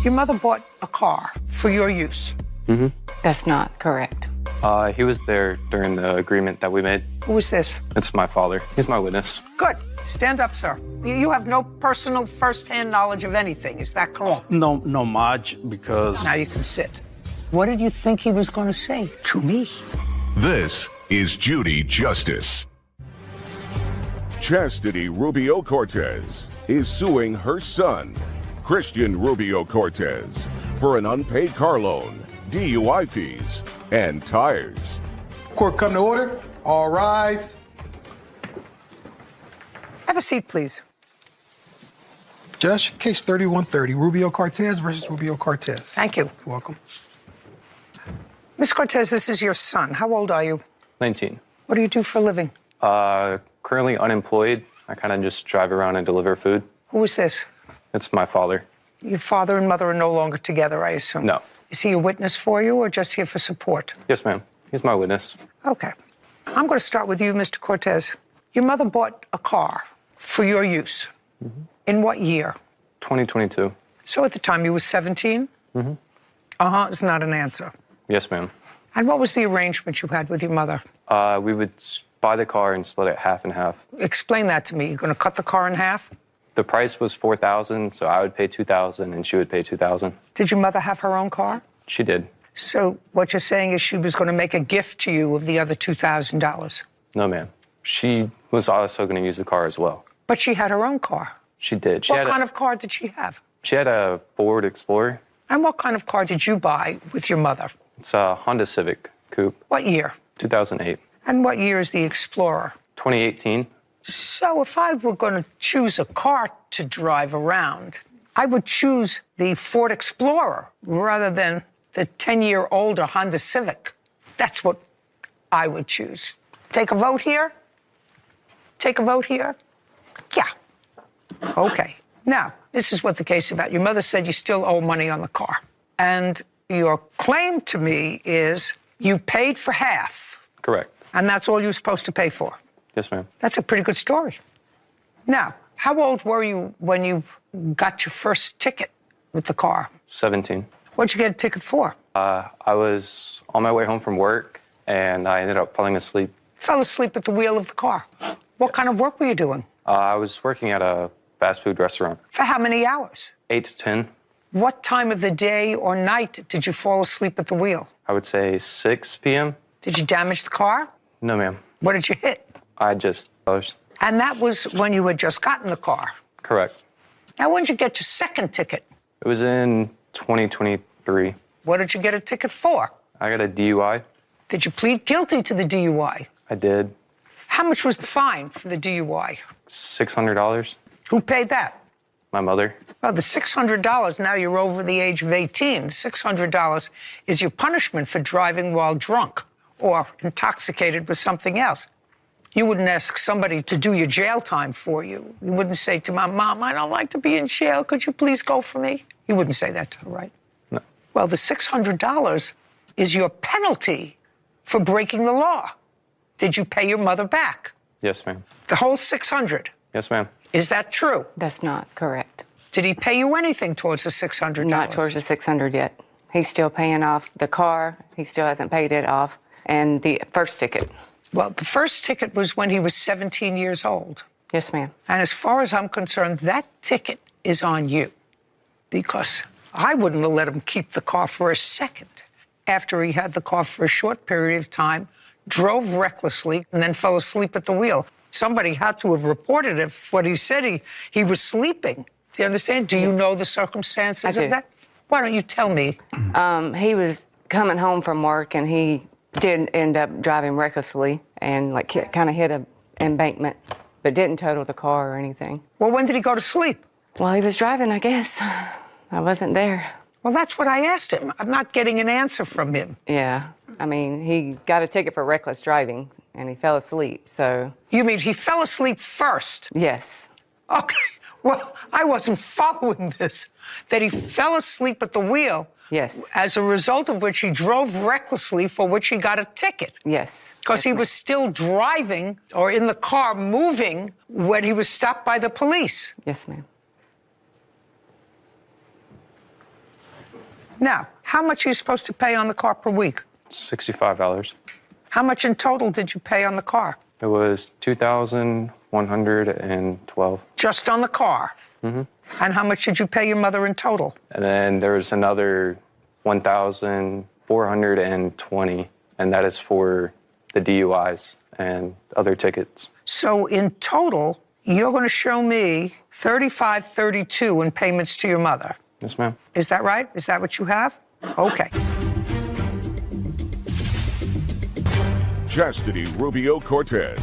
Your mother bought a car for your use. Mm-hmm. That's not correct. He was there during the agreement that we made. Who is this? It's my father. He's my witness. Good. Stand up, sir. You have no personal first-hand knowledge of anything. Is that correct? No, Marge, because... Now you can sit. What did you think he was going to say to me? This is Judy Justice. Chastity Rubio Cortez is suing her son, Christian Rubio Cortez, for an unpaid car loan, DUI fees, and tires. Court come to order. All rise. Have a seat, please. Judge, case 3130, Rubio Cortez versus Rubio Cortez. Thank you. You're welcome. Miss Cortez, this is your son. How old are you? 19. What do you do for a living? Currently unemployed. I kind of just drive around and deliver food. Who is this? It's my father. Your father and mother are no longer together, I assume? No. Is he a witness for you or just here for support? Yes, ma'am. He's my witness. Okay. I'm going to start with you, Mr. Cortez. Your mother bought a car for your use. Mm-hmm. In what year? 2022. So at the time you were 17? Mm-hmm. Uh-huh is not an answer. Yes, ma'am. And what was the arrangement you had with your mother? We would buy the car and split it half and half. Explain that to me. You're going to cut the car in half? The price was $4,000, so I would pay $2,000 and she would pay $2,000. Did your mother have her own car? She did. So what you're saying is she was going to make a gift to you of the other $2,000? No, ma'am. She was also going to use the car as well. But she had her own car? She did. What kind of car did she have? She had a Ford Explorer. And what kind of car did you buy with your mother? It's a Honda Civic Coupe. What year? 2008. And what year is the Explorer? 2018. So if I were going to choose a car to drive around, I would choose the Ford Explorer rather than the 10-year-older Honda Civic. That's what I would choose. Take a vote here? Take a vote here? Yeah. Okay. Now, this is what the case is about. Your mother said you still owe money on the car. And your claim to me is you paid for half. Correct. And that's all you're supposed to pay for. Yes, ma'am. That's a pretty good story. Now, how old were you when you got your first ticket with the car? 17. What'd you get a ticket for? I was on my way home from work, and I ended up falling asleep. Fell asleep at the wheel of the car. What kind of work were you doing? I was working at a fast food restaurant. For how many hours? 8 to 10. What time of the day or night did you fall asleep at the wheel? I would say 6 p.m. Did you damage the car? No, ma'am. What did you hit? I just closed. And that was when you had just gotten the car? Correct. Now, when did you get your second ticket? It was in 2023. What did you get a ticket for? I got a DUI. Did you plead guilty to the DUI? I did. How much was the fine for the DUI? $600. Who paid that? My mother. Well, the $600, now you're over the age of 18. $600 is your punishment for driving while drunk or intoxicated with something else. You wouldn't ask somebody to do your jail time for you. You wouldn't say to my mom, I don't like to be in jail. Could you please go for me? You wouldn't say that to her, right? No. Well, the $600 is your penalty for breaking the law. Did you pay your mother back? Yes, ma'am. The whole $600? Yes, ma'am. Is that true? That's not correct. Did he pay you anything towards the $600? Not towards the $600 yet. He's still paying off the car. He still hasn't paid it off. And the first ticket. Well, the first ticket was when he was 17 years old. Yes, ma'am. And as far as I'm concerned, that ticket is on you. Because I wouldn't have let him keep the car for a second after he had the car for a short period of time, drove recklessly, and then fell asleep at the wheel. Somebody had to have reported it. What he said, he was sleeping. Do you understand? Do you know the circumstances of that? Why don't you tell me? He was coming home from work, and he did end up driving recklessly and kind of hit an embankment, but didn't total the car or anything. Well, when did he go to sleep? Well, he was driving, I guess. I wasn't there. Well, that's what I asked him. I'm not getting an answer from him. Yeah. I mean, he got a ticket for reckless driving, and he fell asleep, so... You mean he fell asleep first? Yes. Okay. Well, I wasn't following this. That he fell asleep at the wheel. Yes. As a result of which he drove recklessly, for which he got a ticket. Yes. Because he was still driving or in the car moving when he was stopped by the police. Yes, ma'am. Now, how much are you supposed to pay on the car per week? $65. How much in total did you pay on the car? It was $2,112. Just on the car? Mm-hmm. And how much did you pay your mother in total? And then there was another $1,420, and that is for the DUIs and other tickets. So in total, you're going to show me $35.32 in payments to your mother. Yes, ma'am. Is that right? Is that what you have? Okay. Chastity Rubio Cortez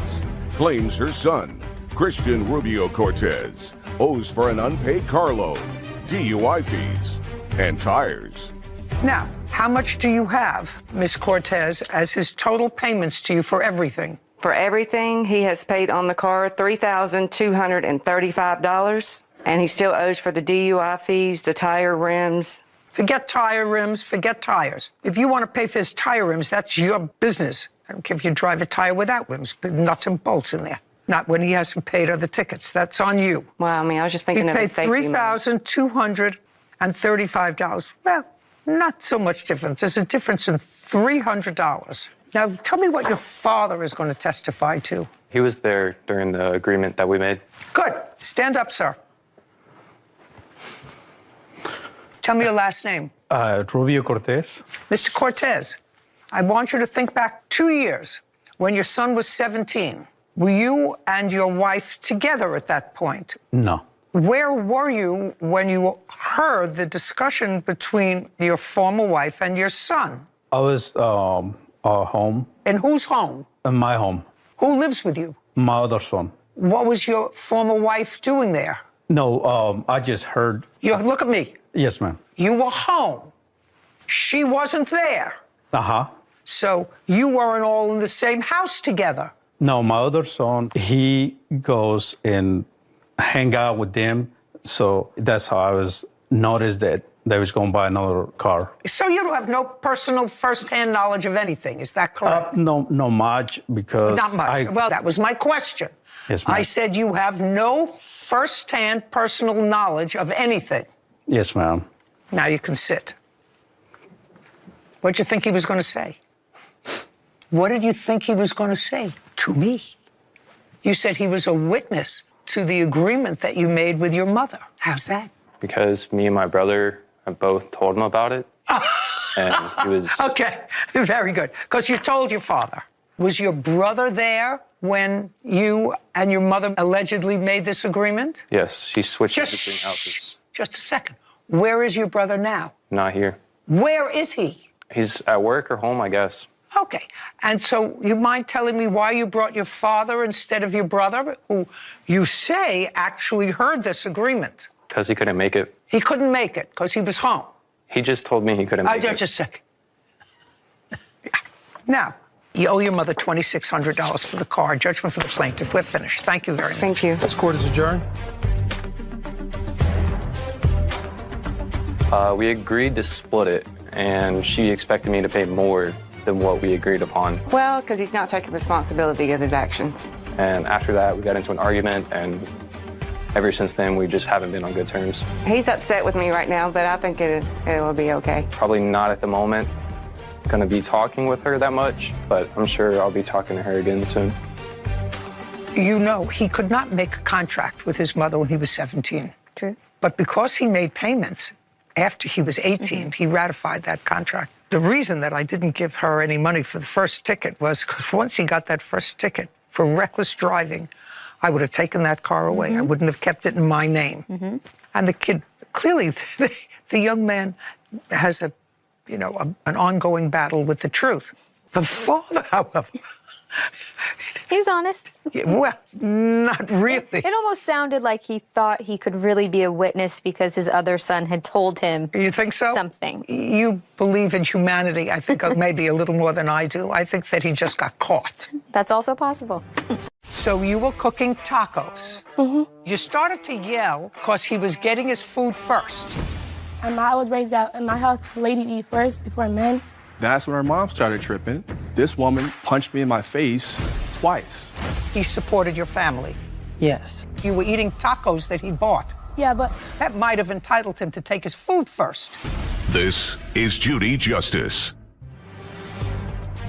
claims her son, Christian Rubio Cortez, owes for an unpaid car loan, DUI fees, and tires. Now, how much do you have, Miss Cortez, as his total payments to you for everything? For everything, he has paid on the car $3,235, and he still owes for the DUI fees, the tire rims. Forget tire rims, forget tires. If you want to pay for his tire rims, that's your business. I don't care if you drive a tire without rims, but nuts and bolts in there. Not when he hasn't paid other tickets. That's on you. Well, I mean, I was just thinking of He the paid safety money. $3,235. Well, not so much difference. There's a difference in $300. Now, tell me what your father is going to testify to. He was there during the agreement that we made. Good. Stand up, sir. Tell me your last name. Rubio Cortez. Mr. Cortez, I want you to think back 2 years when your son was 17. Were you and your wife together at that point? No. Where were you when you heard the discussion between your former wife and your son? I was home, In whose home? in my home, Who lives with you? my other son. What was your former wife doing there? No, I just heard. Look at me. Yes, ma'am. You were home. She wasn't there. Uh-huh. So you weren't all in the same house together. No, my other son, he goes and hang out with them. So that's how I was noticed that they was going to buy another car. So you don't have no personal first-hand knowledge of anything, is that correct? No much because Not much. Well, that was my question. Yes, ma'am. I said you have no first-hand personal knowledge of anything. Yes, ma'am. Now you can sit. What'd you think he was going to say? What did you think he was going to say to me? You said he was a witness to the agreement that you made with your mother. How's that? Because me and my brother have both told him about it. And he was... Okay, very good. Because you told your father. Was your brother there when you and your mother allegedly made this agreement? Yes, he switched between Just houses. just a second. Where is your brother now? Not here. Where is he? He's at work or home, I guess. Okay. And so you mind telling me why you brought your father instead of your brother, who you say actually heard this agreement? Because he couldn't make it. He couldn't make it because he was home. He just told me he couldn't make it. Just a second. Now, you owe your mother $2,600 for the car. Judgment for the plaintiff. We're finished. Thank you very much. Thank you. This court is adjourned. We agreed to split it, and she expected me to pay more than what we agreed upon. Well, because he's not taking responsibility of his actions. And after that, we got into an argument, and ever since then, we just haven't been on good terms. He's upset with me right now, but I think it will be okay. Probably not at the moment going to be talking with her that much, but I'm sure I'll be talking to her again soon. You know, he could not make a contract with his mother when he was 17. True. But because he made payments after he was 18, he ratified that contract. The reason that I didn't give her any money for the first ticket was because once he got that first ticket for reckless driving, I would have taken that car away. I wouldn't have kept it in my name. And the kid, clearly, the young man has an ongoing battle with the truth. The father, however, He was honest. well, not really. It almost sounded like he thought he could really be a witness because his other son had told him You think so? something. You believe in humanity, I think, maybe a little more than I do. I think that he just got caught. That's also possible. So you were cooking tacos. You started to yell because he was getting his food first. I was raised out in my house, ladies eat first before men. That's when her mom started tripping. This woman punched me in my face twice. He supported your family. Yes. You were eating tacos that he bought. Yeah, but That might have entitled him to take his food first. This is Judy Justice.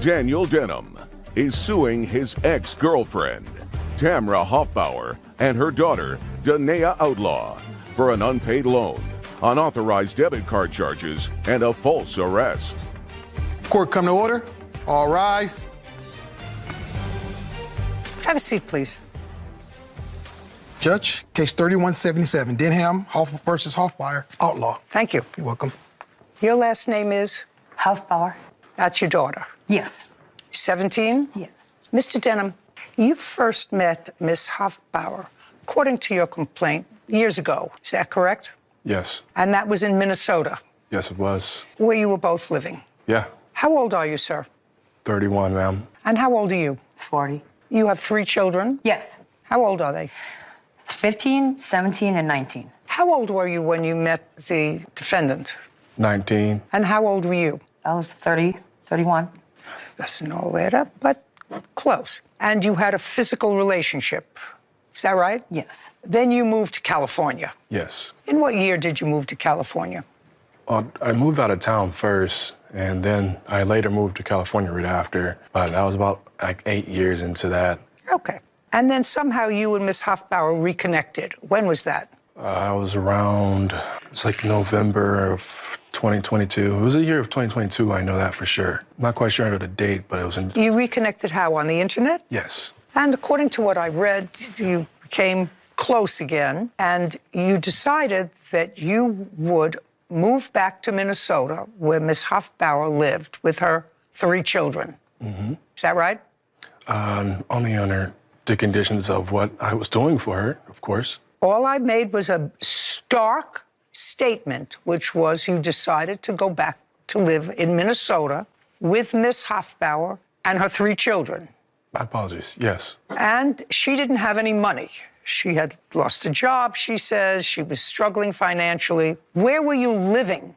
Daniel Denham is suing his ex-girlfriend, Tamra Hoffbauer, and her daughter, Danae Outlaw, for an unpaid loan, unauthorized debit card charges, and a false arrest. Court come to order. All rise. Have a seat, please. Judge, case 3177, Denham versus Hoffbauer, outlaw. Thank you. You're welcome. Your last name is? Hoffbauer. That's your daughter. Yes. 17? Yes. Mr. Denham, you first met Miss Hoffbauer, according to your complaint, years ago. Is that correct? Yes. And that was in Minnesota, Yes, it was. where you were both living. Yeah. How old are you, sir? 31, ma'am. And how old are you? 40. You have 3 children? Yes. How old are they? 15, 17, and 19. How old were you when you met the defendant? 19. And how old were you? I was 30, 31. Doesn't all add up, but close. And you had a physical relationship. Is that right? Yes. Then you moved to California. Yes. In what year did you move to California? Well, I moved out of town first, and then I later moved to California right after. But I was about like 8 years into that. Okay. And then somehow you and Miss Hoffbauer reconnected. When was that? I was around, it's like November of 2022. It was the year of 2022, I know that for sure. I'm not quite sure of the date, but it was in... You reconnected how? On the internet? Yes. And according to what I read, you became close again, and you decided that you would move back to Minnesota, where Miss Hoffbauer lived with her 3 children. Mm-hmm. Is that right? Only under the conditions of what I was doing for her, of course. All I made was a stark statement, which was you decided to go back to live in Minnesota with Miss Hoffbauer and her 3 children. My apologies, yes. And she didn't have any money. She had lost a job, she says. She was struggling financially. Where were you living,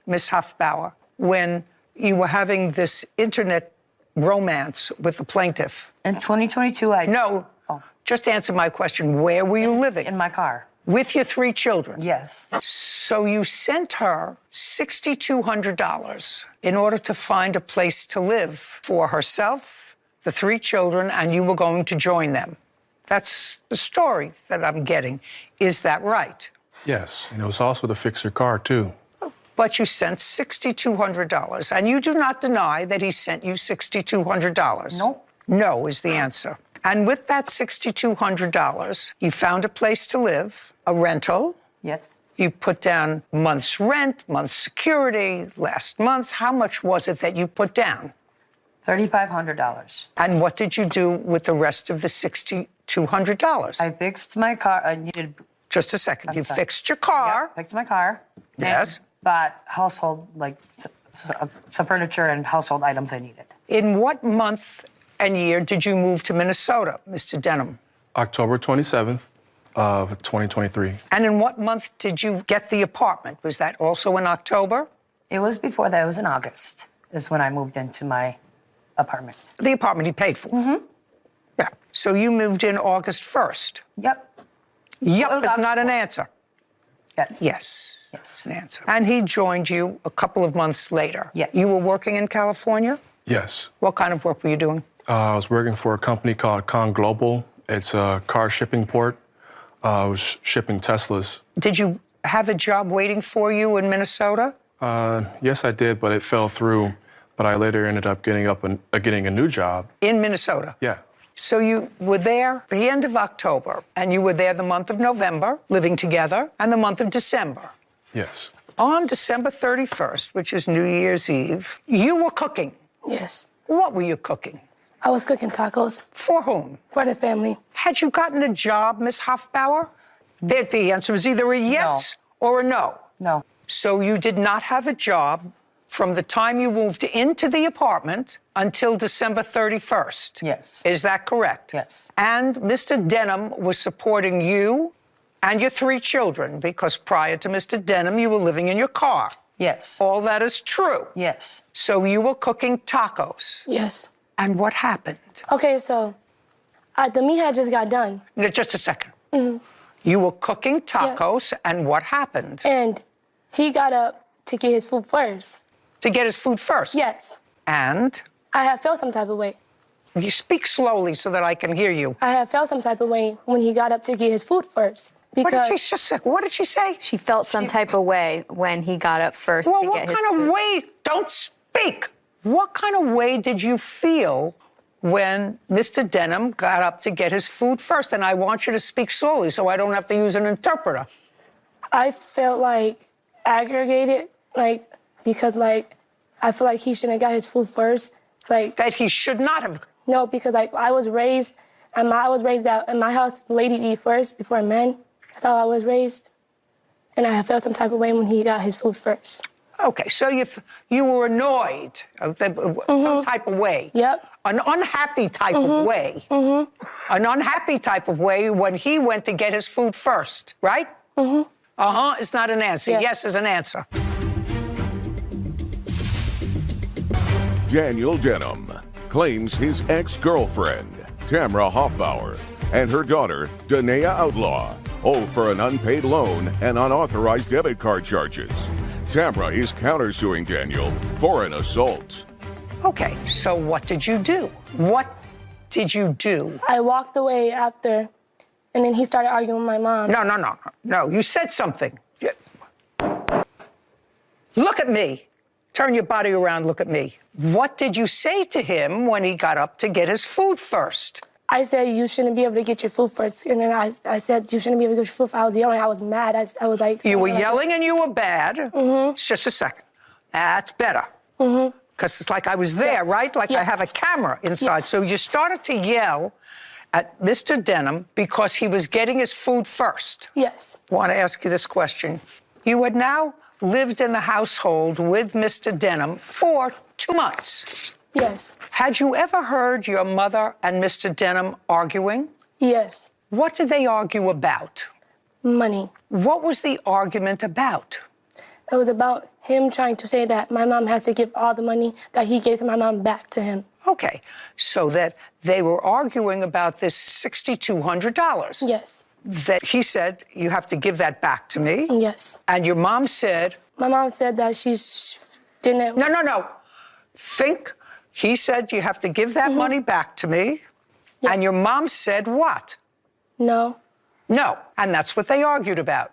Miss Hoffbauer, when you were having this internet romance with the plaintiff? In 2022, No. Oh. Just answer my question. Where were you living? In my car. With your 3 children? Yes. So you sent her $6,200 in order to find a place to live for herself, the 3 children, and you were going to join them. That's the story that I'm getting. Is that right? Yes, and it was also to fix her car, too. But you sent $6,200, and you do not deny that he sent you $6,200. Nope. No is the answer. And with that $6,200, you found a place to live, a rental. Yes. You put down month's rent, month's security, last month. How much was it that you put down? $3,500. And what did you do with the rest of the $6,200? I fixed my car. I needed... Just a second. You sorry. fixed your car. Yeah, fixed my car. Yes. And bought household, like some furniture and household items I needed. In what month and year did you move to Minnesota, Mr. Denham? October 27th of 2023. And in what month did you get the apartment? Was that also in October? It was before that. It was in August is when I moved into my apartment. The apartment he paid for? Mm-hmm. Yeah. So you moved in August 1st? Yep. Yep, It was it's not an October. answer. Yes. Yes. Yes. It's an answer. And he joined you a couple of months later. Yes. You were working in California? Yes. What kind of work were you doing? I was working for a company called Con Global. It's a car shipping port. I was shipping Teslas. Did you have a job waiting for you in Minnesota? Yes, I did, but it fell through. But I later ended up getting a new job. In Minnesota? Yeah. So you were there the end of October, and you were there the month of November, living together, and the month of December. Yes. On December 31st, which is New Year's Eve, you were cooking. Yes. What were you cooking? I was cooking tacos For whom? for the family. Had you gotten a job, Miss Hoffbauer? The answer was either a yes or a no. No. So you did not have a job from the time you moved into the apartment until December 31st. Yes. Is that correct? Yes. And Mr. Denham was supporting you and your 3 children, because prior to Mr. Denham, you were living in your car. Yes. All that is true. Yes. So you were cooking tacos. Yes. And what happened? Okay, so the meat had just got done. No, just a second. You were cooking tacos, and what happened? And he got up to get his food first. To get his food first? Yes. And? I have felt some type of way. You speak slowly so that I can hear you. I have felt some type of way when he got up to get his food first. What did she say? She felt some type of way when he got up first Well, to get his food. what kind of way? Don't speak. What kind of way did you feel when Mr. Denham got up to get his food first? And I want you to speak slowly so I don't have to use an interpreter. I felt like aggravated, like, because, like, I feel like he shouldn't have got his food first. Like, that he should not have? No, because, like, I was raised out in my house, ladies eat first before men. That's how I was raised. And I felt some type of way when he got his food first. Okay, so you were annoyed, some type of way. Yep. An unhappy type of way. An unhappy type of way when he went to get his food first, right? Is not an answer. Yeah. Yes is an answer. Daniel Denham claims his ex-girlfriend, Tamra Hoffbauer, and her daughter, Danae Outlaw, owe for an unpaid loan and unauthorized debit card charges. Tamra is countersuing Daniel for an assault. Okay, so what did you do? What did you do? I walked away after, and then he started arguing with my mom. No, you said something. Look at me. Turn your body around, look at me. What did you say to him when he got up to get his food first? I said, you shouldn't be able to get your food first. And then I said, you shouldn't be able to get your food first. I was yelling. I was mad. I was like... You were yelling and you were bad. Just a second. That's better. Because it's like I was there, right? Like I have a camera inside. So you started to yell at Mr. Denham because he was getting his food first. Yes. I want to ask you this question. You had now lived in the household with Mr. Denham for 2 months. Yes. Had you ever heard your mother and Mr. Denham arguing? Yes. What did they argue about? Money. What was the argument about? It was about him trying to say that my mom has to give all the money that he gave to my mom back to him. Okay, so that they were arguing about this $6,200. Yes. That he said, you have to give that back to me. Yes. And your mom said... My mom said that she didn't... No. He said, you have to give that money back to me. Yes. And your mom said what? No. No. And that's what they argued about.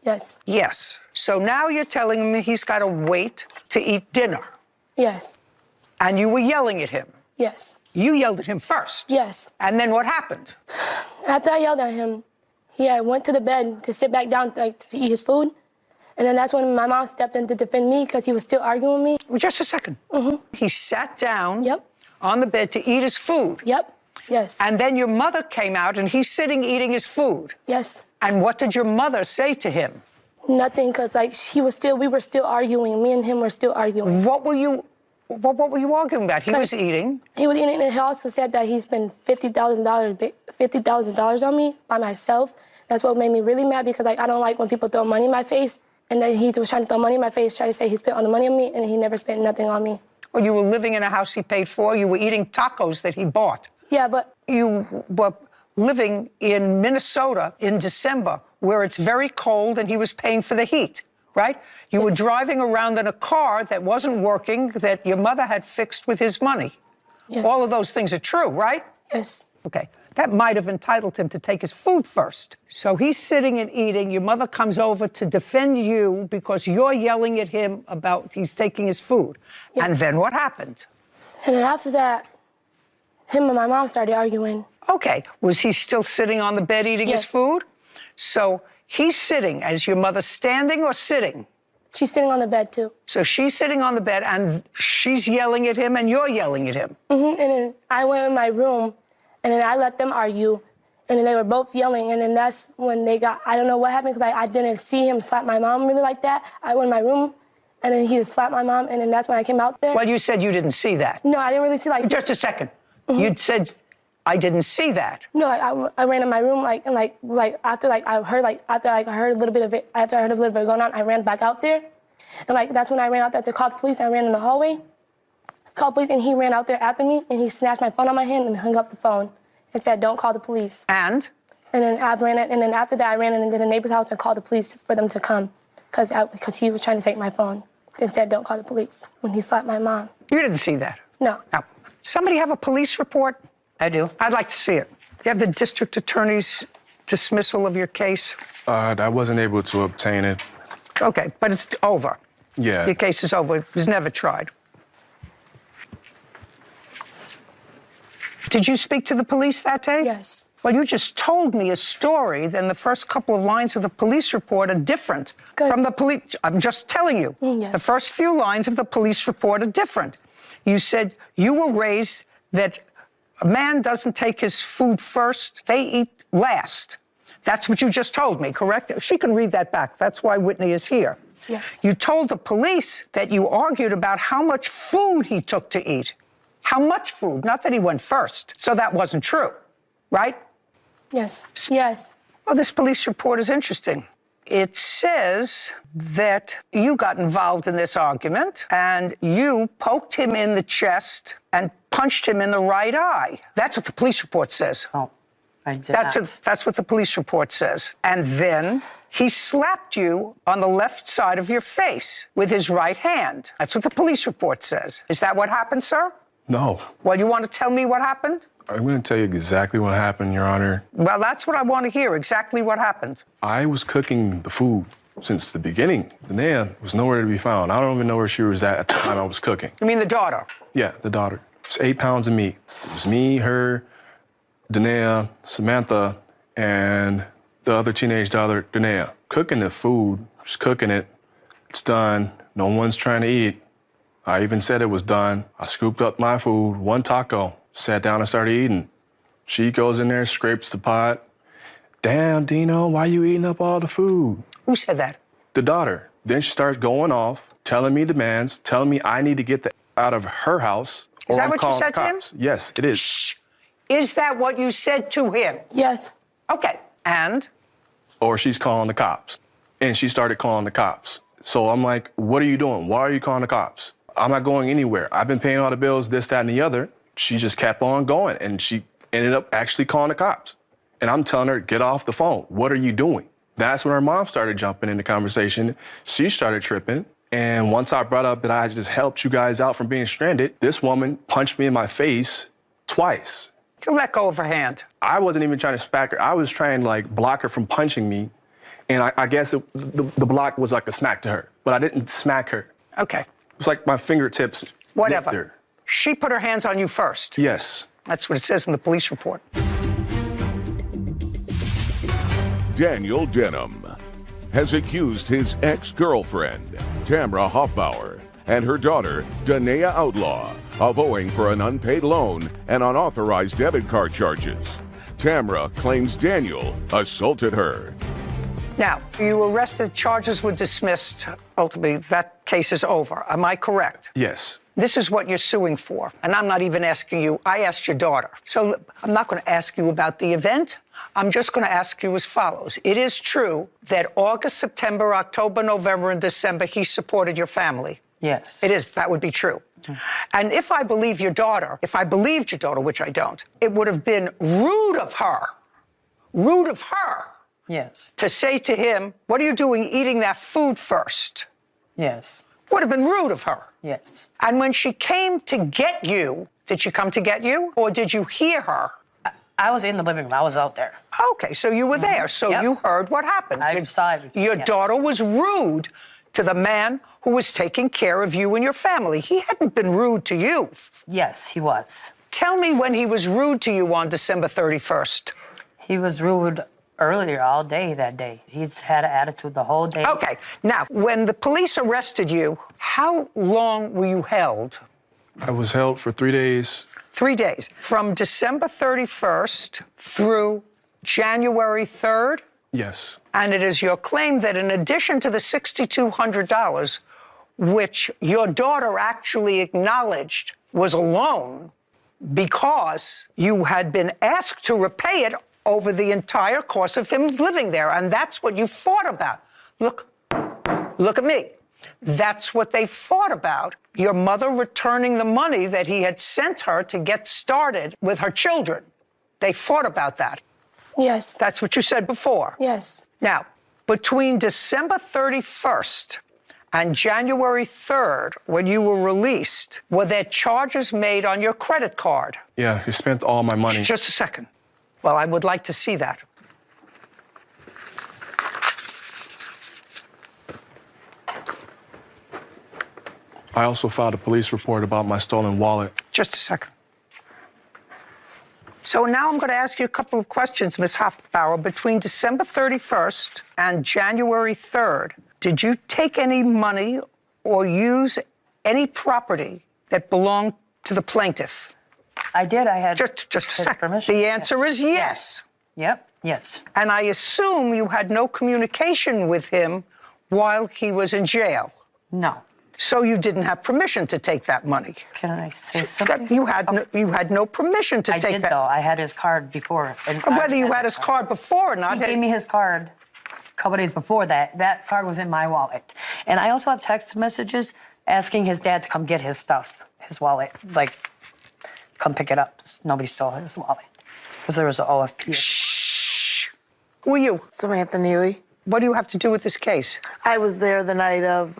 Yes. Yes. So now you're telling me he's got to wait to eat dinner. Yes. And you were yelling at him. Yes. You yelled at him first. Yes. And then what happened? After I yelled at him, he went to the bed to sit back down to eat his food. And then that's when my mom stepped in to defend me because he was still arguing with me. Just a second. He sat down on the bed to eat his food. Yep. Yes. And then your mother came out and he's sitting eating his food. Yes. And what did your mother say to him? Nothing, because we were still arguing. Me and him were still arguing. What were you arguing about? He was eating. He was eating, and he also said that he spent $50,000 on me by myself. That's what made me really mad because I don't like when people throw money in my face. And then he was trying to throw money in my face, trying to say he spent all the money on me, and he never spent nothing on me. Well, you were living in a house he paid for. You were eating tacos that he bought. Yeah, but... You were living in Minnesota in December, where it's very cold, and he was paying for the heat, right? You were driving around in a car that wasn't working, that your mother had fixed with his money. Yes. All of those things are true, right? Yes. Okay. That might have entitled him to take his food first. So he's sitting and eating. Your mother comes over to defend you because you're yelling at him about he's taking his food. Yes. And then what happened? And then after that, him and my mom started arguing. Okay. Was he still sitting on the bed eating his food? So he's sitting. Is your mother standing or sitting? She's sitting on the bed, too. So she's sitting on the bed, and she's yelling at him, and you're yelling at him. And then I went in my room, and then I let them argue, and then they were both yelling, and then that's when they got, I don't know what happened, because I didn't see him slap my mom really like that. I went in my room, and then he just slapped my mom, and then that's when I came out there. Well, you said you didn't see that. No, I didn't really see, like... Just a second. You'd said, I didn't see that. No, I ran in my room, after I heard a little bit of it going on, I ran back out there. And, that's when I ran out there to call the police. I ran in the hallway, called police, and he ran out there after me, and he snatched my phone out of my hand and hung up the phone and said, don't call the police. And? And then after that, I ran into the neighbor's house and called the police for them to come because he was trying to take my phone and said don't call the police when he slapped my mom. You didn't see that? No. Now, somebody have a police report? I do. I'd like to see it. You have the district attorney's dismissal of your case? I wasn't able to obtain it. Okay, but it's over. Yeah. Your case is over. It was never tried. Did you speak to the police that day? Yes. Well, you just told me a story, then the first couple of lines of the police report are different from the police. I'm just telling you. Yes. The first few lines of the police report are different. You said you were raised that a man doesn't take his food first, they eat last. That's what you just told me, correct? She can read that back. That's why Whitney is here. Yes. You told the police that you argued about how much food he took to eat. How much food? Not that he went first. So that wasn't true, right? Yes. Yes. Well, this police report is interesting. It says that you got involved in this argument and you poked him in the chest and punched him in the right eye. That's what the police report says. Oh, I did not. That's what the police report says. And then he slapped you on the left side of your face with his right hand. That's what the police report says. Is that what happened, sir? No. Well, you want to tell me what happened? I'm going to tell you exactly what happened, Your Honor. Well, that's what I want to hear, exactly what happened. I was cooking the food since the beginning. Danae was nowhere to be found. I don't even know where she was at the time I was cooking. You mean the daughter? Yeah, the daughter. It's 8 pounds of meat. It was me, her, Danae, Samantha, and the other teenage daughter, Danae. Cooking the food, just cooking it. It's done. No one's trying to eat. I even said it was done. I scooped up my food, one taco, sat down and started eating. She goes in there, scrapes the pot. Damn, Dino, why you eating up all the food? Who said that? The daughter. Then she starts going off, telling me demands, telling me I need to get the out of her house. Is or that I'm what you calling said the to him? cops. Yes, it is. Shh. Is that what you said to him? Yes. Okay, and? Or she's calling the cops. And she started calling the cops. So I'm like, what are you doing? Why are you calling the cops? I'm not going anywhere. I've been paying all the bills, this, that, and the other. She just kept on going, and she ended up actually calling the cops. And I'm telling her, get off the phone. What are you doing? That's when her mom started jumping in the conversation. She started tripping. And once I brought up that I just helped you guys out from being stranded, this woman punched me in my face twice. You let go of her hand. I wasn't even trying to smack her. I was trying to block her from punching me. And I guess the block was like a smack to her, but I didn't smack her. Okay. It was like my fingertips. Whatever. nipped her. She put her hands on you first. Yes. That's what it says in the police report. Daniel Denham has accused his ex-girlfriend, Tamra Hoffbauer, and her daughter, Danae Outlaw, of owing for an unpaid loan and unauthorized debit card charges. Tamra claims Daniel assaulted her. Now, you were arrested, charges were dismissed. Ultimately, that case is over. Am I correct? Yes. This is what you're suing for. And I'm not even asking you. I asked your daughter. So I'm not going to ask you about the event. I'm just going to ask you as follows. It is true that August, September, October, November, and December, he supported your family. Yes. It is. That would be true. And if I believe your daughter, if I believed your daughter, which I don't, it would have been rude of her Yes. to say to him, what are you doing eating that food first? Yes. Would have been rude of her. Yes. And when she came to get you, did she come to get you or did you hear her? I was in the living room. I was out there. Okay, so you were there. So Yep. you heard what happened. I saw everything, Your yes. daughter was rude to the man who was taking care of you and your family. He hadn't been rude to you. Yes, he was. Tell me when he was rude to you on December 31st. He was rude earlier all day that day. He's had an attitude the whole day. Okay, now, when the police arrested you, how long were you held? I was held for 3 days. 3 days. From December 31st through January 3rd? Yes. And it is your claim that in addition to the $6,200, which your daughter actually acknowledged was a loan because you had been asked to repay it over the entire course of him living there. And that's what you fought about. Look at me. That's what they fought about. Your mother returning the money that he had sent her to get started with her children. They fought about that. Yes. That's what you said before. Yes. Now, Between December 31st and January 3rd, when you were released, were there charges made on your credit card? Yeah, he spent all my money. Just a second. Well, I would like to see that. I also filed a police report about my stolen wallet. Just a second. So now I'm going to ask you a couple of questions, Ms. Hoffbauer. Between December 31st and January 3rd, did you take any money or use any property that belonged to the plaintiff? I did. I had Just a his second. permission. The answer is yes. Yep. Yes. And I assume you had no communication with him while he was in jail. No. So you didn't have permission to take that money. Can I say something? You had no permission to I take did, that. though. I had his card before. And Whether you had his card before or not. He gave me his card a couple days before that. That card was in my wallet. And I also have text messages asking his dad to come get his stuff, his wallet. Like, come pick it up. Nobody stole his wallet. Because there was an OFP. Shh. Who are you? Samantha Neely. What do you have to do with this case? I was there the night of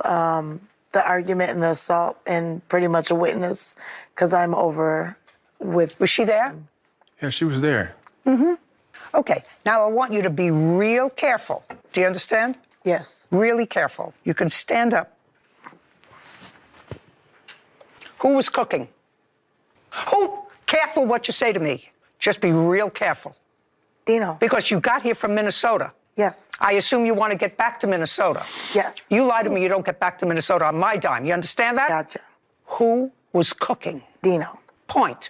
the argument and the assault and pretty much a witness because I'm over with... Was she there? Yeah, she was there. Mm-hmm. Okay, now I want you to be real careful. Do you understand? Yes. Really careful. You can stand up. Who was cooking? Who? Careful what you say to me. Just be real careful. Dino. Because you got here from Minnesota. Yes. I assume you want to get back to Minnesota. Yes. You lie to me, you don't get back to Minnesota on my dime. You understand that? Gotcha. Who was cooking? Dino. Point.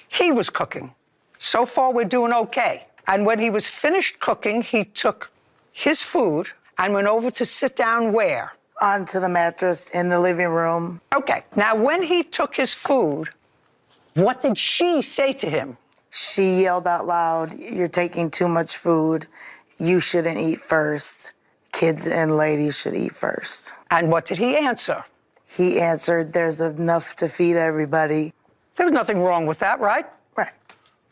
He was cooking. So far, we're doing okay. And when he was finished cooking, he took his food and went over to sit down where? Onto the mattress in the living room. Okay. Now, when he took his food, what did she say to him? She yelled out loud, "You're taking too much food. You shouldn't eat first. Kids and ladies should eat first." And what did he answer? He answered, "There's enough to feed everybody." There was nothing wrong with that, right? Right.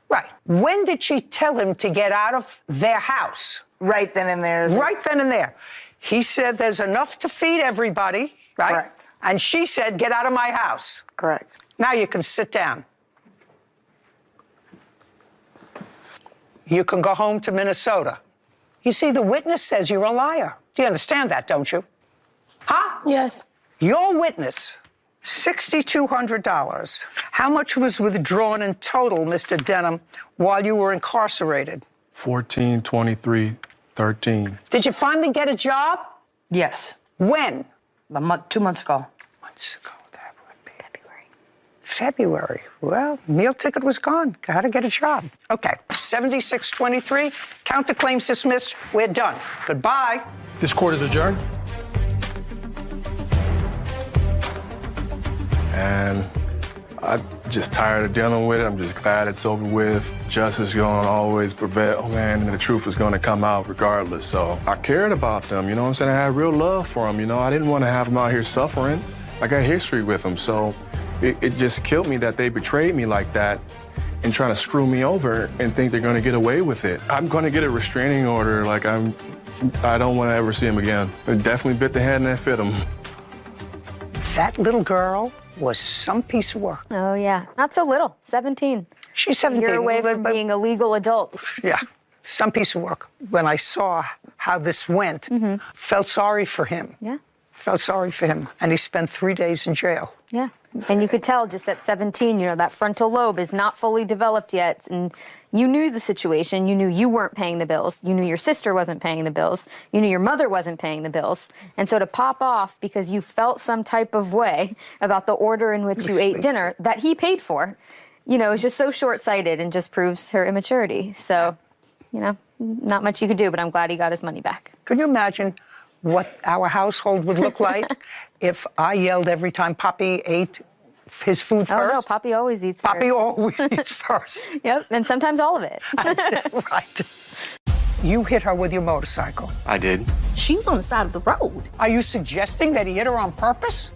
Right. When did she tell him to get out of their house? Right then and there. Right then and there. He said, "There's enough to feed everybody," right? Correct. And she said, "Get out of my house." Correct. Now you can sit down. You can go home to Minnesota. You see, the witness says you're a liar. Do you understand that, don't you? Huh? Yes. Your witness, $6,200. How much was withdrawn in total, Mr. Denham, while you were incarcerated? 14, 23, 13. Did you finally get a job? Yes. When? 2 months ago. Months ago, that would be February. Well, meal ticket was gone. How to get a job. Okay, 7623, counterclaims dismissed. We're done. Goodbye. This court is adjourned. And I'm just tired of dealing with it. I'm just glad it's over with. Justice is going to always prevail, man, and the truth is going to come out regardless. So I cared about them, you know what I'm saying? I had real love for them, you know? I didn't want to have them out here suffering. I got history with them, so it just killed me that they betrayed me like that and trying to screw me over and think they're going to get away with it. I'm going to get a restraining order. Like, I don't want to ever see him again. It definitely bit the hand that fit him. That little girl was some piece of work. Oh, yeah. Not so little. 17. She's 17. You're away from but- being a legal adult. Yeah, some piece of work. When I saw how this went, felt sorry for him. Yeah. Felt sorry for him. And he spent 3 days in jail. Yeah. And you could tell just at 17, you know, that frontal lobe is not fully developed yet. And you knew the situation. You knew you weren't paying the bills. You knew your sister wasn't paying the bills. You knew your mother wasn't paying the bills. And so to pop off because you felt some type of way about the order in which you ate dinner that he paid for, you know, is just so short-sighted and just proves her immaturity. So, you know, not much you could do, but I'm glad he got his money back. Can you imagine what our household would look like if I yelled every time Poppy ate his food first? Oh, no, Poppy always eats first. Poppy always eats first. Yep, and sometimes all of it. Right. You hit her with your motorcycle. I did. She was on the side of the road. Are you suggesting that he hit her on purpose?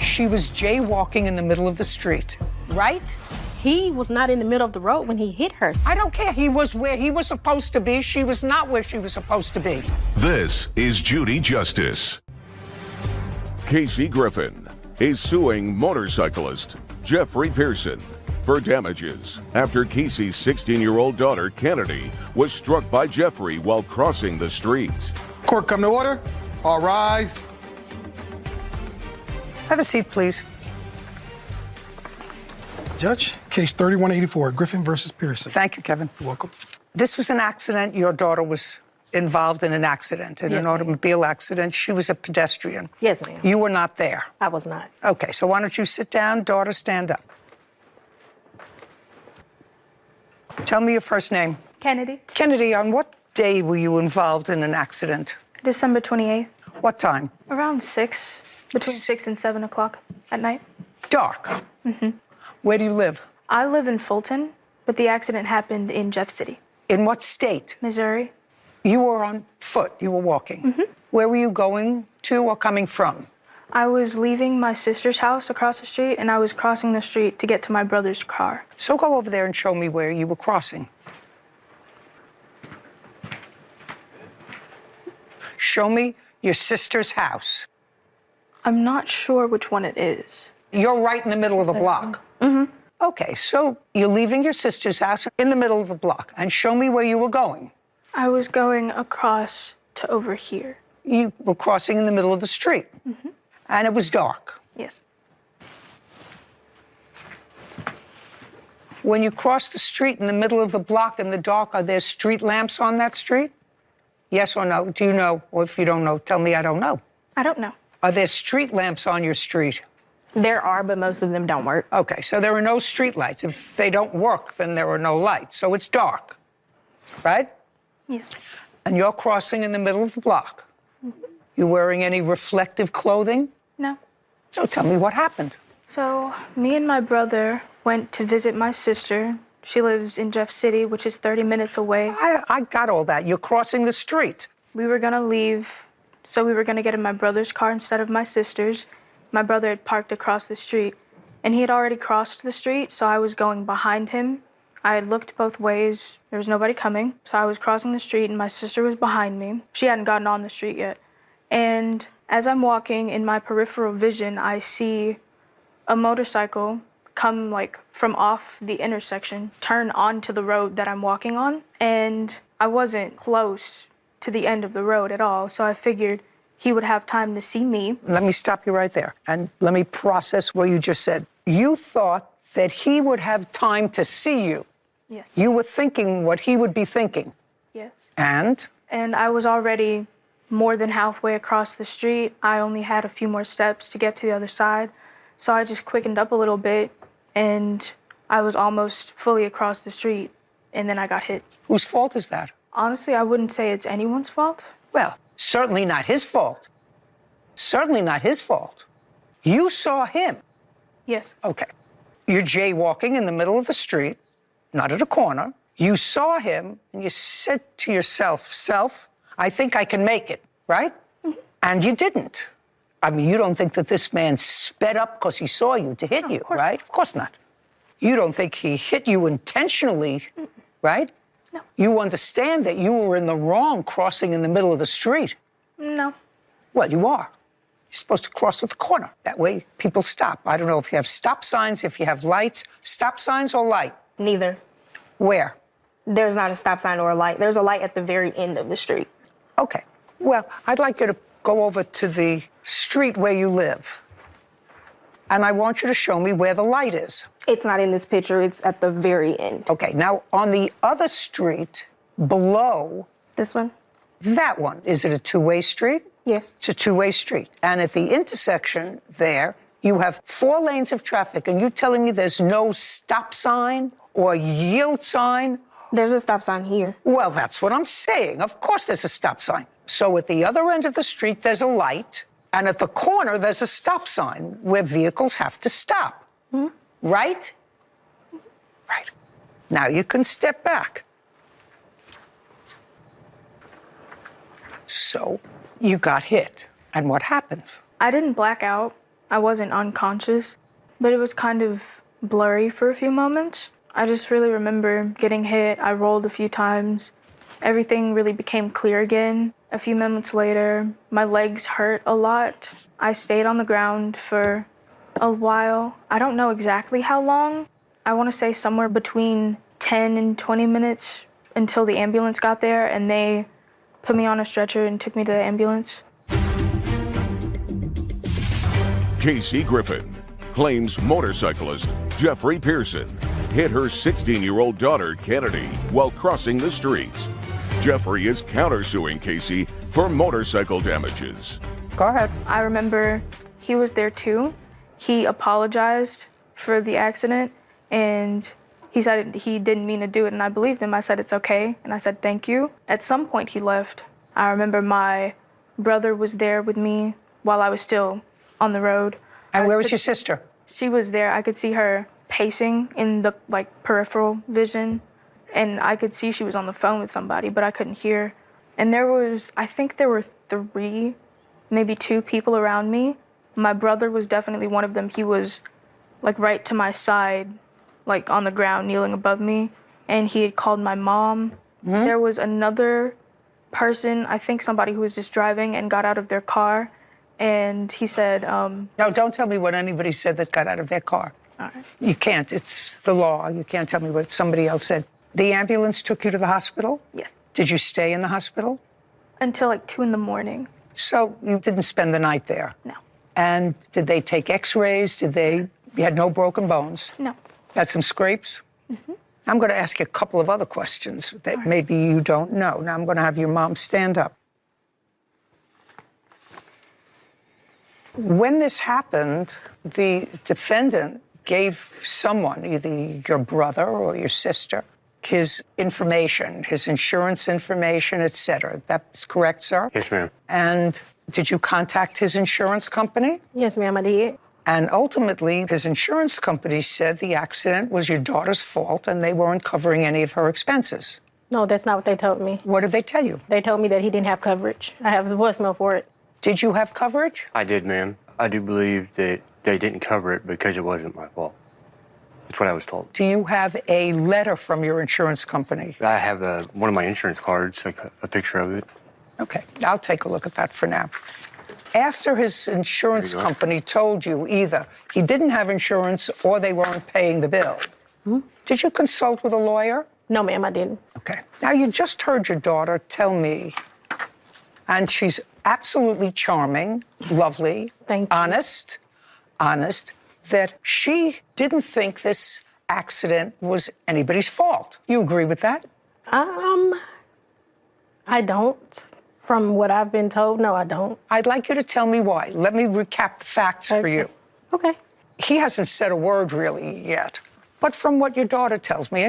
She was jaywalking in the middle of the street, right? He was not in the middle of the road when he hit her. I don't care. He was where he was supposed to be. She was not where she was supposed to be. This is Judy Justice. Casey Griffin is suing motorcyclist Jeffrey Pearson for damages after Casey's 16-year-old daughter, Kennedy, was struck by Jeffrey while crossing the streets. Court come to order. All rise. Have a seat, please. Judge, case 3184, Griffin versus Pearson. Thank you, Kevin. You're welcome. This was an accident. Your daughter was involved in an accident, in an automobile accident. She was a pedestrian. Yes, ma'am. You were not there. I was not. Okay, so why don't you sit down? Daughter, stand up. Tell me your first name. Kennedy. Kennedy, on what day were you involved in an accident? December 28th. What time? Around 6, between 6 and 7 o'clock at night. Dark. Mm-hmm. Where do you live? I live in Fulton, but the accident happened in Jeff City. In what state? Missouri. You were on foot. You were walking. Mm-hmm. Where were you going to or coming from? I was leaving my sister's house across the street, and I was crossing the street to get to my brother's car. So go over there and show me where you were crossing. Show me your sister's house. I'm not sure which one it is. You're right in the middle of a block. Mm-hmm. Okay, so you're leaving your sister's house in the middle of the block, and show me where you were going. I was going across to over here. You were crossing in the middle of the street, and it was dark. Yes. When you cross the street in the middle of the block in the dark, are there street lamps on that street? Yes or no? Do you know? Or if you don't know, tell me I don't know. I don't know. Are there street lamps on your street? There are, but most of them don't work. Okay, so there are no street lights. If they don't work, then there are no lights. So it's dark, right? Yes. And you're crossing in the middle of the block. You wearing any reflective clothing? No. So tell me what happened. So me and my brother went to visit my sister. She lives in Jeff City, which is 30 minutes away. I got all that. You're crossing the street. We were gonna leave, so we were gonna get in my brother's car instead of my sister's. My brother had parked across the street, and he had already crossed the street, so I was going behind him. I had looked both ways. There was nobody coming, so I was crossing the street, and my sister was behind me. She hadn't gotten on the street yet. And as I'm walking, in my peripheral vision, I see a motorcycle come like from off the intersection, turn onto the road that I'm walking on. And I wasn't close to the end of the road at all, so I figured he would have time to see me. Let me stop you right there, and let me process what you just said. You thought that he would have time to see you. Yes. You were thinking what he would be thinking. Yes. And? And I was already more than halfway across the street. I only had a few more steps to get to the other side. So I just quickened up a little bit, and I was almost fully across the street, and then I got hit. Whose fault is that? Honestly, I wouldn't say it's anyone's fault. Well, certainly not his fault. Certainly not his fault. You saw him. Yes. Okay. You're jaywalking in the middle of the street, not at a corner. You saw him, and you said to yourself, Self, I think I can make it, right? And you didn't. I mean, you don't think that this man sped up because he saw you to hit you, right? Of course not. You don't think he hit you intentionally, right? No. You understand that you were in the wrong crossing in the middle of the street. No. Well, you are. You're supposed to cross at the corner. That way, people stop. I don't know if you have stop signs, if you have lights. Stop signs or light? Neither. Where? There's not a stop sign or a light. There's a light at the very end of the street. Okay. Well, I'd like you to go over to the street where you live. And I want you to show me where the light is. It's not in this picture. It's at the very end. Okay. Now, on the other street, below... This one? That one. Is it a two-way street? Yes. It's a two-way street. And at the intersection there, you have 4 lanes of traffic, and you're telling me there's no stop sign or yield sign? There's a stop sign here. Well, that's what I'm saying. Of course there's a stop sign. So at the other end of the street, there's a light, and at the corner, there's a stop sign where vehicles have to stop. Right? Right. Now you can step back. So you got hit. And what happened? I didn't black out. I wasn't unconscious, but it was kind of blurry for a few moments. I just really remember getting hit. I rolled a few times. Everything really became clear again. A few moments later, my legs hurt a lot. I stayed on the ground for a while. I don't know exactly how long. I want to say somewhere between 10 and 20 minutes until the ambulance got there, and they put me on a stretcher and took me to the ambulance. Casey Griffin claims motorcyclist Jeffrey Pearson hit her 16-year-old daughter, Kennedy, while crossing the streets. Jeffrey is countersuing Casey for motorcycle damages. Go ahead. I remember he was there too. He apologized for the accident, and he said he didn't mean to do it, and I believed him. I said, it's okay, and I said, thank you. At some point, he left. I remember my brother was there with me while I was still on the road. And where was your sister? She was there. I could see her pacing in the peripheral vision, and I could see she was on the phone with somebody, but I couldn't hear. And I think there were 3, maybe 2 people around me. My brother was definitely one of them. He was right to my side, on the ground, kneeling above me, and he had called my mom. Mm-hmm. There was another person, I think somebody who was just driving and got out of their car, and he said... No, don't tell me what anybody said that got out of their car. All right. You can't. It's the law. You can't tell me what somebody else said. The ambulance took you to the hospital? Yes. Did you stay in the hospital? Until 2 in the morning. So you didn't spend the night there? No. And did they take x-rays? You had no broken bones? No. Had some scrapes? Mm-hmm. I'm going to ask you a couple of other questions that maybe you don't know. Now I'm going to have your mom stand up. When this happened, the defendant gave someone, either your brother or your sister, his information, his insurance information, etc. That's correct, sir? Yes, ma'am. And did you contact his insurance company? Yes, ma'am, I did. And ultimately, his insurance company said the accident was your daughter's fault and they weren't covering any of her expenses. No, that's not what they told me. What did they tell you? They told me that he didn't have coverage. I have the voicemail for it. Did you have coverage? I did, ma'am. I do believe that they didn't cover it because it wasn't my fault. That's what I was told. Do you have a letter from your insurance company? I have one of my insurance cards, a picture of it. Okay, I'll take a look at that for now. After his insurance company told you either he didn't have insurance or they weren't paying the bill, did you consult with a lawyer? No, ma'am, I didn't. Okay. Now, you just heard your daughter tell me, and she's absolutely charming, lovely, honest, that she didn't think this accident was anybody's fault. You agree with that? I don't. From what I've been told, no, I don't. I'd like you to tell me why. Let me recap the facts for you. Okay. He hasn't said a word really yet, but from what your daughter tells me,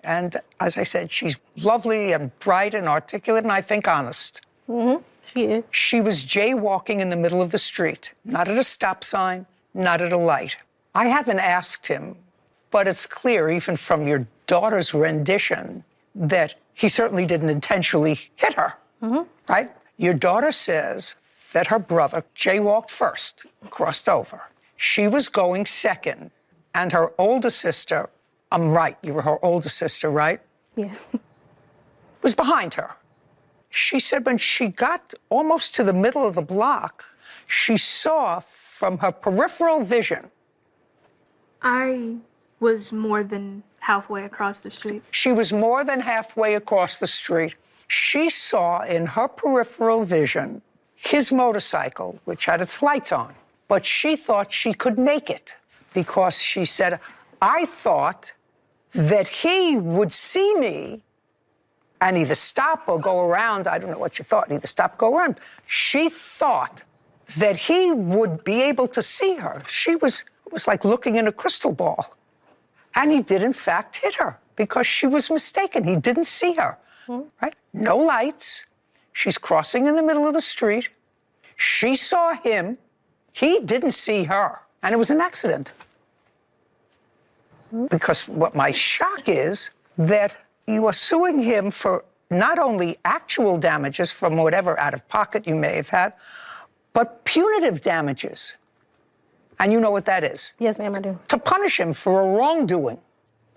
and as I said, she's lovely and bright and articulate and I think honest. Mm-hmm. She is. She was jaywalking in the middle of the street, not at a stop sign, not at a light. I haven't asked him, but it's clear even from your daughter's rendition that he certainly didn't intentionally hit her, right? Your daughter says that her brother jaywalked first, crossed over. She was going second, and her older sister, I'm right, you were her older sister, right? Yes. Was behind her. She said when she got almost to the middle of the block, she saw from her peripheral vision. I was more than halfway across the street. She was more than halfway across the street. She saw in her peripheral vision his motorcycle, which had its lights on, but she thought she could make it because she said, I thought that he would see me and either stop or go around. I don't know what you thought, either stop, go around. She thought that he would be able to see her. It was like looking in a crystal ball. And he did, in fact, hit her because she was mistaken. He didn't see her, right? No lights. She's crossing in the middle of the street. She saw him. He didn't see her. And it was an accident. Because what my shock is that you are suing him for not only actual damages from whatever out of pocket you may have had, but punitive damages. And you know what that is? Yes, ma'am, I do. To punish him for a wrongdoing.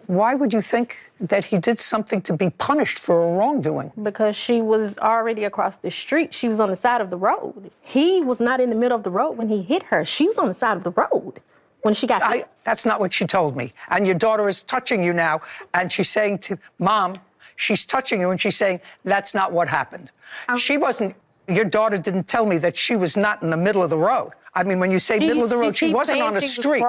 Why would you think that he did something to be punished for a wrongdoing? Because she was already across the street. She was on the side of the road. He was not in the middle of the road when he hit her. She was on the side of the road when she got hit. That's not what she told me. And your daughter is touching you now, and she's saying to Mom, she's touching you, and she's saying, that's not what happened. She wasn't, your daughter didn't tell me that she was not in the middle of the road. I mean, when you say middle of the road, she wasn't on a street.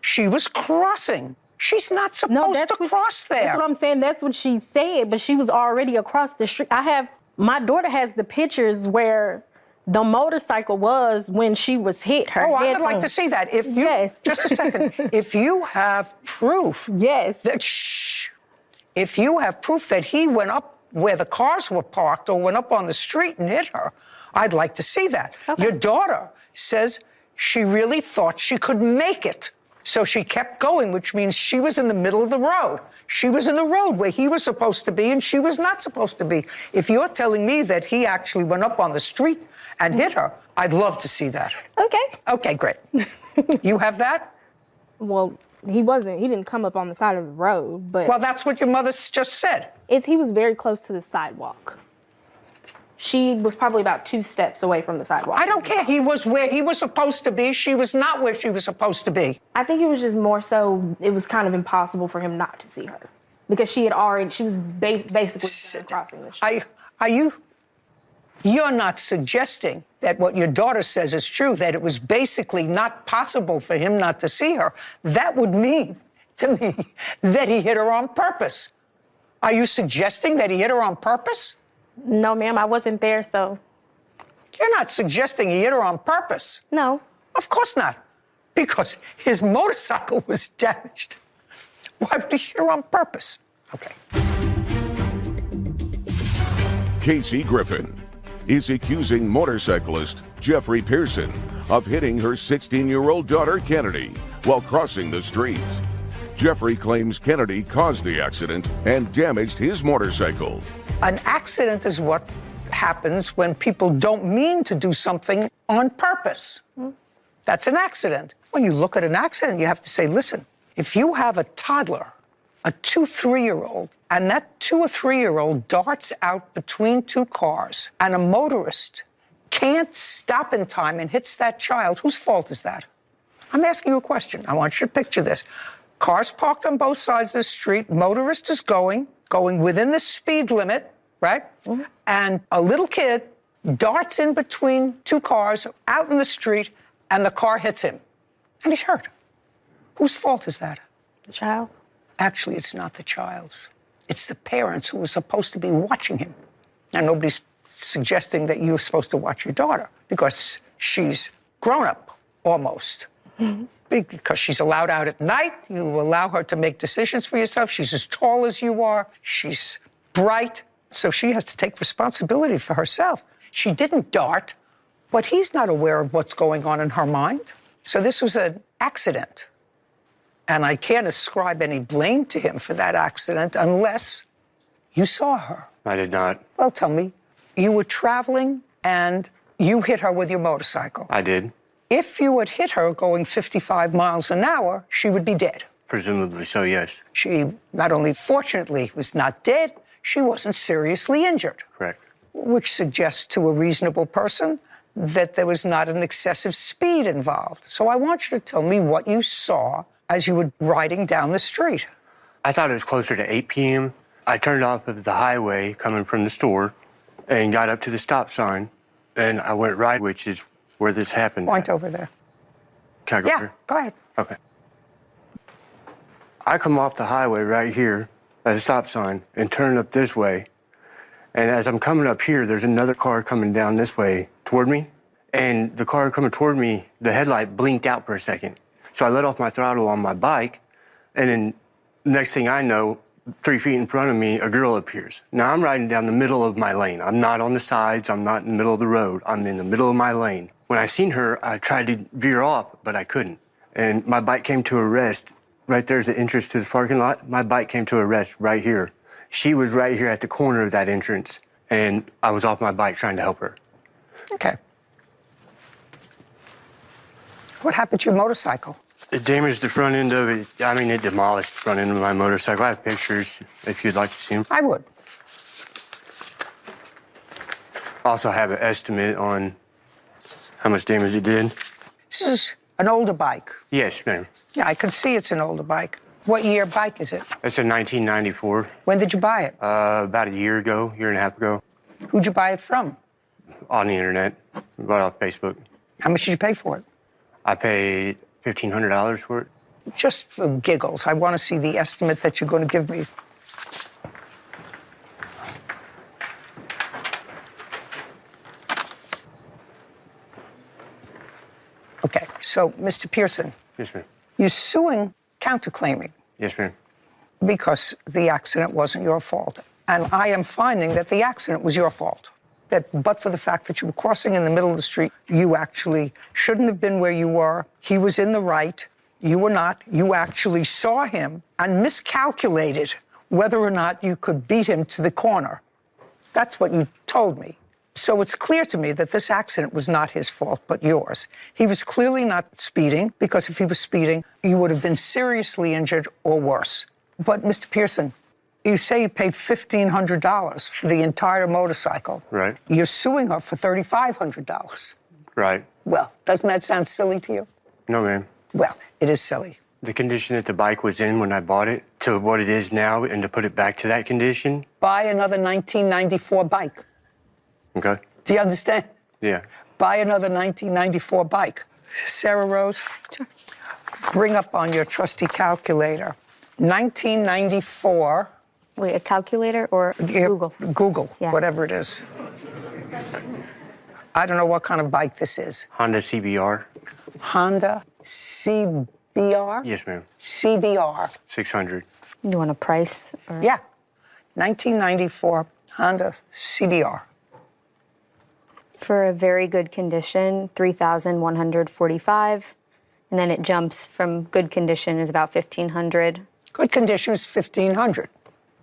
She was crossing. She's not supposed to cross there. That's what I'm saying. That's what she said, but she was already across the street. My daughter has the pictures where the motorcycle was when she was hit. Her I head would like to see that. If you, just a second. If you have proof, if you have proof that he went up where the cars were parked or went up on the street and hit her, I'd like to see that. Okay. Your daughter says she really thought she could make it. So she kept going, which means she was in the middle of the road. She was in the road where he was supposed to be and she was not supposed to be. If you're telling me that he actually went up on the street and hit her, I'd love to see that. Okay. Okay, great. You have that? Well, he didn't come up on the side of the road, but... Well, that's what your mother just said. He was very close to the sidewalk. She was probably about 2 steps away from the sidewalk. I don't care. He was where he was supposed to be. She was not where she was supposed to be. I think it was just more so it was kind of impossible for him not to see her because she was basically crossing the street. You're not suggesting that what your daughter says is true, that it was basically not possible for him not to see her. That would mean to me that he hit her on purpose. Are you suggesting that he hit her on purpose? No, ma'am, I wasn't there, so. You're not suggesting he hit her on purpose. No. Of course not, because his motorcycle was damaged. Why would he hit her on purpose? Okay. Casey Griffin is accusing motorcyclist Jeffrey Pearson of hitting her 16-year-old daughter Kennedy while crossing the streets. Jeffrey claims Kennedy caused the accident and damaged his motorcycle. An accident is what happens when people don't mean to do something on purpose. That's an accident. When you look at an accident, you have to say, listen, if you have a toddler, a 2-3-year-old, and that 2 or 3-year-old darts out between 2 cars, and a motorist can't stop in time and hits that child, whose fault is that? I'm asking you a question. I want you to picture this. Cars parked on both sides of the street, motorist is going within the speed limit, right? And a little kid darts in between 2 cars out in the street, and the car hits him, and he's hurt. Whose fault is that? The child. Actually, it's not the child's. It's the parents who were supposed to be watching him. Now, nobody's suggesting that you're supposed to watch your daughter because she's grown up, almost. Because she's allowed out at night, you allow her to make decisions for yourself. She's as tall as you are. She's bright. So she has to take responsibility for herself. She didn't dart, but he's not aware of what's going on in her mind. So this was an accident. And I can't ascribe any blame to him for that accident unless you saw her. I did not. Well, tell me, you were traveling and you hit her with your motorcycle. I did. If you had hit her going 55 miles an hour, she would be dead. Presumably so, yes. She not only fortunately was not dead, she wasn't seriously injured. Correct. Which suggests to a reasonable person that there was not an excessive speed involved. So I want you to tell me what you saw as you were riding down the street. I thought it was closer to 8 p.m. I turned off of the highway coming from the store and got up to the stop sign, and I went right, which is where this happened. Point over there. Can I go here? Go ahead. Okay. I come off the highway right here at the stop sign and turn up this way. And as I'm coming up here, there's another car coming down this way toward me. And the car coming toward me, the headlight blinked out for a second. So I let off my throttle on my bike, and then next thing I know, 3 feet in front of me, a girl appears. Now I'm riding down the middle of my lane. I'm not on the sides, I'm not in the middle of the road, I'm in the middle of my lane. When I seen her, I tried to veer off, but I couldn't. And my bike came to a rest. Right there's the entrance to the parking lot. My bike came to a rest right here. She was right here at the corner of that entrance, and I was off my bike trying to help her. Okay. What happened to your motorcycle? It damaged the front end of it. I mean, it demolished the front end of my motorcycle. I have pictures if you'd like to see them. I would. I also have an estimate on how much damage it did. This is an older bike. Yes, ma'am. Yeah, I can see it's an older bike. What year bike is it? It's a 1994. When did you buy it? About a year ago, year and a half ago. Who'd you buy it from? On the internet. Bought it off Facebook. How much did you pay for it? I paid $1,500 for it. Just for giggles, I want to see the estimate that you're going to give me. Okay, so, Mr. Pearson. Yes, ma'am. You're suing counterclaiming Yes, ma'am. because the accident wasn't your fault. And I am finding that the accident was your fault. That but for the fact that you were crossing in the middle of the street, you actually shouldn't have been where you were. He was in the right. You were not. You actually saw him and miscalculated whether or not you could beat him to the corner. That's what you told me. So it's clear to me that this accident was not his fault, but yours. He was clearly not speeding, because if he was speeding, you would have been seriously injured or worse. But, Mr. Pearson, you say you paid $1,500 for the entire motorcycle. Right. You're suing her for $3,500. Right. Well, doesn't that sound silly to you? No, ma'am. Well, it is silly. The condition that the bike was in when I bought it to what it is now and to put it back to that condition. Buy another 1994 bike. Okay. Do you understand? Yeah. Buy another 1994 bike. Sarah Rose? Sure. Bring up on your trusty calculator. 1994. Wait, a calculator or Google? Google, Yeah. whatever it is. I don't know what kind of bike this is. Honda CBR. Honda CBR? Yes, ma'am. CBR. 600. You want a price? Or? Yeah. 1994 Honda CBR. For a very good condition, $3,145, and then it jumps from good condition is about $1,500. Good condition is $1,500.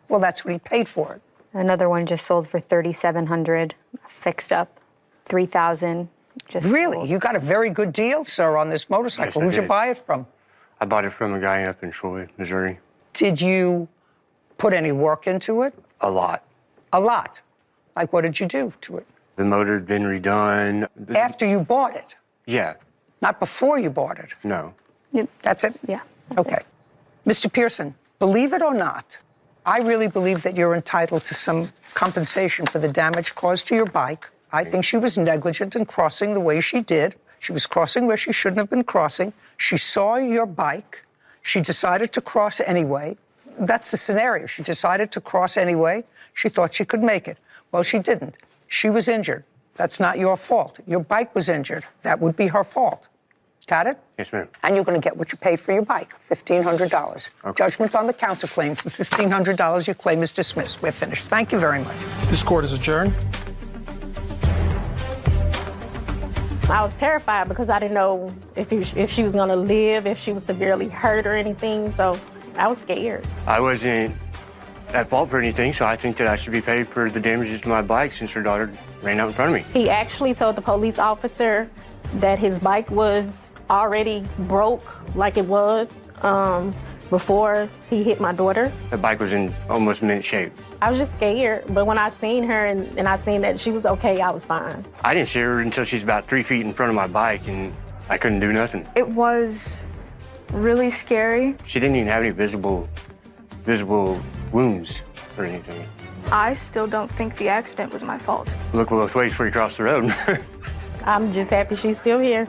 Well, that's what he paid for it. Another one just sold for $3,700, fixed up. $3,000 just Really? sold. You got a very good deal, sir, on this motorcycle. Yes, I Who'd you did. buy it from? I bought it from a guy up in Troy, Missouri. Did you put any work into it? A lot. A lot. Like, what did you do to it? The motor had been redone. After you bought it, Yeah. not before you bought it. No. That's it? Yeah. Okay. Mr. Pearson, believe it or not, I really believe that you're entitled to some compensation for the damage caused to your bike. I think she was negligent in crossing the way she did. She was crossing where she shouldn't have been crossing. She saw your bike. She decided to cross anyway. That's the scenario. She decided to cross anyway. She thought she could make it. Well, she didn't. She was injured. That's not your fault. Your bike was injured. That would be her fault. Got it? Yes, ma'am. And you're going to get what you paid for your bike, $1,500. Okay. Judgment on the counterclaim for $1,500. Your claim is dismissed. We're finished. Thank you very much. This court is adjourned. I was terrified because I didn't know if she was going to live, if she was severely hurt or anything, so I was scared. I wasn't at fault for anything, so I think that I should be paid for the damages to my bike since her daughter ran out in front of me. He actually told the police officer that his bike was already broke like it was before he hit my daughter. The bike was in almost mint shape. I was just scared, but when I seen her and I seen that she was okay, I was fine. I didn't see her until she's about 3 feet in front of my bike, and I couldn't do nothing. It was really scary. She didn't even have any visible wounds or anything. I still don't think the accident was my fault. Look both ways before you cross the road. I'm just happy she's still here.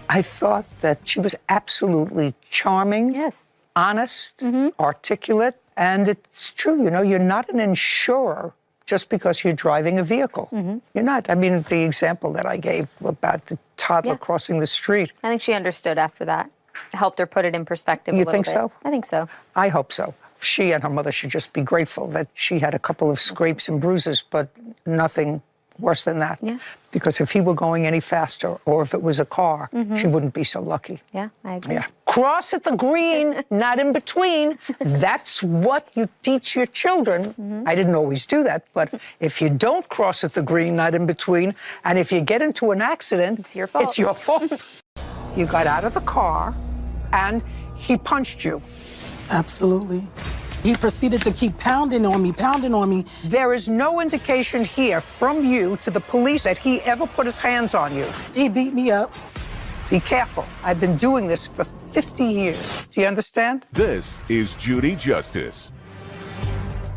I thought that she was absolutely charming, Yes. honest, articulate, and it's true. You know, you're not an insurer just because you're driving a vehicle. You're not. I mean, the example that I gave about the toddler crossing the street. I think she understood after that. It helped her put it in perspective a You little think bit. so? I think so. I hope so. She and her mother should just be grateful that she had a couple of scrapes and bruises, but nothing worse than that. Yeah. Because if he were going any faster or if it was a car, she wouldn't be so lucky. Yeah, I agree. Yeah. Cross at the green, not in between. That's what you teach your children. I didn't always do that, but if you don't cross at the green, not in between, and if you get into an accident, It's your fault. It's your fault. You got out of the car, and he punched you. Absolutely. He proceeded to keep pounding on me. There is no indication here from you to the police that he ever put his hands on you. He beat me up. Be careful. I've been doing this for 50 years. Do you understand? This is Judy Justice.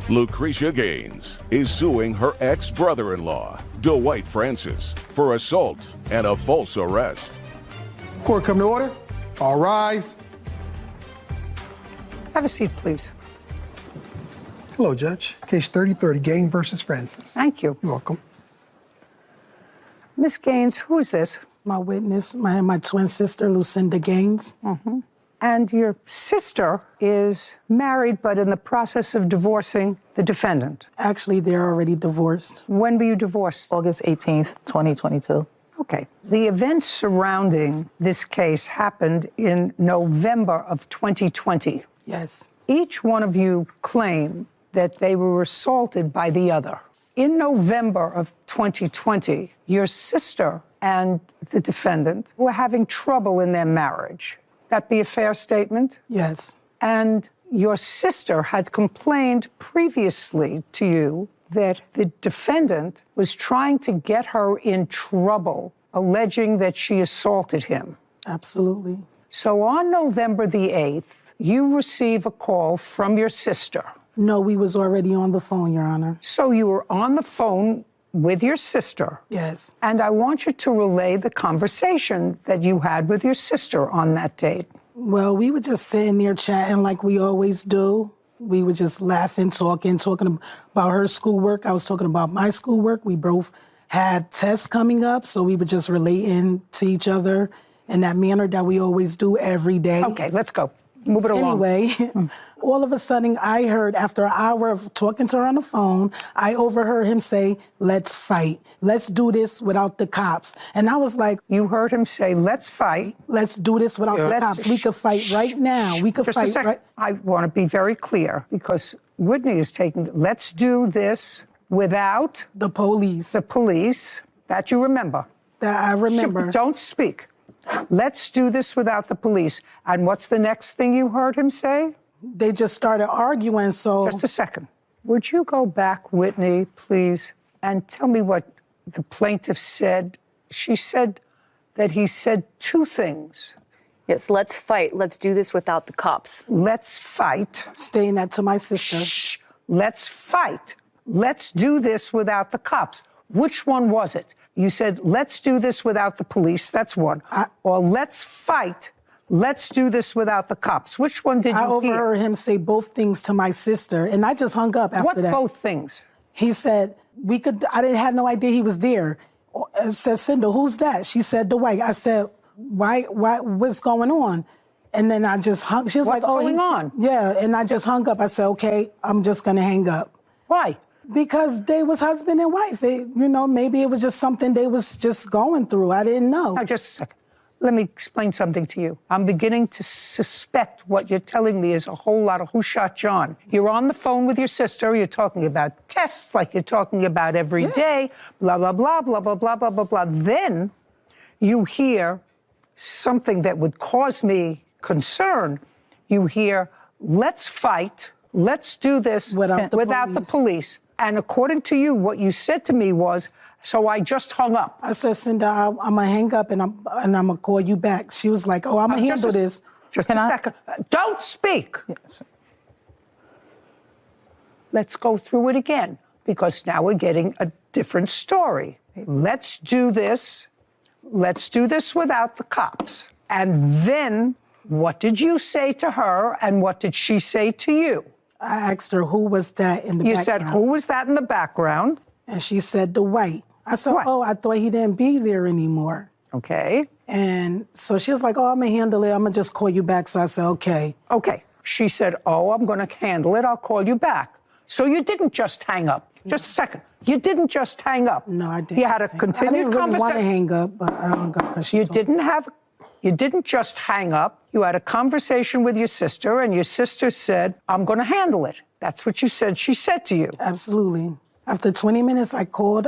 Lucretia Gaines is suing her ex-brother-in-law, Dwight Francis, for assault and a false arrest. Court come to order. All rise. Have a seat, please. Hello, Judge. Case 3030, Gaines versus Francis. Thank you. You're welcome. Miss Gaines, who is this? My witness, my twin sister, Lucinda Gaines. And your sister is married but in the process of divorcing the defendant. Actually, they're already divorced. When were you divorced? August 18th, 2022. Okay. The events surrounding this case happened in November of 2020. Yes. Each one of you claim that they were assaulted by the other. In November of 2020, your sister and the defendant were having trouble in their marriage. That be a fair statement? Yes. And your sister had complained previously to you that the defendant was trying to get her in trouble, alleging that she assaulted him. Absolutely. So on November the 8th, you receive a call from your sister. No, we was already on the phone, Your Honor. So you were on the phone with your sister. Yes. And I want you to relay the conversation that you had with your sister on that date. Well, we were just sitting there chatting like we always do. We were just laughing, talking about her schoolwork. I was talking about my schoolwork. We both had tests coming up, so we were just relating to each other in that manner that we always do every day. Okay, let's go. Move it along. Anyway, all of a sudden, I heard, after an hour of talking to her on the phone, I overheard him say, "Let's fight. Let's do this without the cops." And I was like... You heard him say, "Let's fight. Let's do this without the cops. We could fight right now. We could fight right..." I want to be very clear, because Whitney is taking... Let's do this without... The police. The police. That you remember. That I remember. Don't speak. Let's do this without the police. And what's the next thing you heard him say? They just started arguing, so... Just a second. Would you go back, Whitney, please, and tell me what the plaintiff said? She said that he said two things. Yes, let's fight. Let's do this without the cops. Let's fight. Saying that to my sister. Shh. Let's fight. Let's do this without the cops. Which one was it? You said, let's do this without the police. That's one. Or let's fight. Let's do this without the cops. Which one did you hear? I overheard him say both things to my sister, and I just hung up after that. What both things? He said, I didn't have no idea he was there. I said, "Cinda, who's that?" She said, "Dwight." I said, why, what's going on? And then I just hung. She was like, "Oh, going on?" Yeah, and I just hung up. I said, "Okay, I'm just gonna hang up." Why? Because they was husband and wife. Maybe it was just something they was just going through. I didn't know. Now, just a second. Let me explain something to you. I'm beginning to suspect what you're telling me is a whole lot of who shot John. You're on the phone with your sister. You're talking about tests like you're talking about every day, blah, blah, blah, blah, blah, blah, blah, blah, blah. Then you hear something that would cause me concern. You hear, let's fight. Let's do this without the police. And according to you, what you said to me was, so I just hung up. I said, "Cinda, I'm gonna hang up and I'm gonna call you back." She was like, "Oh, I'm gonna handle this." Just a second. Don't speak. Yes. Let's go through it again, because now we're getting a different story. Let's do this. Let's do this without the cops. And then, what did you say to her, and what did she say to you? I asked her, "Who was that in the background?" You said, "Who was that in the background?" And she said, "Dwight." I said, What? "Oh, I thought he didn't be there anymore." Okay. And so she was like, "Oh, I'm gonna handle it. I'm gonna just call you back." So I said, "Okay." Okay. She said, "Oh, I'm gonna handle it. I'll call you back." So you didn't just hang up. Just a second. You didn't just hang up. No, I didn't. You had a continued I didn't really want to conversation. hang up, but I hung up because she You didn't have. You didn't just hang up. You had a conversation with your sister, and your sister said, I'm going to handle it. That's what you said she said to you. Absolutely. After 20 minutes, I called.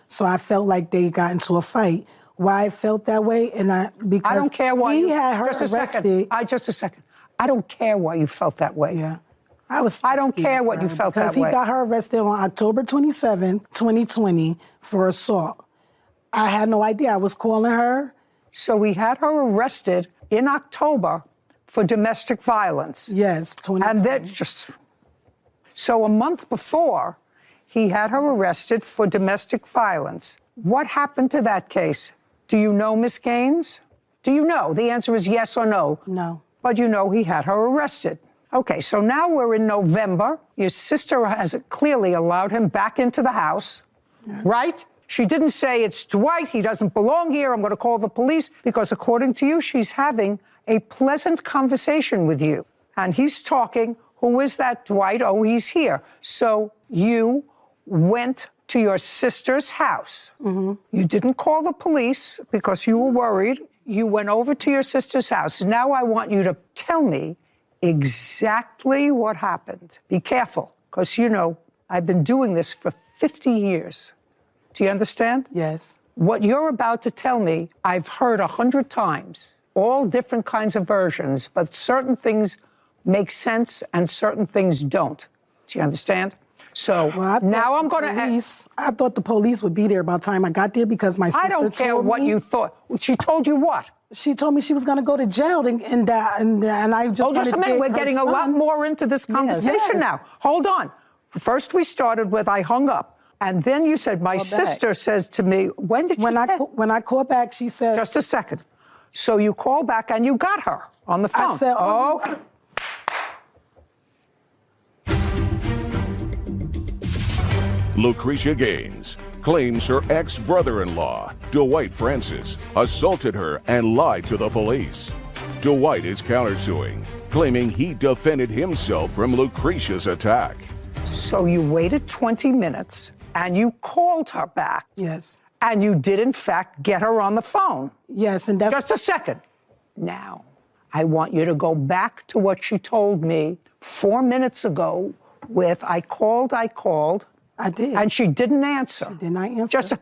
So I felt like they got into a fight. Why I felt that way, because I don't care why he had her just arrested. Just a second. I don't care why you felt that way. Yeah. I don't care what you felt that way. Because he got her arrested on October 27th, 2020 for assault. I had no idea. I was calling her. So we had her arrested in October for domestic violence. Yes, 2020. And then so a month before, he had her arrested for domestic violence. What happened to that case? Do you know, Miss Gaines? Do you know? The answer is yes or no. No. But you know he had her arrested. Okay, so now we're in November. Your sister has clearly allowed him back into the house, right? She didn't say, it's Dwight, he doesn't belong here, I'm going to call the police, because according to you, she's having a pleasant conversation with you. And he's talking, who is that Dwight? Oh, he's here. So you went to your sister's house. Mm-hmm. You didn't call the police because you were worried. You went over to your sister's house. Now I want you to tell me exactly what happened. Be careful, because you know, I've been doing this for 50 years. Do you understand? Yes. What you're about to tell me, I've heard 100 times, all different kinds of versions, but certain things make sense and certain things don't. Do you understand? So now I'm going to... I thought the police would be there by the time I got there because my sister told me... I don't care what you thought. She told you what? She told me she was going to go to jail and I just wanted just a minute. We're getting a lot more into this conversation now. Hold on. First we started with I hung up. And then you said, my sister says to me, when did when I called back, she said... Just a second. So you called back and you got her on the phone. I said, okay. Lucretia Gaines claims her ex-brother-in-law, Dwight Francis, assaulted her and lied to the police. Dwight is countersuing, claiming he defended himself from Lucretia's attack. So you waited 20 minutes and you called her back. Yes. And you did, in fact, get her on the phone. Yes, and that's... Just a second. Now, I want you to go back to what she told me 4 minutes ago with I called. I did. And she didn't answer. She did not answer.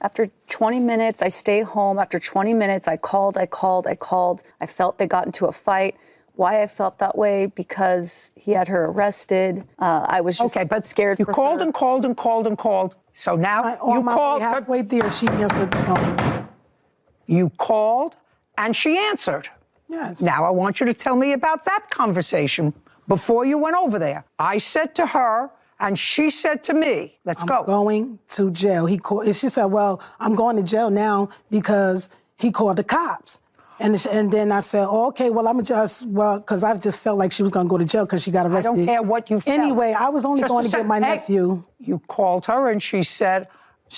After 20 minutes, I stay home. After 20 minutes, I called. I felt they got into a fight. Why I felt that way? Because he had her arrested. I was just scared you for called her. and called. So now you called. Halfway there, she answered the phone. You called and she answered. Yes. Now I want you to tell me about that conversation before you went over there. I said to her, and she said to me, let's go. I'm going to jail. She said, well, I'm going to jail now because he called the cops. And then I said, okay, well, because I just felt like she was going to go to jail because she got arrested. I don't care what you felt. Anyway, I was only going to get my nephew. You called her and she said,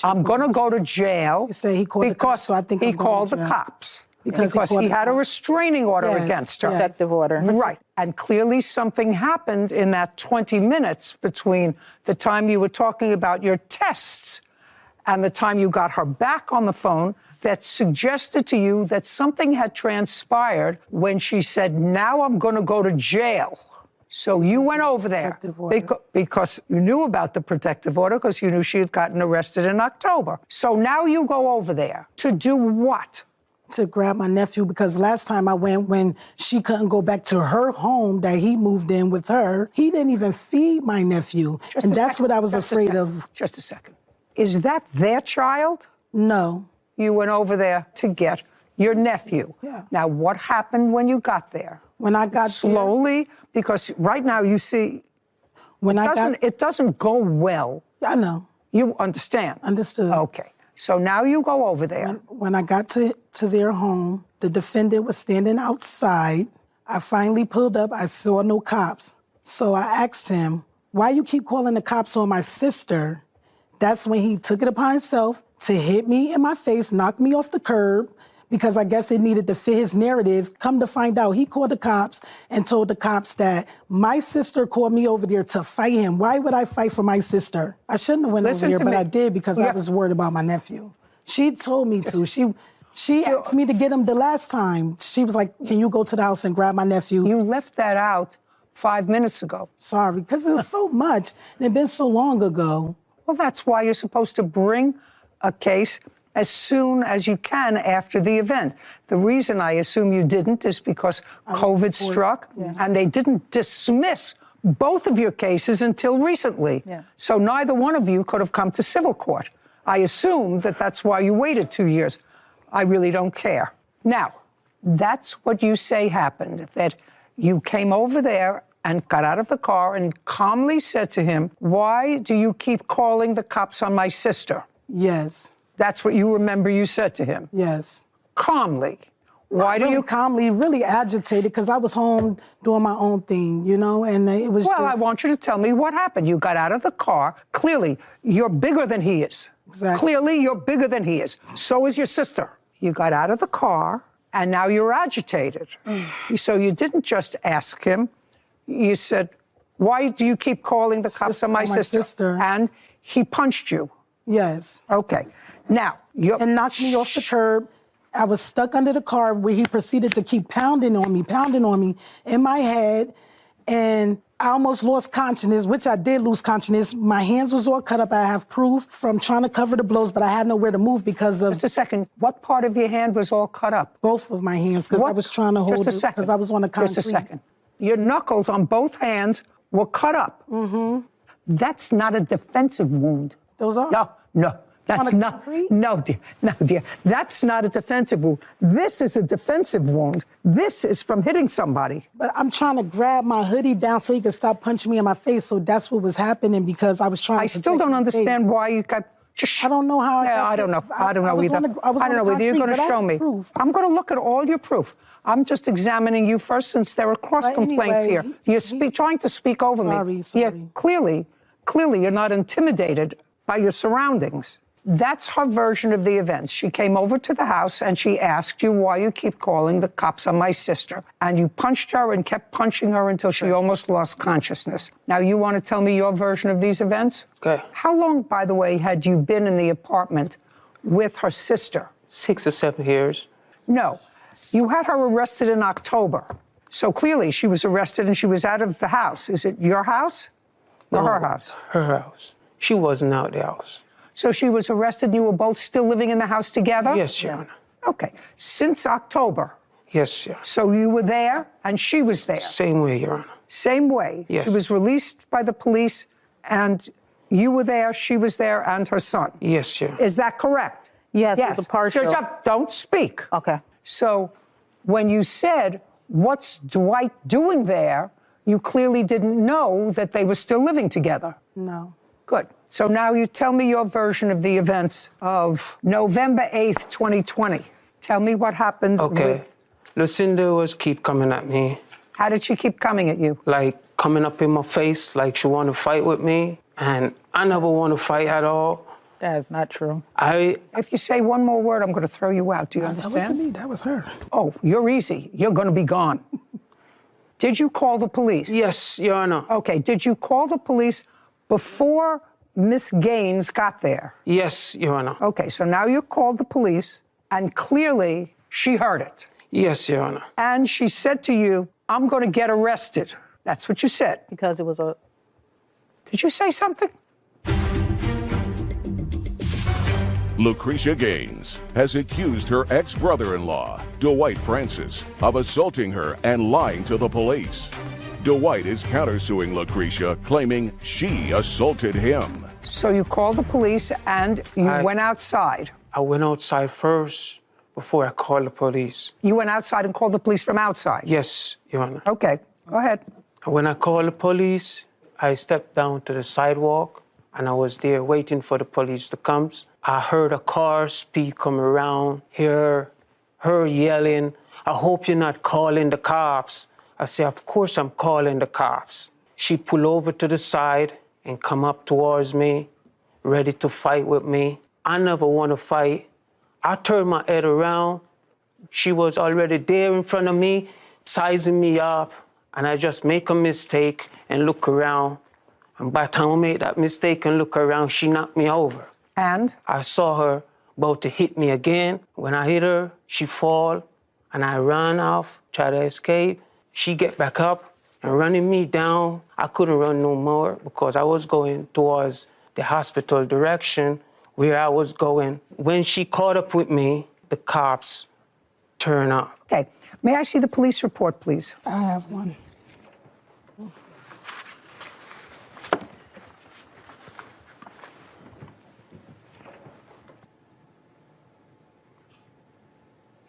I'm going to go to jail. You say he called the cops, so I think he called the cops. Because he had a restraining order against her. Protective order. Right. And clearly something happened in that 20 minutes between the time you were talking about your tests and the time you got her back on the phone that suggested to you that something had transpired when she said, now I'm going to go to jail. So you went over there because you knew about the protective order because you knew she had gotten arrested in October. So now you go over there to do what? To grab my nephew, because last time I went when she couldn't go back to her home that he moved in with her, he didn't even feed my nephew. And that's what I was afraid of. Just a second. Is that their child? No. You went over there to get your nephew. Yeah. Now, what happened when you got there? When I got slowly, because right now you see, it doesn't go well. I know. You understand? Understood. Okay. So now you go over there. When I got to their home, the defendant was standing outside. I finally pulled up. I saw no cops. So I asked him, why you keep calling the cops on my sister? That's when he took it upon himself to hit me in my face, knock me off the curb, because I guess it needed to fit his narrative. Come to find out, he called the cops and told the cops that my sister called me over there to fight him. Why would I fight for my sister? I shouldn't have went over there, but I did because I was worried about my nephew. She told me to. She asked me to get him the last time. She was like, can you go to the house and grab my nephew? You left that out 5 minutes ago. Sorry, because it was so much. And it been so long ago. Well, that's why you're supposed to bring a case as soon as you can after the event. The reason I assume you didn't is because COVID struck and they didn't dismiss both of your cases until recently. So neither one of you could have come to civil court. I assume that that's why you waited 2 years. I really don't care. Now, that's what you say happened, that you came over there and got out of the car and calmly said to him, why do you keep calling the cops on my sister? Yes. That's what you remember you said to him? Yes. Calmly. Why do you... Calmly, really agitated, because I was home doing my own thing, you know, and it was Well, I want you to tell me what happened. You got out of the car. Clearly, you're bigger than he is. Exactly. Clearly, you're bigger than he is. So is your sister. You got out of the car, and now you're agitated. So you didn't just ask him. You said, why do you keep calling the cops on my sister? And he punched you. Yes. Okay. Now, and knocked me off the curb. I was stuck under the car where he proceeded to keep pounding on me in my head. And I almost lost consciousness, which I did lose consciousness. My hands was all cut up. I have proof from trying to cover the blows, but I had nowhere to move because of... Just a second. What part of your hand was all cut up? Both of my hands, because I was trying to hold it, because I was on the concrete. Just a second. Your knuckles on both hands were cut up. Mm-hmm. That's not a defensive wound. Those are? No. That's not. No, dear. That's not a defensive wound. This is a defensive wound. This is from hitting somebody. But I'm trying to grab my hoodie down so he could stop punching me in my face. So that's what was happening, because I was trying to I still don't understand why you got... I don't know how. I don't know. I don't know either. I don't know either. You're going to show me. I'm going to look at all your proof. I'm just examining you first, since there are cross complaints here. You're trying to speak over me. Sorry. Clearly, you're not intimidated by your surroundings. That's her version of the events. She came over to the house and she asked you why you keep calling the cops on my sister. And you punched her and kept punching her until she almost lost consciousness. Now, you want to tell me your version of these events? Okay. How long, by the way, had you been in the apartment with her sister? 6 or 7 years. No. You had her arrested in October. So clearly she was arrested and she was out of the house. Is it your house or her house? Her house. She wasn't out the house. So she was arrested and you were both still living in the house together? Yes, Your Honor. Okay. Since October? Yes, Your Honor. So you were there and she was there? Same way, Your Honor. Same way? Yes. She was released by the police and you were there, she was there, and her son? Yes, Your Honor. Is that correct? Yes, it's a partial. Don't speak. Okay. So when you said, what's Dwight doing there, you clearly didn't know that they were still living together. No. Good. So now you tell me your version of the events of November 8th, 2020. Tell me what happened. Okay. Lucinda was keep coming at me. How did she keep coming at you? Like coming up in my face, like she want to fight with me. And I never want to fight at all. That is not true. If you say one more word, I'm going to throw you out. Do you understand? That wasn't me. That was her. Oh, you're easy. You're going to be gone. Did you call the police? Yes, Your Honor. Okay. Did you call the police before Miss Gaines got there? Yes, Your Honor. Okay, so now you called the police, and clearly she heard it. Yes, Your Honor. And she said to you, I'm going to get arrested. That's what you said. Because it was a... Did you say something? Lucretia Gaines has accused her ex-brother-in-law, Dwight Francis, of assaulting her and lying to the police. Dwight is countersuing Lucretia, claiming she assaulted him. So you called the police and you went outside? I went outside first before I called the police. You went outside and called the police from outside? Yes, Your Honor. Okay, go ahead. When I called the police, I stepped down to the sidewalk and I was there waiting for the police to come. I heard a car speed come around, hear her yelling, I hope you're not calling the cops. I said, of course I'm calling the cops. She pulled over to the side and come up towards me, ready to fight with me. I never want to fight. I turned my head around. She was already there in front of me, sizing me up, and I just make a mistake and look around. And by the time I made that mistake and look around, she knocked me over. And? I saw her about to hit me again. When I hit her, she fall, and I ran off, try to escape. She get back up and running me down. I couldn't run no more because I was going towards the hospital direction where I was going. When she caught up with me, the cops turned up. Okay. May I see the police report, please? I have one.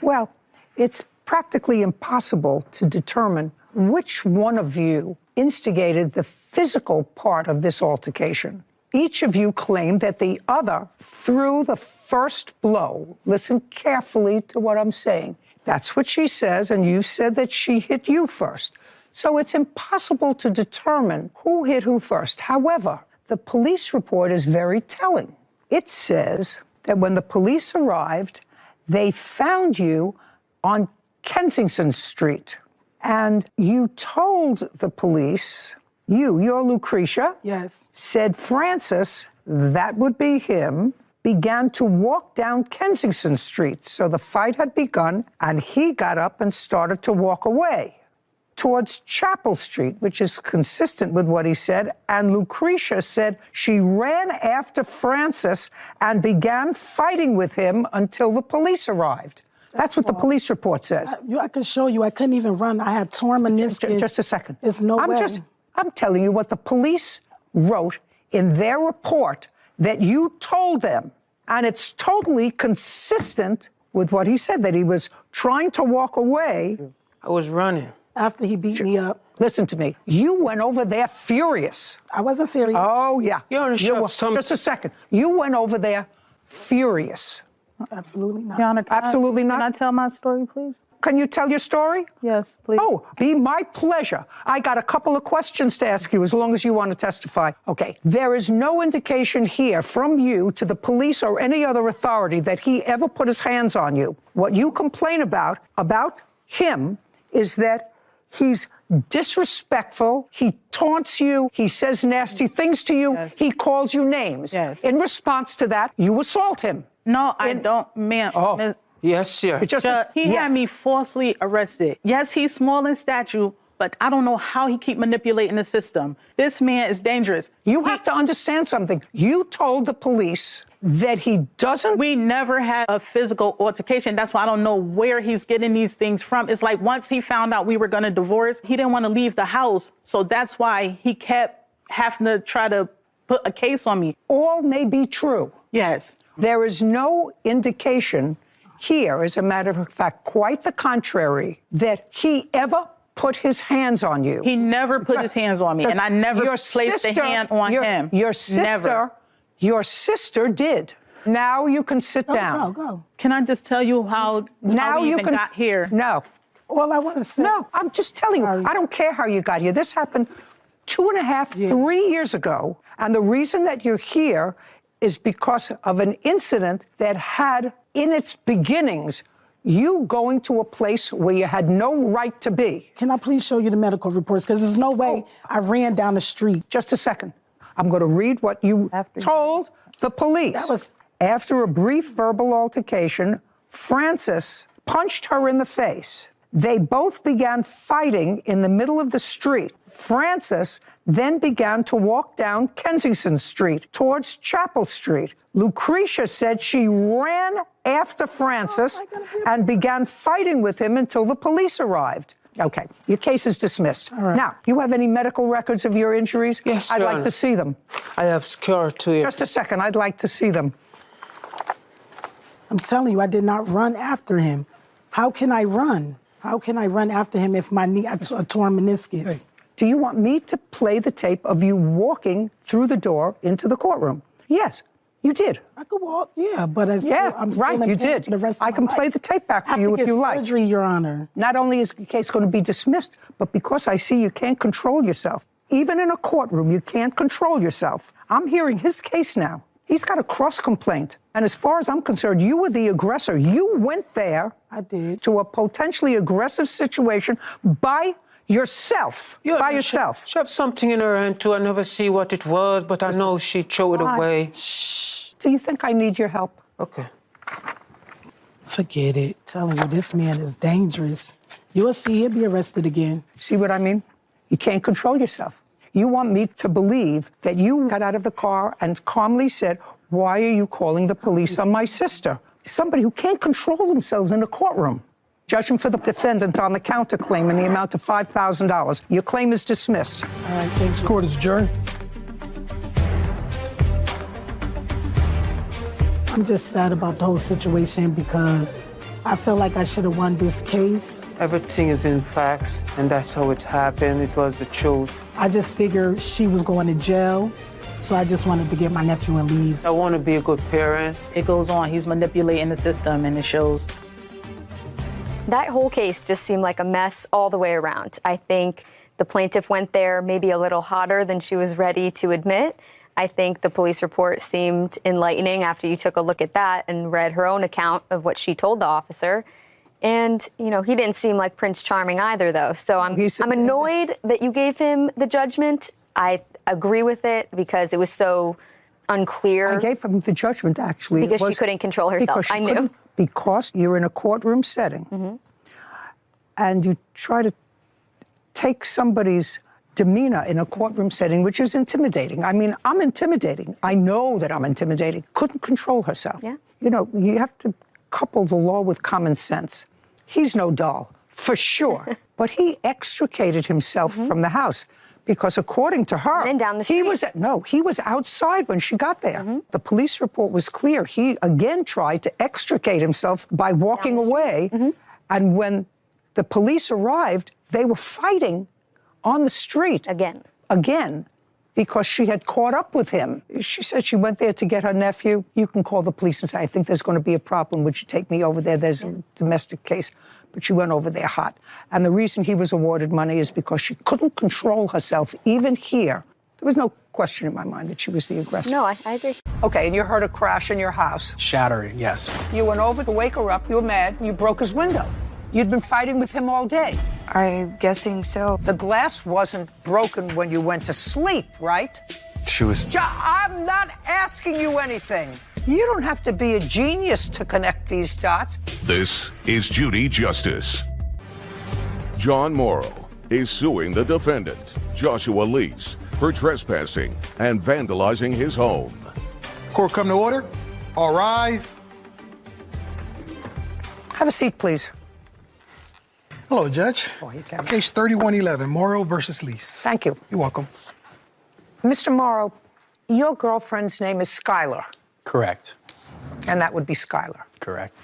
Well, it's practically impossible to determine which one of you instigated the physical part of this altercation. Each of you claimed that the other threw the first blow. Listen carefully to what I'm saying. That's what she says, and you said that she hit you first. So it's impossible to determine who hit who first. However, the police report is very telling. It says that when the police arrived, they found you on Kensington Street. And you told the police, you're Lucretia. Yes. Said Francis, that would be him, began to walk down Kensington Street. So the fight had begun, and he got up and started to walk away towards Chapel Street, which is consistent with what he said. And Lucretia said she ran after Francis and began fighting with him until the police arrived. That's what the police report says. I can show you. I couldn't even run. I had torn meniscus. Just a second. There's no way. I'm telling you what the police wrote in their report that you told them. And it's totally consistent with what he said, that he was trying to walk away. I was running. After he beat me up. Listen to me. You went over there furious. I wasn't furious. Oh, yeah. Just a second. You went over there furious. Absolutely not. Your Honor, Absolutely not. Can I tell my story, please? Can you tell your story? Yes, please. Oh, be my pleasure. I got a couple of questions to ask you as long as you want to testify. Okay. There is no indication here from you to the police or any other authority that he ever put his hands on you. What you complain about him is that he's disrespectful, he taunts you, he says nasty things to you, Yes. he calls you names. Yes. In response to that, you assault him. No, I don't, ma'am. Oh. Yes, sir. He had me falsely arrested. Yes, he's small in stature, but I don't know how he keep manipulating the system. This man is dangerous. You have to understand something. You told the police that he doesn't... We never had a physical altercation. That's why I don't know where he's getting these things from. It's like once he found out we were going to divorce, he didn't want to leave the house. So that's why he kept having to try to put a case on me. All may be true. Yes. There is no indication here, as a matter of fact, quite the contrary, that he ever put his hands on you. He never put his hands on me, and I never placed a hand on him. Your sister did. Now you can sit down. Go. Can I just tell you how we even got here? No. All I want to say. No, I'm just telling you. I don't care how you got here. This happened 2.5, 3 years ago. And the reason that you're here is because of an incident that had in its beginnings you going to a place where you had no right to be. Can I please show you the medical reports? Because there's no way I ran down the street. Just a second. I'm going to read what you told the police. After a brief verbal altercation, Francis punched her in the face. They both began fighting in the middle of the street. Francis then began to walk down Kensington Street towards Chapel Street. Lucretia said she ran after Francis and began fighting with him until the police arrived. Okay, your case is dismissed. All right. Now, you have any medical records of your injuries? Yes, I'd Your like Honor. to see them. I have scar to it. Just a second, I'd like to see them. I'm telling you, I did not run after him. How can I run? How can I run after him if my knee, a torn meniscus? Do you want me to play the tape of you walking through the door into the courtroom? Yes, you did. I could walk, yeah, but I'm still right, in you pain did. for the rest of I my can life. play the tape back for you if you like. Surgery, Your Honor. Not only is the case going to be dismissed, but because I see you can't control yourself. Even in a courtroom, you can't control yourself. I'm hearing his case now. He's got a cross complaint. And as far as I'm concerned, you were the aggressor. You went there. I did. To a potentially aggressive situation by yourself. By yourself. She have something in her hand too. I never see what it was, but I know she threw it away. Do you think I need your help? Okay. Forget it. Telling you, this man is dangerous. You'll see he'll be arrested again. See what I mean? You can't control yourself. You want me to believe that you got out of the car and calmly said, why are you calling the police on my sister? Somebody who can't control themselves in a courtroom. Judgment for the defendant on the counterclaim in the amount of $5,000. Your claim is dismissed. All right, thanks. Court is adjourned. I'm just sad about the whole situation because I feel like I should have won this case. Everything is in facts, and that's how it happened. It was the truth. I just figured she was going to jail, so I just wanted to get my nephew and leave. I want to be a good parent. It goes on. He's manipulating the system, and it shows. That whole case just seemed like a mess all the way around. I think the plaintiff went there maybe a little hotter than she was ready to admit. I think the police report seemed enlightening after you took a look at that and read her own account of what she told the officer. And, you know, he didn't seem like Prince Charming either, though. So I'm annoyed that you gave him the judgment. I agree with it because it was so unclear. I gave him the judgment, actually. Because she couldn't control herself. I knew. Because you're in a courtroom setting and you try to take somebody's demeanor in a courtroom setting, which is intimidating. I mean, I'm intimidating. I know that I'm intimidating. Couldn't control herself. Yeah. You know, you have to couple the law with common sense. He's no doll, for sure. But he extricated himself from the house because according to her, and then down the street. he was outside when she got there. The police report was clear. He again tried to extricate himself by walking away. And when the police arrived, they were fighting on the street. Again, because she had caught up with him. She said she went there to get her nephew. You can call the police and say, I think there's going to be a problem. Would you take me over there? There's a domestic case. But she went over there hot. And the reason he was awarded money is because she couldn't control herself, even here. There was no question in my mind that she was the aggressor. No, I agree. Okay, and you heard a crash in your house. Shattering, yes. You went over to wake her up. You were mad. And you broke his window. You'd been fighting with him all day. I'm guessing so. The glass wasn't broken when you went to sleep, right? She was... I'm not asking you anything. You don't have to be a genius to connect these dots. This is Judy Justice. John Morrow is suing the defendant, Joshua Lease, for trespassing and vandalizing his home. Court come to order. All rise. Have a seat, please. Hello, Judge. Case 3111, Morrow versus Lease. Thank you. You're welcome. Mr. Morrow, your girlfriend's name is Skylar. Correct. And that would be Skylar. Correct.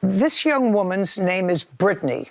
This young woman's name is Brittany.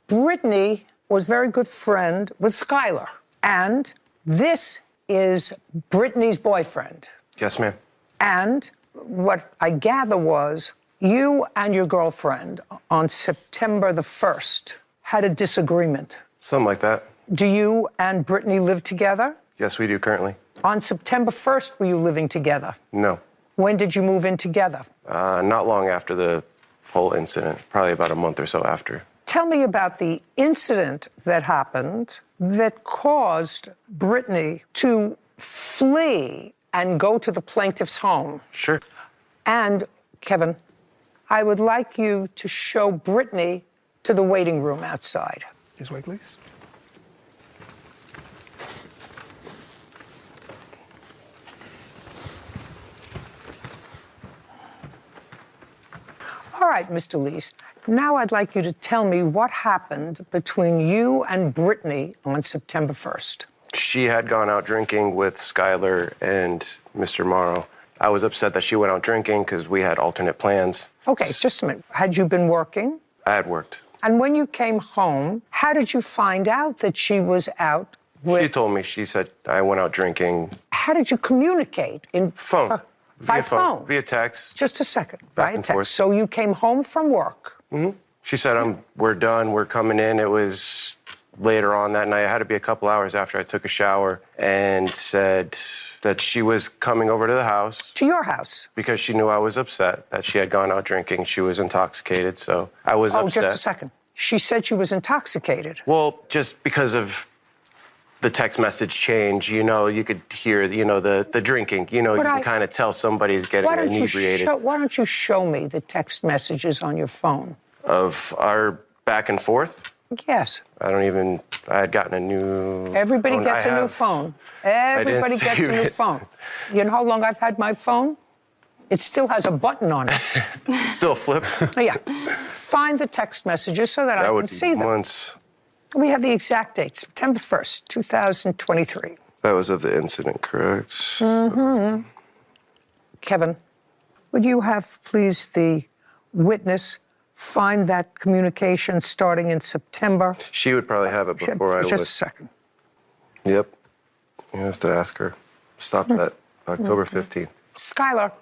Brittany was a very good friend with Skylar. And this is Brittany's boyfriend. Yes, ma'am. And what I gather was you and your girlfriend on September the 1st had a disagreement. Something like that. Do you and Brittany live together? Yes, we do currently. On September 1st, were you living together? No. When did you move in together? Not long after the whole incident, probably about a month or so after. Tell me about the incident that happened that caused Brittany to flee and go to the plaintiff's home. Sure. And, Kevin, I would like you to show Brittany to the waiting room outside. This way, please. All right, Mr. Lease. Now I'd like you to tell me what happened between you and Brittany on September 1st. She had gone out drinking with Skylar and Mr. Morrow. I was upset that she went out drinking because we had alternate plans. Okay, just a minute. Had you been working? I had worked. And when you came home, how did you find out that she was out with... She told me. She said, I went out drinking. How did you communicate? In phone. By phone? Via text. Just a second. Back By and text. forth. So you came home from work. Mm-hmm. She said, we're done. We're coming in. It was later on that night. It had to be a couple hours after I took a shower, and said that she was coming over to the house. To your house? Because she knew I was upset that she had gone out drinking. She was intoxicated, so I was upset. Oh, just a second. She said she was intoxicated. Well, just because of the text message change, you could hear, the drinking. You can kind of tell somebody's getting inebriated. Why don't you show me the text messages on your phone? Of our back and forth? Yes. I had gotten a new Everybody phone. gets a new phone. Everybody gets a new phone. You know how long I've had my phone? It still has a button on it. Still a flip? Yeah. Find the text messages so that I can see them. Months. We have the exact date, September 1st, 2023. That was of the incident, correct? Mm-hmm. Kevin, would you have, please, the witness find that communication starting in September? She would probably have it before I would. Just a second. Yep. You have to ask her. Stop that October 15th. Skylar,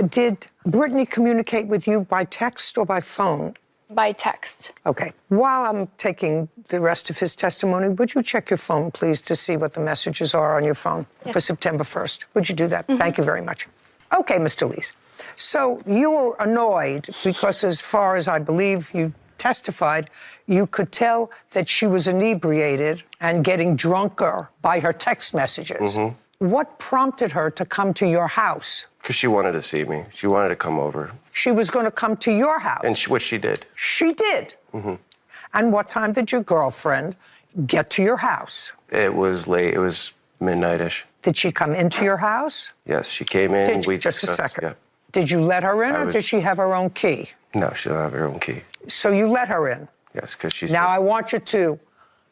did Brittany communicate with you by text or by phone? By text. Okay. While I'm taking the rest of his testimony, would you check your phone, please, to see what the messages are on your phone for September 1st? Would you do that? Thank you very much. Okay, Mr. Lees. So you were annoyed because, as far as I believe you testified, you could tell that she was inebriated and getting drunker by her text messages. What prompted her to come to your house? Because she wanted to see me. She wanted to come over. She was going to come to your house. And which she did. She did? And what time did your girlfriend get to your house? It was late. It was midnight-ish. Did she come into your house? Yes, she came in. Just a second. Yeah. Did you let her in, or did she have her own key? No, she don't have her own key. So you let her in? Yes, because she Now I want you to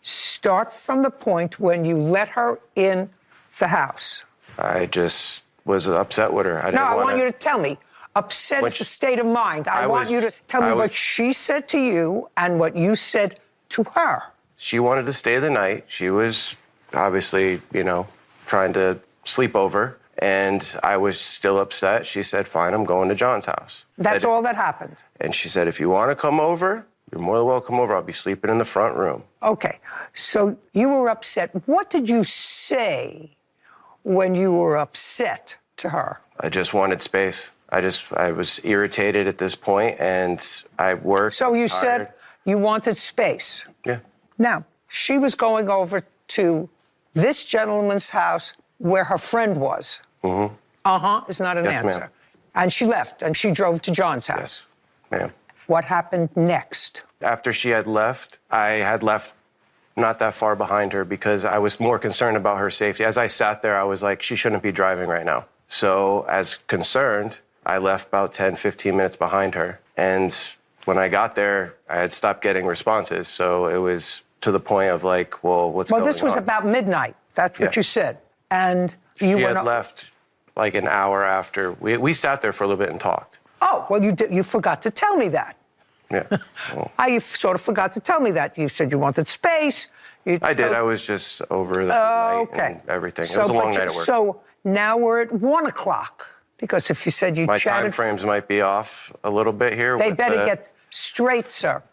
start from the point when you let her in the house. I just was upset with her. I want you to tell me. Upset is a state of mind. I want you to tell me what she said to you and what you said to her. She wanted to stay the night. She was obviously, trying to sleep over. And I was still upset. She said, fine, I'm going to John's house. That's all that happened? And she said, if you want to come over, you're more than welcome over. I'll be sleeping in the front room. Okay. So you were upset. What did you say when you were upset to her? I just wanted space. I was irritated at this point, and I worked. So you said you wanted space? Yeah. Now, she was going over to this gentleman's house where her friend was. Is not an answer. Ma'am. And she left, and she drove to John's house. Yes, ma'am. What happened next? After she had left, I had left not that far behind her because I was more concerned about her safety. As I sat there, I was like, she shouldn't be driving right now. So as concerned, I left about 10, 15 minutes behind her. And when I got there, I had stopped getting responses. So it was to the point of like, well, what's going on? Well, this was about midnight. That's what you said. And she had left like an hour after. We sat there for a little bit and talked. Oh, well, you forgot to tell me that. Yeah. Well, I sort of forgot to tell me that. You said you wanted space. I did. I was just over the night and everything. It was a long night at work. So now we're at 1 o'clock. Because if you said you My chatted... time frames might be off a little bit here. They better get straight, sir.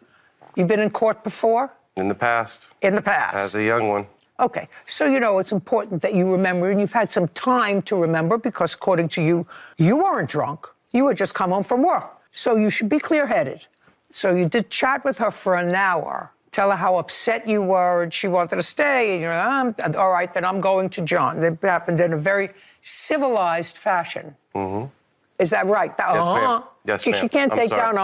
You've been in court before? In the past. In the past. As a young one. Okay. So, it's important that you remember, and you've had some time to remember because, according to you, you weren't drunk. You had just come home from work. So you should be clear-headed. So you did chat with her for an hour. Tell her how upset you were, and she wanted to stay. And you're all right, then I'm going to John. It happened in a very civilized fashion. Is that right? Yes, ma'am. Yes, ma'am. She can't take down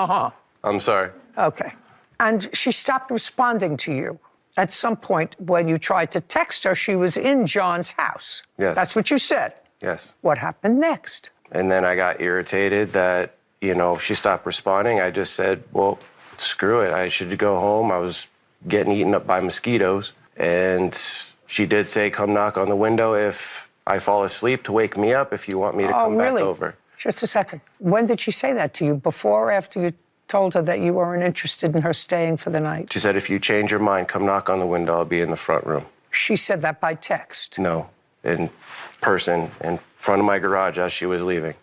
I'm sorry. Okay. And she stopped responding to you. At some point, when you tried to text her, she was in John's house. Yes. That's what you said. Yes. What happened next? And then I got irritated that, she stopped responding. I just said, well, screw it. I should go home. I was getting eaten up by mosquitoes. And she did say, come knock on the window if I fall asleep to wake me up if you want me to come back over. Just a second. When did she say that to you? Before or after you told her that you weren't interested in her staying for the night? She said, if you change your mind, come knock on the window. I'll be in the front room. She said that by text? No, in person, in front of my garage as she was leaving.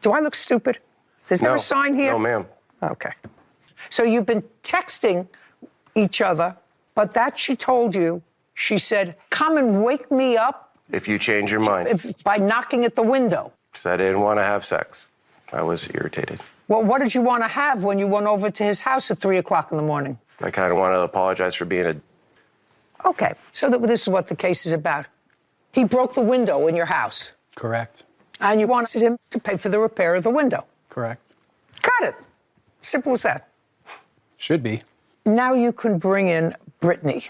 Do I look stupid? There's no sign here? No, ma'am. Okay. So you've been texting each other, but that she told you, she said, come and wake me up. If you change your mind. By knocking at the window. Because I didn't want to have sex. I was irritated. Well, what did you want to have when you went over to his house at 3 o'clock in the morning? I kind of want to apologize for being a Okay, so this is what the case is about. He broke the window in your house. Correct. And you wanted him to pay for the repair of the window. Correct. Got it. Simple as that. Should be. Now you can bring in Brittany.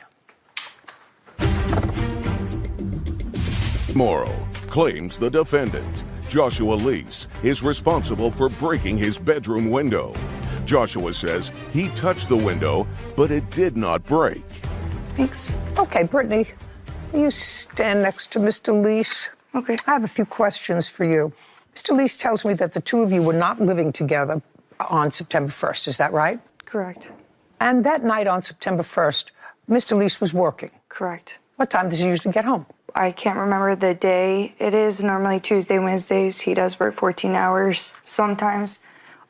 Morrow claims the defendant, Joshua Lease, is responsible for breaking his bedroom window. Joshua says he touched the window, but it did not break. Thanks. Okay, Brittany, you stand next to Mr. Lease. Okay. I have a few questions for you. Mr. Lease tells me that the two of you were not living together on September 1st. Is that right? Correct. And that night on September 1st, Mr. Lease was working. Correct. What time does he usually get home? I can't remember the day it is. Normally Tuesday, Wednesdays, he does work 14 hours. Sometimes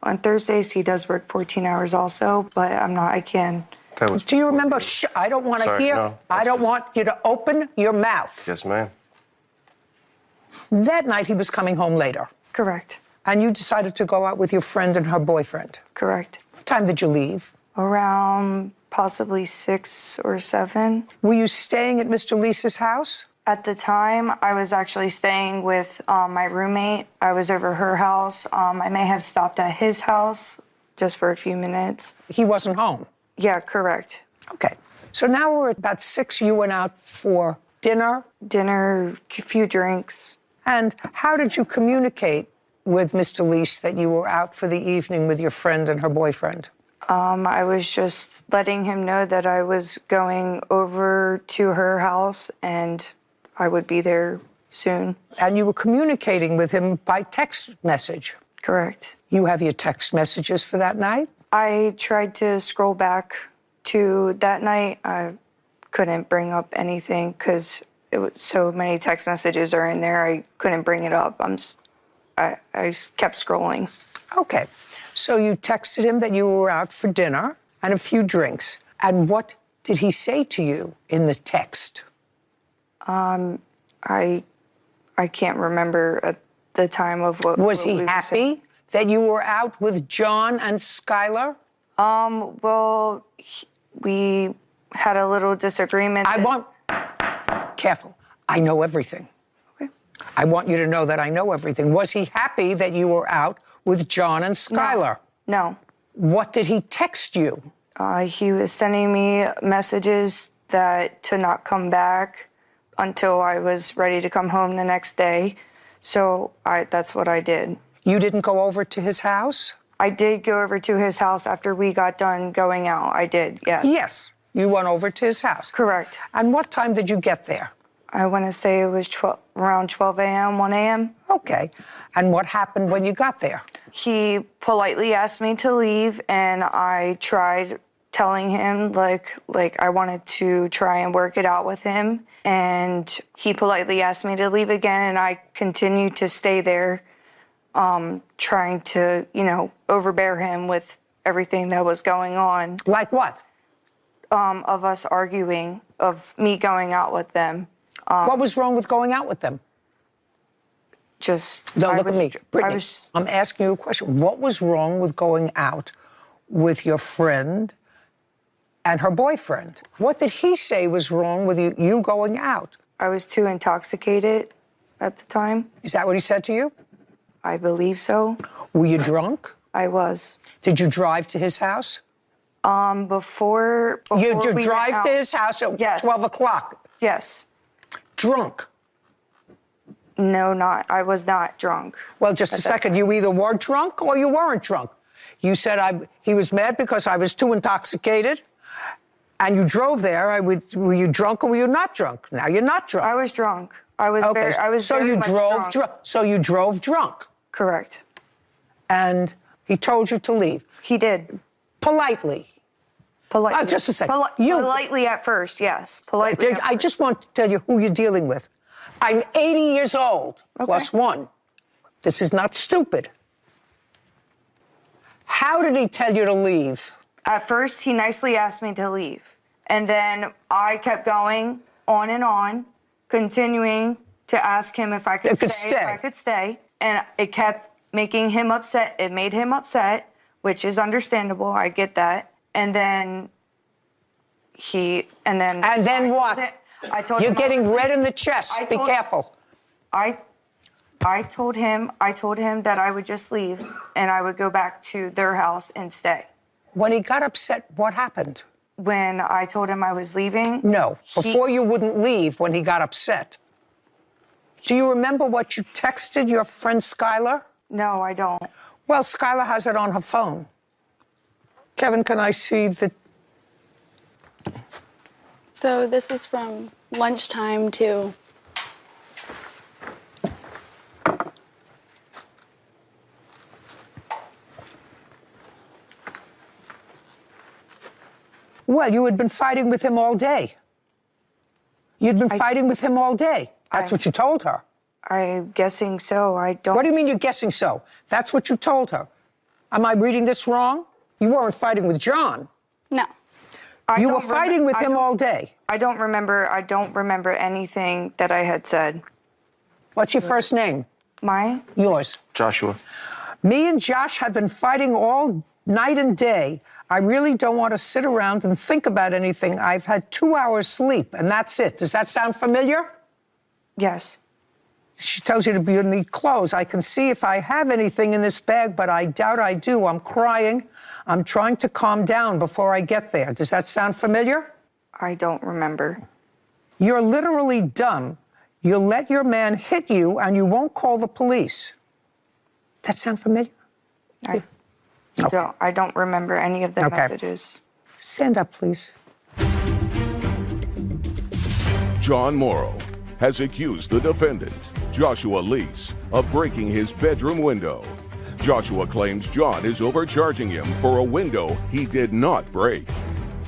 on Thursdays, he does work 14 hours also, but I can. Do you remember? I don't want to hear. No. I don't want you to open your mouth. Yes, ma'am. That night he was coming home later. Correct. And you decided to go out with your friend and her boyfriend. Correct. What time did you leave? Around possibly 6 or 7. Were you staying at Mr. Lease's house? At the time, I was actually staying with my roommate. I was over her house. I may have stopped at his house just for a few minutes. He wasn't home? Yeah, correct. Okay. So now we're at about 6. You went out for dinner? Dinner, a few drinks. And how did you communicate with Mr. Lease that you were out for the evening with your friend and her boyfriend? I was just letting him know that I was going over to her house and I would be there soon. And you were communicating with him by text message? Correct. You have your text messages for that night? I tried to scroll back to that night. I couldn't bring up anything because it was so many text messages are in there. I couldn't bring it up. I just kept scrolling. Okay. So you texted him that you were out for dinner and a few drinks. And what did he say to you in the text? I can't remember at the time of what. Was he we were happy saying. that you were out with John and Skylar? Well, we had a little disagreement. Careful. I know everything. Okay. I want you to know that I know everything. Was he happy that you were out with John and Skylar? No. What did he text you? He was sending me messages to not come back until I was ready to come home the next day. So that's what I did. You didn't go over to his house? I did go over to his house after we got done going out. I did, yes. Yes. You went over to his house? Correct. And what time did you get there? I want to say it was around 12 a.m., 1 a.m. Okay. And what happened when you got there? He politely asked me to leave, and I tried telling him, like I wanted to try and work it out with him. And he politely asked me to leave again, and I continued to stay there, trying to, overbear him with everything that was going on. Like what? Of us arguing, of me going out with them. What was wrong with going out with them? Look at me. Brittany, I'm asking you a question. What was wrong with going out with your friend and her boyfriend? What did he say was wrong with you going out? I was too intoxicated at the time. Is that what he said to you? I believe so. Were you drunk? I was. Did you drive to his house? Before you we drive went to out. his house at Yes. 12 o'clock? Yes. Drunk? No, I was not drunk. Well, just a second. You either were drunk or you weren't drunk. You said he was mad because I was too intoxicated, and you drove there. Were you drunk or were you not drunk? Now you're not drunk. I was drunk. I was so very you much drove drunk. So you drove drunk. Correct. And he told you to leave. He did. Politely. Politely. Just a second. Politely at first, yes. Politely. I just want to tell you who you're dealing with. I'm 80 years old, plus one. This is not stupid. How did he tell you to leave? At first, he nicely asked me to leave. And then I kept going on and on, continuing to ask him if I could stay. And it kept making him upset. It made him upset, which is understandable. I get that. And then And then what? I told You're him getting red in the chest. Be careful. I told him that I would just leave and I would go back to their house and stay. When he got upset, what happened? When I told him I was leaving? No, before you wouldn't leave, when he got upset. Do you remember what you texted your friend Skylar? No, I don't. Well, Skylar has it on her phone. Kevin, can I see the... So this is from lunchtime to... Well, you had been fighting with him all day. You'd been fighting with him all day. That's what you told her. I'm guessing so. I don't... What do you mean you're guessing so? That's what you told her. Am I reading this wrong? You weren't fighting with John. No. You were fighting with him all day. I don't remember anything that I had said. What's your first name? Mine? Yours. Joshua. Me and Josh have been fighting all night and day. I really don't want to sit around and think about anything. I've had 2 hours sleep, and that's it. Does that sound familiar? Yes. She tells you to be need clothes. I can see if I have anything in this bag, but I doubt I do. I'm crying. I'm trying to calm down before I get there. Does that sound familiar? I don't remember. You're literally dumb. You'll let your man hit you, and you won't call the police. That sound familiar? I don't remember any of the messages. Stand up, please. John Morrow has accused the defendant, Joshua Lease, of breaking his bedroom window. Joshua claims John is overcharging him for a window he did not break.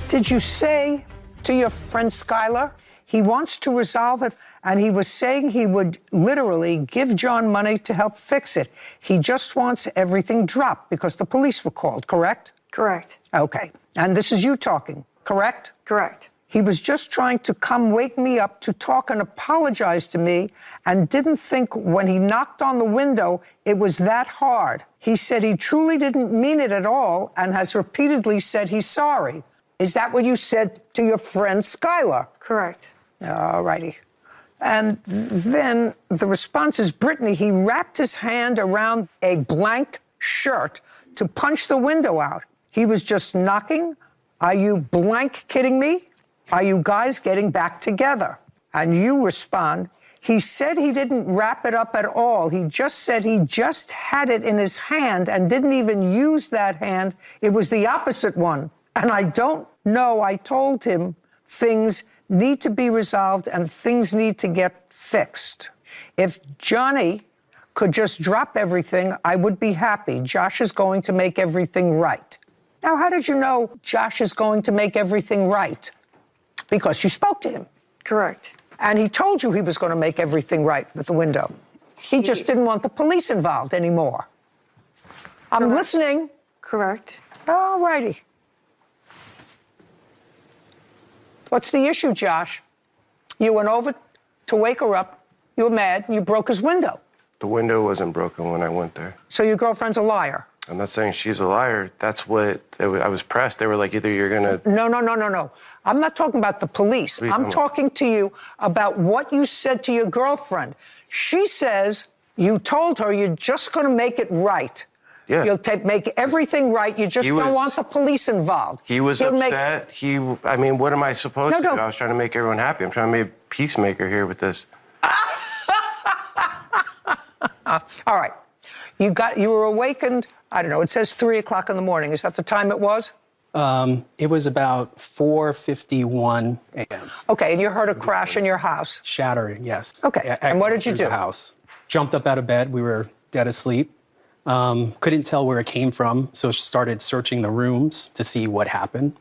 Did you say to your friend Skylar he wants to resolve it, and he was saying he would literally give John money to help fix it? He just wants everything dropped because the police were called, correct? Correct. Okay. And this is you talking, correct? Correct. He was just trying to come wake me up to talk and apologize to me, and didn't think when he knocked on the window it was that hard. He said he truly didn't mean it at all and has repeatedly said he's sorry. Is that what you said to your friend Skylar? Correct. All righty. And then the response is, Brittany, he wrapped his hand around a blank shirt to punch the window out. He was just knocking. Are you blank kidding me? Are you guys getting back together? And you respond, he said he didn't wrap it up at all. He just said he just had it in his hand and didn't even use that hand. It was the opposite one. And I don't know. I told him things need to be resolved and things need to get fixed. If Johnny could just drop everything, I would be happy. Josh is going to make everything right. Now, how did you know Josh is going to make everything right? Because you spoke to him. Correct. And he told you he was going to make everything right with the window. He just didn't want the police involved anymore. I'm listening. Correct. All righty. What's the issue, Josh? You went over to wake her up. You were mad, and you broke his window. The window wasn't broken when I went there. So your girlfriend's a liar? I'm not saying she's a liar. That's what I was pressed. They were like, either you're going to... No. I'm not talking about the police. I'm talking to you about what you said to your girlfriend. She says you told her you're just going to make it right. Yeah. You'll make everything right. You just don't want the police involved. He was upset. I mean, what am I supposed to do? I was trying to make everyone happy. I'm trying to be a peacemaker here with this. All right. You were awakened, I don't know, it says 3 o'clock in the morning. Is that the time it was? It was about 4:51 a.m. Okay, and you heard a crash in your house? Shattering, yes. Okay, and what did you do? The house. Jumped up out of bed. We were dead asleep. Couldn't tell where it came from, so she started searching the rooms to see what happened.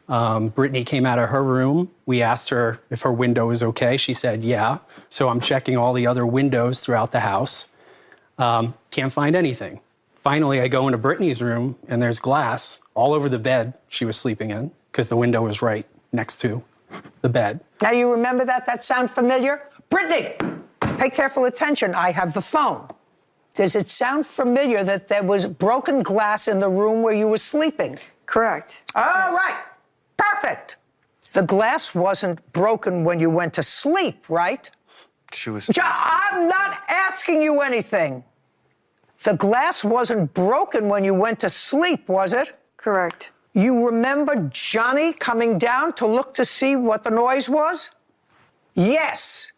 Brittany came out of her room. We asked her if her window was okay. She said, yeah. So I'm checking all the other windows throughout the house. Can't find anything. Finally, I go into Brittany's room, and there's glass all over the bed she was sleeping in, because the window was right next to the bed. Now, you remember that? That sound familiar? Brittany, pay careful attention. I have the phone. Does it sound familiar that there was broken glass in the room where you were sleeping? Correct. All right. Perfect. The glass wasn't broken when you went to sleep, right? She was. I'm not asking you anything. The glass wasn't broken when you went to sleep, was it? Correct. You remember Johnny coming down to look to see what the noise was? Yes.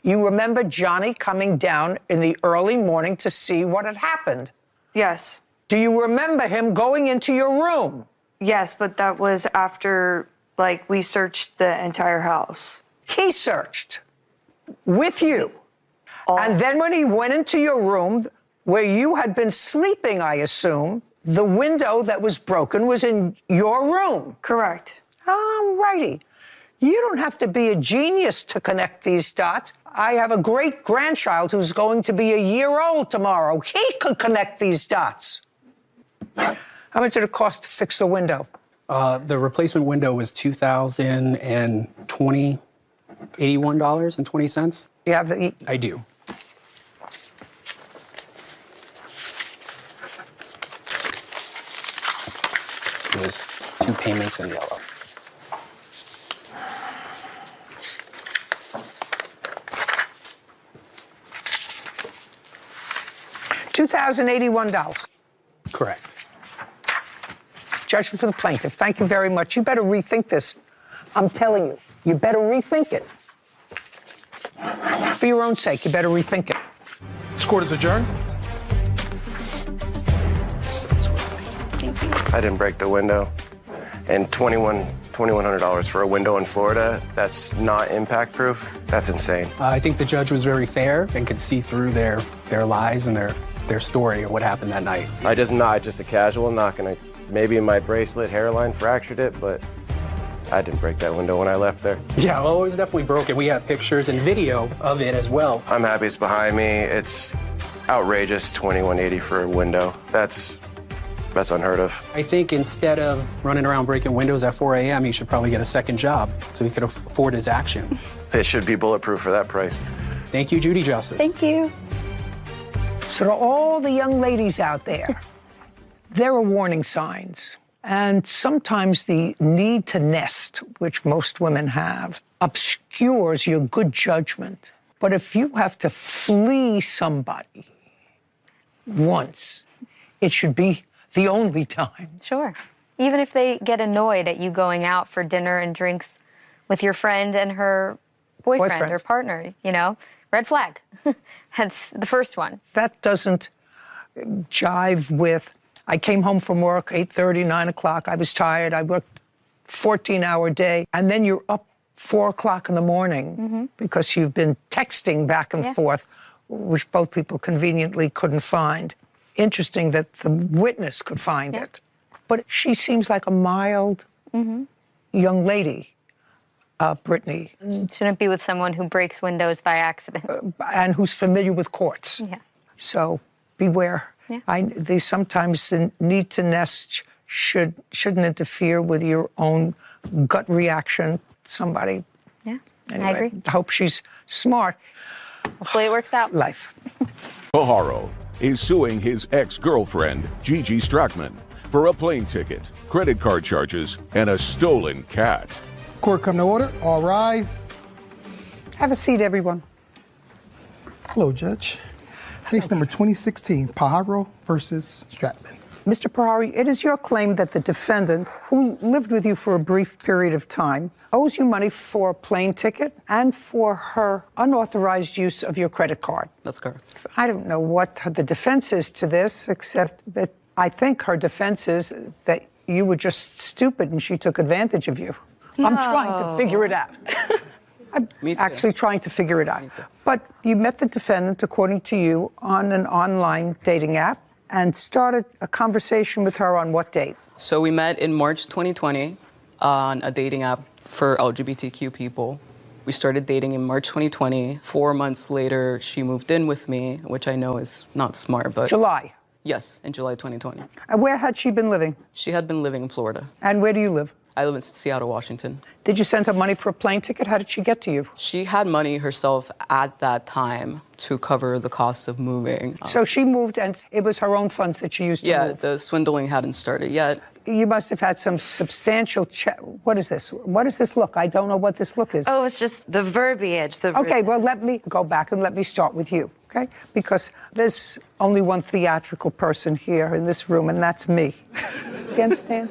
You remember Johnny coming down in the early morning to see what had happened? Yes. Do you remember him going into your room? Yes, but that was after, like, we searched the entire house. He searched with you. And then when he went into your room, where you had been sleeping, I assume, the window that was broken was in your room. Correct. All righty. You don't have to be a genius to connect these dots. I have a great-grandchild who's going to be a year old tomorrow. He could connect these dots. How much did it cost to fix the window? The replacement window was $2,020, $81.20. You have the... I do. It was 2 payments in yellow. $2,081. Correct. Judgment for the plaintiff. Thank you very much. You better rethink this. I'm telling you, you better rethink it. For your own sake, you better rethink it. This court is adjourned. I didn't break the window. And $2,100 for a window in Florida, that's not impact proof. That's insane. I think the judge was very fair and could see through their lies and their story of what happened that night. Just a casual knock, and maybe my bracelet hairline fractured it, but I didn't break that window when I left there. Yeah, well, it was definitely broken. We have pictures and video of it as well. I'm happy it's behind me. It's outrageous, $2,180 for a window. That's unheard of. I think instead of running around breaking windows at 4 a.m., he should probably get a second job so he could afford his actions. It should be bulletproof for that price. Thank you, Judy Justice. Thank you. So to all the young ladies out there, there are warning signs. And sometimes the need to nest, which most women have, obscures your good judgment. But if you have to flee somebody once, it should be the only time. Sure. Even if they get annoyed at you going out for dinner and drinks with your friend and her boyfriend. Or partner, red flag. That's the first one. That doesn't jive with, I came home from work, 8:30, 9 o'clock. I was tired. I worked 14-hour day. And then you're up 4 o'clock in the morning because you've been texting back and forth, which both people conveniently couldn't find. Interesting that the witness could find it. But she seems like a mild young lady, Brittany. Shouldn't be with someone who breaks windows by accident. And who's familiar with courts. Yeah. So beware. Yeah. They sometimes the need to nest shouldn't interfere with your own gut reaction. Somebody. Yeah, anyway, I agree. I hope she's smart. Hopefully it works out. Life. Pajaro is suing his ex-girlfriend, Gigi Strackman, for a plane ticket, credit card charges, and a stolen cat. Court come to order. All rise. Have a seat, everyone. Hello, Judge. Case number 2016, Pajaro versus Strackman. Mr. Perari, it is your claim that the defendant, who lived with you for a brief period of time, owes you money for a plane ticket and for her unauthorized use of your credit card. That's correct. I don't know what the defense is to this, except that I think her defense is that you were just stupid and she took advantage of you. No. I'm trying to figure it out. I'm actually trying to figure it out. But you met the defendant, according to you, on an online dating app and started a conversation with her on what date? So we met in March 2020 on a dating app for LGBTQ people. We started dating in March 2020. 4 months later, she moved in with me, which I know is not smart, but... July? Yes, in July 2020. And where had she been living? She had been living in Florida. And where do you live? I live in Seattle, Washington. Did you send her money for a plane ticket? How did she get to you? She had money herself at that time to cover the cost of moving. So she moved, and it was her own funds that she used to move? Yeah, the swindling hadn't started yet. You must have had some substantial What is this? What is this look? I don't know what this look is. Oh, it's just the verbiage. Okay, well, let me go back and let me start with you, okay? Because there's only one theatrical person here in this room, and that's me. Do you understand?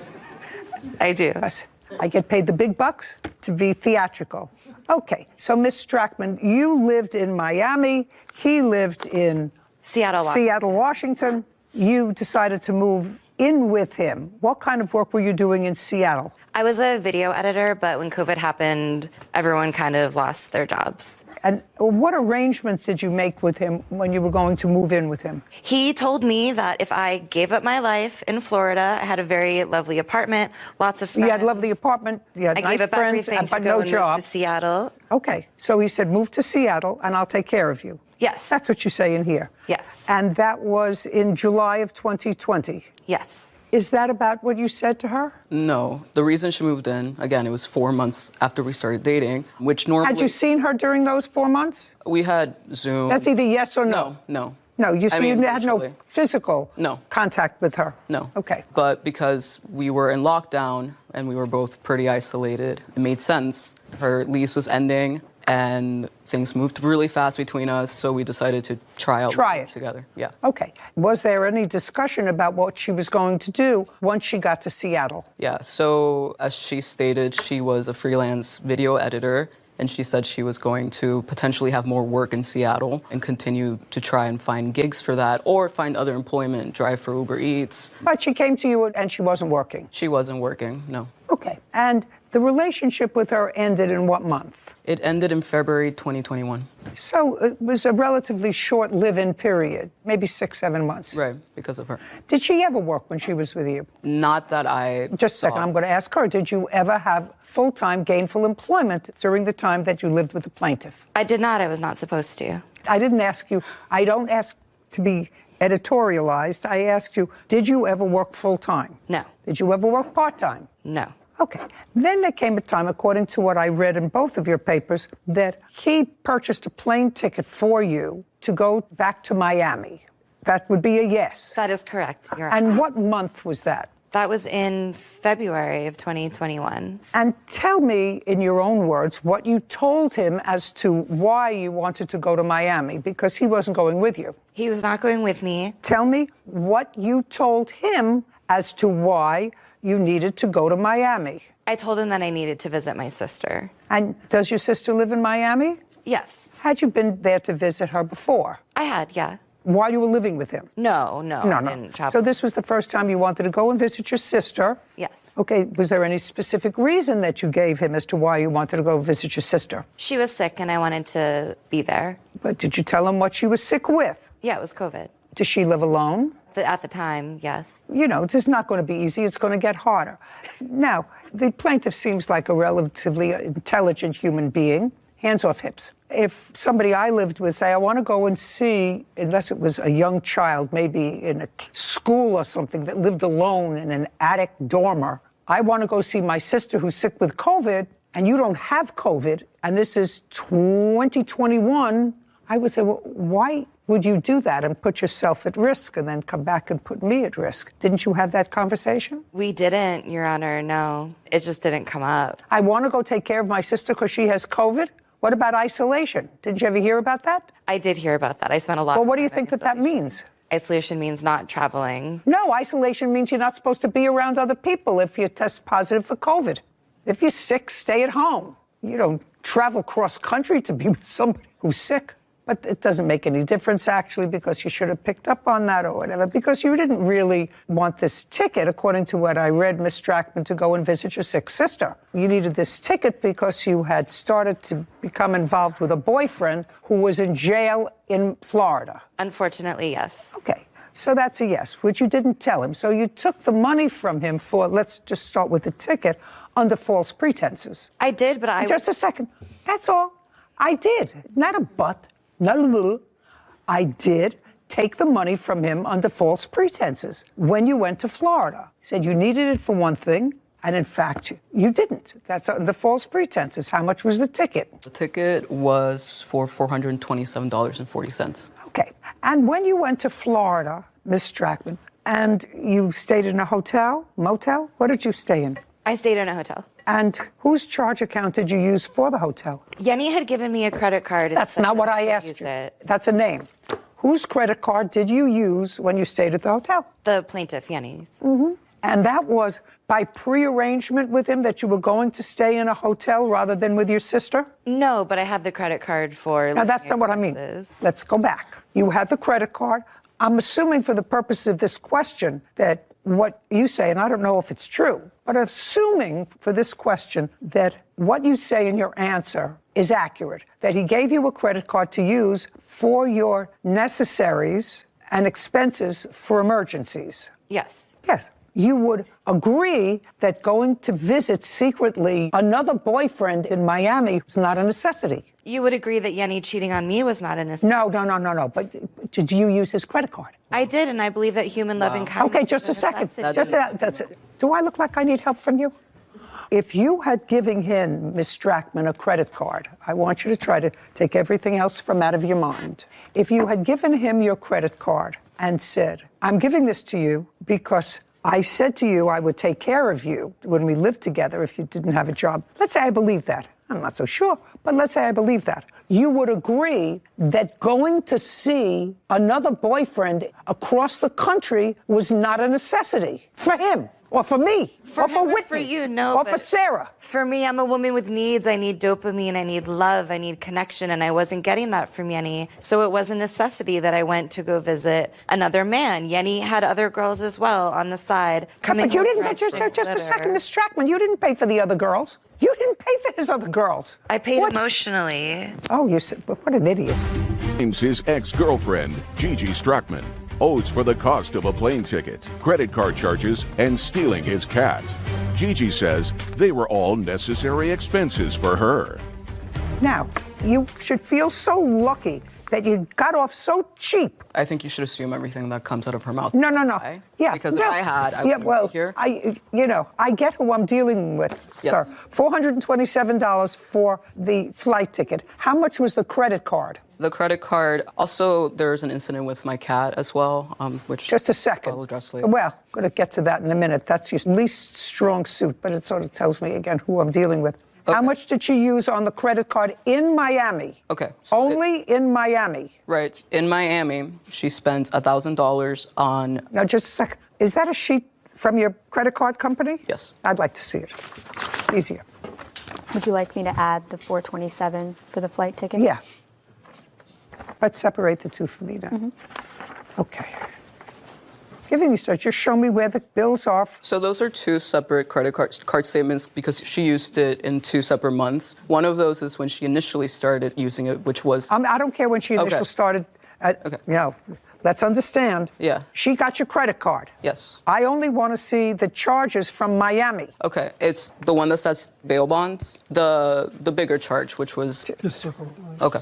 I do. Yes. I get paid the big bucks to be theatrical. Okay, so Miss Strackman, you lived in Miami. He lived in Seattle, Washington. You decided to move in with him. What kind of work were you doing in Seattle? I was a video editor, but when COVID happened, everyone kind of lost their jobs. And what arrangements did you make with him when you were going to move in with him? He told me that if I gave up my life in Florida, I had a very lovely apartment, lots of friends. You had a lovely apartment, you had I nice gave up friends, everything to but go no and job. move to Seattle. Okay, so he said, move to Seattle and I'll take care of you. Yes. That's what you say in here. Yes. And that was in July of 2020. Yes. Is that about what you said to her? No. The reason she moved in, again, it was 4 months after we started dating, which normally... Had you seen her during those 4 months? We had Zoom. That's either yes or no. No. No, you had no virtually. physical contact with her? No. Okay. But because we were in lockdown and we were both pretty isolated, it made sense. Her lease was ending and things moved really fast between us, so we decided to try it together. Yeah. Okay. Was there any discussion about what she was going to do once she got to Seattle? Yeah, so as she stated, she was a freelance video editor, and she said she was going to potentially have more work in Seattle and continue to try and find gigs for that or find other employment, drive for Uber Eats. But she came to you and she wasn't working? She wasn't working, no. Okay. And the relationship with her ended in what month? It ended in February 2021. So it was a relatively short live-in period, maybe 6-7 months. Right, because of her. Did she ever work when she was with you? Not that I Just a second, I'm going to ask her. Did you ever have full-time gainful employment during the time that you lived with the plaintiff? I did not. I was not supposed to. I didn't ask you. I don't ask to be editorialized. I asked you, did you ever work full-time? No. Did you ever work part-time? No. Okay. Then there came a time, according to what I read in both of your papers, that he purchased a plane ticket for you to go back to Miami. That would be a yes. That is correct. You're right. And what month was that? That was in February of 2021. And tell me, in your own words, what you told him as to why you wanted to go to Miami, because he wasn't going with you. He was not going with me. Tell me what you told him as to why you needed to go to Miami. I told him that I needed to visit my sister. And does your sister live in Miami? Yes. Had you been there to visit her before? I had, yeah. While you were living with him? No. I didn't travel. So this was the first time you wanted to go and visit your sister? Yes. Okay, was there any specific reason that you gave him as to why you wanted to go visit your sister? She was sick and I wanted to be there. But did you tell him what she was sick with? Yeah, it was COVID. Does she live alone? At the time, yes. You know, it's not going to be easy. It's going to get harder. Now, the plaintiff seems like a relatively intelligent human being. Hands off hips. If somebody I lived with say, I want to go and see, unless it was a young child, maybe in a school or something that lived alone in an attic dormer, I want to go see my sister who's sick with COVID, and you don't have COVID, and this is 2021, I would say, well, why would you do that and put yourself at risk and then come back and put me at risk? Didn't you have that conversation? We didn't, Your Honor, no. It just didn't come up. I want to go take care of my sister because she has COVID? What about isolation? Did you ever hear about that? I did hear about that. I spent a lot Well, what do you think that means? Isolation means not traveling. No, isolation means you're not supposed to be around other people if you test positive for COVID. If you're sick, stay at home. You don't travel cross country to be with somebody who's sick. But it doesn't make any difference, actually, because you should have picked up on that or whatever, because you didn't really want this ticket, according to what I read, Miss Strackman, to go and visit your sick sister. You needed this ticket because you had started to become involved with a boyfriend who was in jail in Florida. Unfortunately, yes. Okay. So that's a yes, which you didn't tell him. So you took the money from him for, let's just start with the ticket, under false pretenses. I did, but I... Just a second. That's all. I did. Not a but. Not a little. I did take the money from him under false pretenses when you went to Florida. He said you needed it for one thing, And in fact, you didn't. That's the false pretenses. How much was the ticket? The ticket was for $427.40. Okay. And when you went to Florida, Ms. Strackman, and you stayed in a hotel, motel, what did you stay in? I stayed in a hotel. And whose charge account did you use for the hotel? Yenny had given me a credit card. That's not what I asked you. That's a name. Whose credit card did you use when you stayed at the hotel? The plaintiff, Yenny's. Mm-hmm. And that was by pre-arrangement with him that you were going to stay in a hotel rather than with your sister? No, but I had the credit card for... No, that's not what I mean. Let's go back. You had the credit card. I'm assuming for the purpose of this question that what you say, and I don't know if it's true, but assuming for this question that what you say in your answer is accurate, that he gave you a credit card to use for your necessaries and expenses for emergencies. Yes. Yes. You would agree that going to visit secretly another boyfriend in Miami is not a necessity. You would agree that Yenny cheating on me was not a necessity. No. But did you use his credit card? I did, and I believe that human love and kindness. Okay, just a second. That's it. Do I look like I need help from you? If you had given him, Ms. Strackman, a credit card, I want you to try to take everything else from out of your mind. If you had given him your credit card and said, I'm giving this to you because I said to you I would take care of you when we lived together if you didn't have a job. Let's say I believe that. I'm not so sure, but let's say I believe that. You would agree that going to see another boyfriend across the country was not a necessity for him or for me or for Whitney for you, no, or for Sarah. For me, I'm a woman with needs. I need dopamine. I need love. I need connection. And I wasn't getting that from Yenny. So it was a necessity that I went to go visit another man. Yenny had other girls as well on the side. But you didn't, just a second, Ms. Strackman, you didn't pay for the other girls. You didn't pay for his other girls. I paid emotionally. Oh, you said, what an idiot. His ex-girlfriend, Gigi Strackman, owes for the cost of a plane ticket, credit card charges, and stealing his cat. Gigi says they were all necessary expenses for her. Now, you should feel so lucky that you got off so cheap. I think you should assume everything that comes out of her mouth. No. Yeah. Because if I had, I wouldn't be here. I get who I'm dealing with, Yes. sir. $427 for the flight ticket. How much was the credit card? The credit card, also there's an incident with my cat as well, which Just a second. I'll address later. Well, I'm going to get to that in a minute. That's your least strong suit, but it sort of tells me again who I'm dealing with. Okay. How much did she use on the credit card in Miami? Okay. So only in Miami. Right. In Miami, she spent $1,000 on... Now, just a second. Is that a sheet from your credit card company? Yes. I'd like to see it. Easier. Would you like me to add the $427 for the flight ticket? Yeah. Let's separate the two for me now. Mm-hmm. Okay. Giving you start. Just show me where the bills are. So those are two separate credit card statements because she used it in two separate months. One of those is when she initially started using it, which was... I don't care when she initially started. Let's understand. Yeah. She got your credit card. Yes. I only want to see the charges from Miami. Okay. It's the one that says bail bonds, the bigger charge, which was... Just circle. Okay.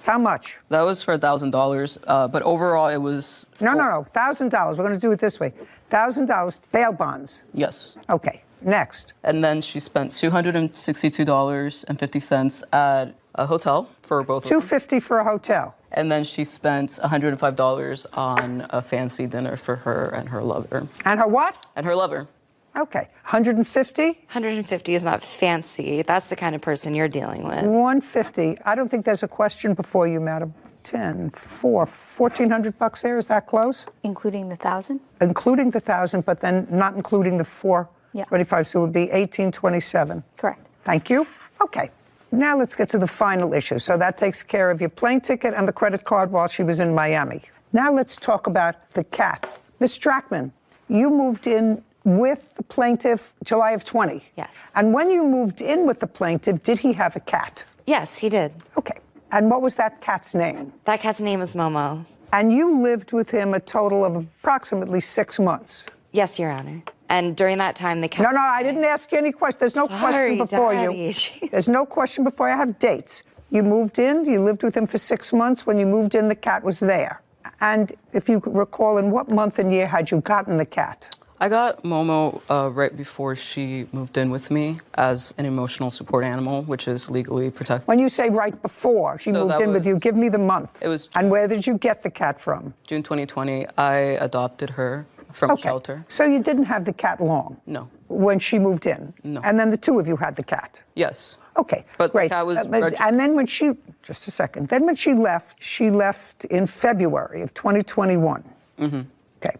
How much? That was for $1,000, but overall it was... No, $1,000. We're going to do it this way. $1,000 bail bonds. Yes. Okay, next. And then she spent $262.50 at a hotel for both of them. $250 for a hotel. And then she spent $105 on a fancy dinner for her and her lover. And her what? And her lover. Okay, 150? 150 is not fancy. That's the kind of person you're dealing with. 150. I don't think there's a question before you, madam. 10, 4, $1,400 there. Is that close? Including the 1,000? Including the 1,000, but then not including the 425. So it would be 1,827. Correct. Thank you. Okay. Now let's get to the final issue. So that takes care of your plane ticket and the credit card while she was in Miami. Now let's talk about the cat. Ms. Strackman, you moved in with the plaintiff July of 20. Yes. And when you moved in with the plaintiff, did he have a cat? Yes, he did. Okay. And what was that cat's name? That cat's name is Momo. And you lived with him a total of approximately 6 months. Yes, Your Honor. And during that time, the cat... No, I didn't ask you any questions. There's no question before you. There's no question before you. I have dates. You moved in, you lived with him for 6 months. When you moved in, the cat was there. And if you recall, in what month and year had you gotten the cat? I got Momo right before she moved in with me as an emotional support animal, which is legally protected. When you say right before she moved in with you, give me the month. It was. And where did you get the cat from? June 2020. I adopted her from a shelter. So you didn't have the cat long? No. When she moved in? No. And then the two of you had the cat? Yes. Okay, but great. The cat was and then when she, just a second, then when she left in February of 2021. Mm-hmm. Okay.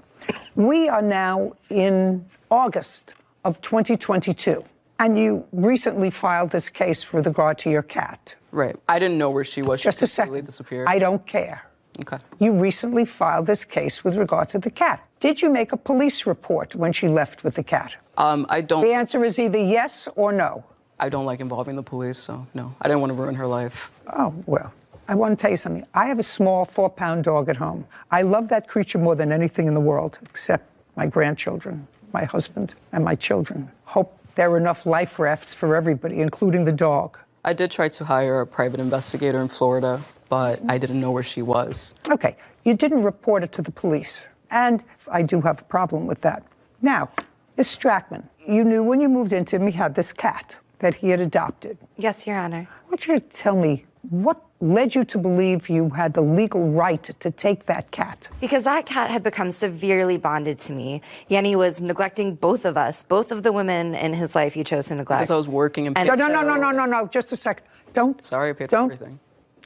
We are now in August of 2022, and you recently filed this case with regard to your cat. Right. I didn't know where she was. Just a second. Disappeared. I don't care. Okay. You recently filed this case with regard to the cat. Did you make a police report when she left with the cat? I don't. The answer is either yes or no. I don't like involving the police, so no. I didn't want to ruin her life. Oh, well, I want to tell you something. I have a small 4-pound dog at home. I love that creature more than anything in the world, except my grandchildren, my husband, and my children. Hope there are enough life rafts for everybody, including the dog. I did try to hire a private investigator in Florida, but I didn't know where she was. Okay, you didn't report it to the police, and I do have a problem with that. Now, Ms. Strackman, you knew when you moved into him he had this cat that he had adopted. Yes, Your Honor. I want you to tell me what led you to believe you had the legal right to take that cat? Because that cat had become severely bonded to me. Yenny was neglecting both of us, both of the women in his life he chose to neglect. Because I was working and No, just a second. Don't. Sorry, I paid for everything.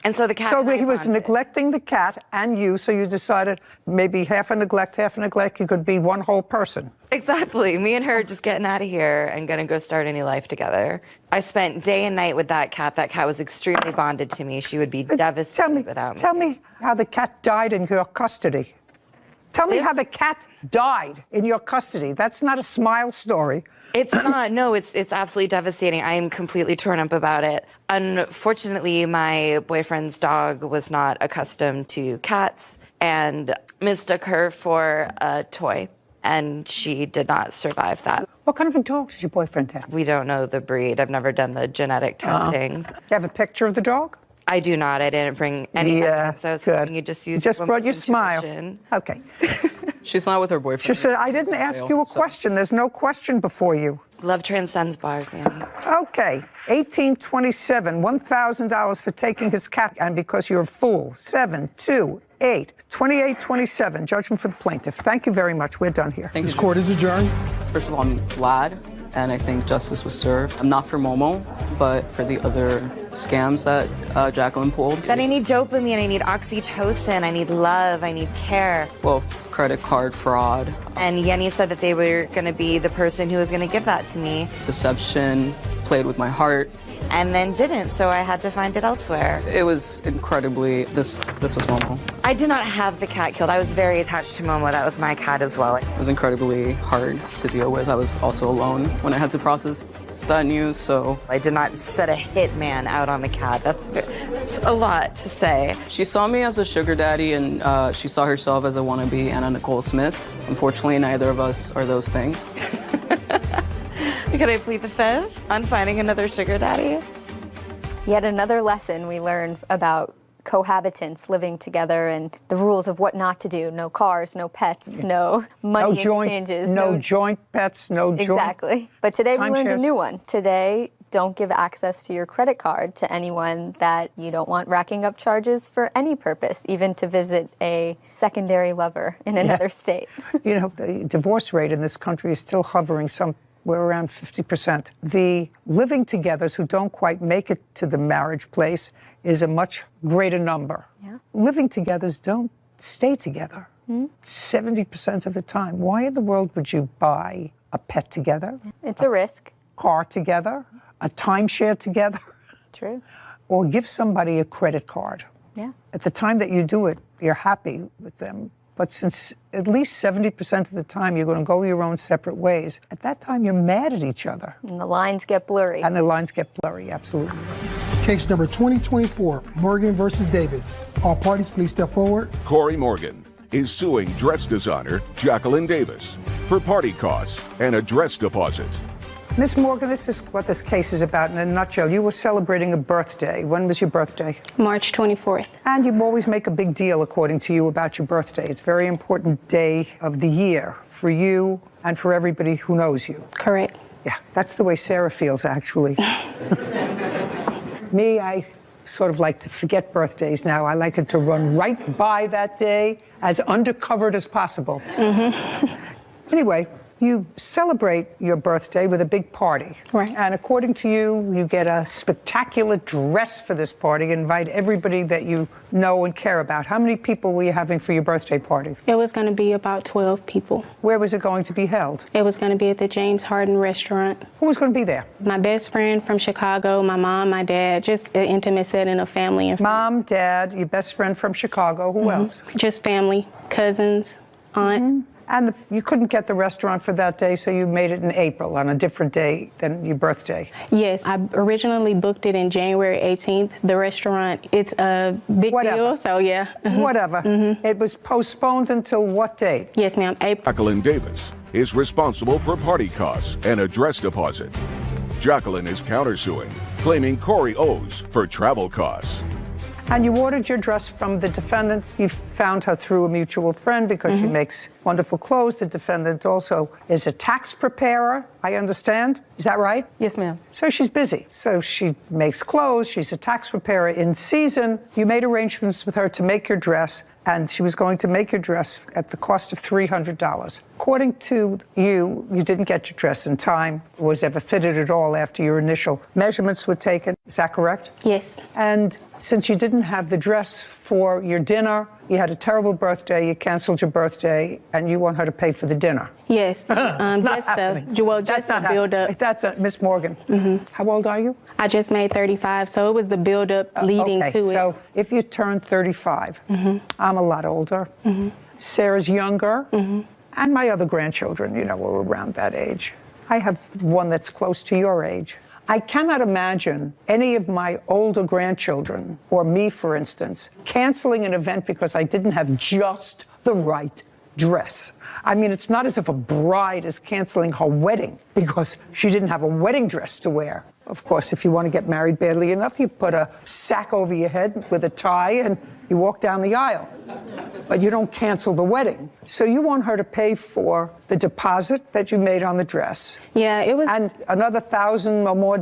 And so the cat. So he was neglecting the cat and you, so you decided maybe half a neglect, you could be one whole person. Exactly. Me and her just getting out of here and gonna go start a new life together. I spent day and night with that cat. That cat was extremely bonded to me. She would be devastated without me. Tell me how the cat died in your custody. Tell me how the cat died in your custody. That's not a smile story. It's not. No, it's absolutely devastating. I am completely torn up about it. Unfortunately, my boyfriend's dog was not accustomed to cats and mistook her for a toy, and she did not survive that. What kind of a dog does your boyfriend have? We don't know the breed. I've never done the genetic testing. You have a picture of the dog? I do not. I didn't bring any evidence. I was hoping you just used brought your smile. Okay. She's not with her boyfriend. She said, I didn't ask you a question. There's no question before you. Love transcends bars, Annie. Okay. 1827, $1,000 for taking his cat, and because you're a fool. 7, 2, 8, 2827. Judgment for the plaintiff. Thank you very much. We're done here. This court is adjourned. First of all, I'm glad, and I think justice was served. I'm not for Momo, but for the other scams that Jacqueline pulled. That I need dopamine, I need oxytocin, I need love, I need care. Well, credit card fraud. And Yenny said that they were going to be the person who was going to give that to me. Deception, played with my heart. And then didn't, so I had to find it elsewhere. It was incredibly, this was Momo. I did not have the cat killed. I was very attached to Momo. That was my cat as well. It was incredibly hard to deal with. I was also alone when I had to process that news, so. I did not set a hitman out on the cat. That's a lot to say. She saw me as a sugar daddy, and she saw herself as a wannabe Anna Nicole Smith. Unfortunately, neither of us are those things. Could I plead the fifth on finding another sugar daddy? Yet another lesson we learned about cohabitants living together and the rules of what not to do. No cars, no pets, no money exchanges. No joint pets, no joint. Exactly. But today we learned a new one. Today, don't give access to your credit card to anyone that you don't want racking up charges for any purpose, even to visit a secondary lover in another state. You know, the divorce rate in this country is still hovering somewhere around 50%. The living togethers who don't quite make it to the marriage place is a much greater number. Yeah. Living togethers don't stay together 70% of the time. Why in the world would you buy a pet together? It's a risk. Car together, a timeshare together. True. Or give somebody a credit card. Yeah. At the time that you do it, you're happy with them. But since at least 70% of the time you're going to go your own separate ways, at that time you're mad at each other. And the lines get blurry. And the lines get blurry, absolutely. Case number 2024, Morgan versus Davis. All parties, please step forward. Corey Morgan is suing dress designer Jacqueline Davis for party costs and a dress deposit. Miss Morgan, this is what this case is about in a nutshell. You were celebrating a birthday. When was your birthday? March 24th. And you always make a big deal, according to you, about your birthday. It's a very important day of the year for you and for everybody who knows you. Correct. Yeah, that's the way Sarah feels, actually. Me, I sort of like to forget birthdays now. I like it to run right by that day as undercovered as possible. Anyway, you celebrate your birthday with a big party. Right. And according to you, you get a spectacular dress for this party, invite everybody that you know and care about. How many people were you having for your birthday party? It was going to be about 12 people. Where was it going to be held? It was going to be at the James Harden restaurant. Who was going to be there? My best friend from Chicago, my mom, my dad, just an intimate setting of family and Mom, dad, your best friend from Chicago. Who else? Just family, cousins, aunt. And you couldn't get the restaurant for that day, so you made it in April on a different day than your birthday. Yes, I originally booked it in January 18th. The restaurant, it's a big deal, so yeah. Whatever. It was postponed until what date? Yes, ma'am, April. Jacqueline Davis is responsible for party costs and a dress deposit. Jacqueline is countersuing, claiming Corey owes for travel costs. And you ordered your dress from the defendant. You found her through a mutual friend because she makes wonderful clothes. The defendant also is a tax preparer, I understand. Is that right? Yes, ma'am. So she's busy. So she makes clothes. She's a tax preparer in season. You made arrangements with her to make your dress, and she was going to make your dress at the cost of $300. According to you, you didn't get your dress in time. It was never fitted at all after your initial measurements were taken. Is that correct? Yes. And since you didn't have the dress for your dinner, you had a terrible birthday, you canceled your birthday, and you want her to pay for the dinner. Yes. Just the build up. That's Miss Morgan. How old are you? I just made 35, so it was the build up leading to it. So if you turn 35, I'm a lot older. Sarah's younger, and my other grandchildren, you know, were around that age. I have one that's close to your age. I cannot imagine any of my older grandchildren, or me, for instance, canceling an event because I didn't have just the right dress. I mean, it's not as if a bride is canceling her wedding because she didn't have a wedding dress to wear. Of course, if you want to get married badly enough, you put a sack over your head with a tie and you walk down the aisle. But you don't cancel the wedding. So you want her to pay for the deposit that you made on the dress. Yeah, it was. And another $1,000 or more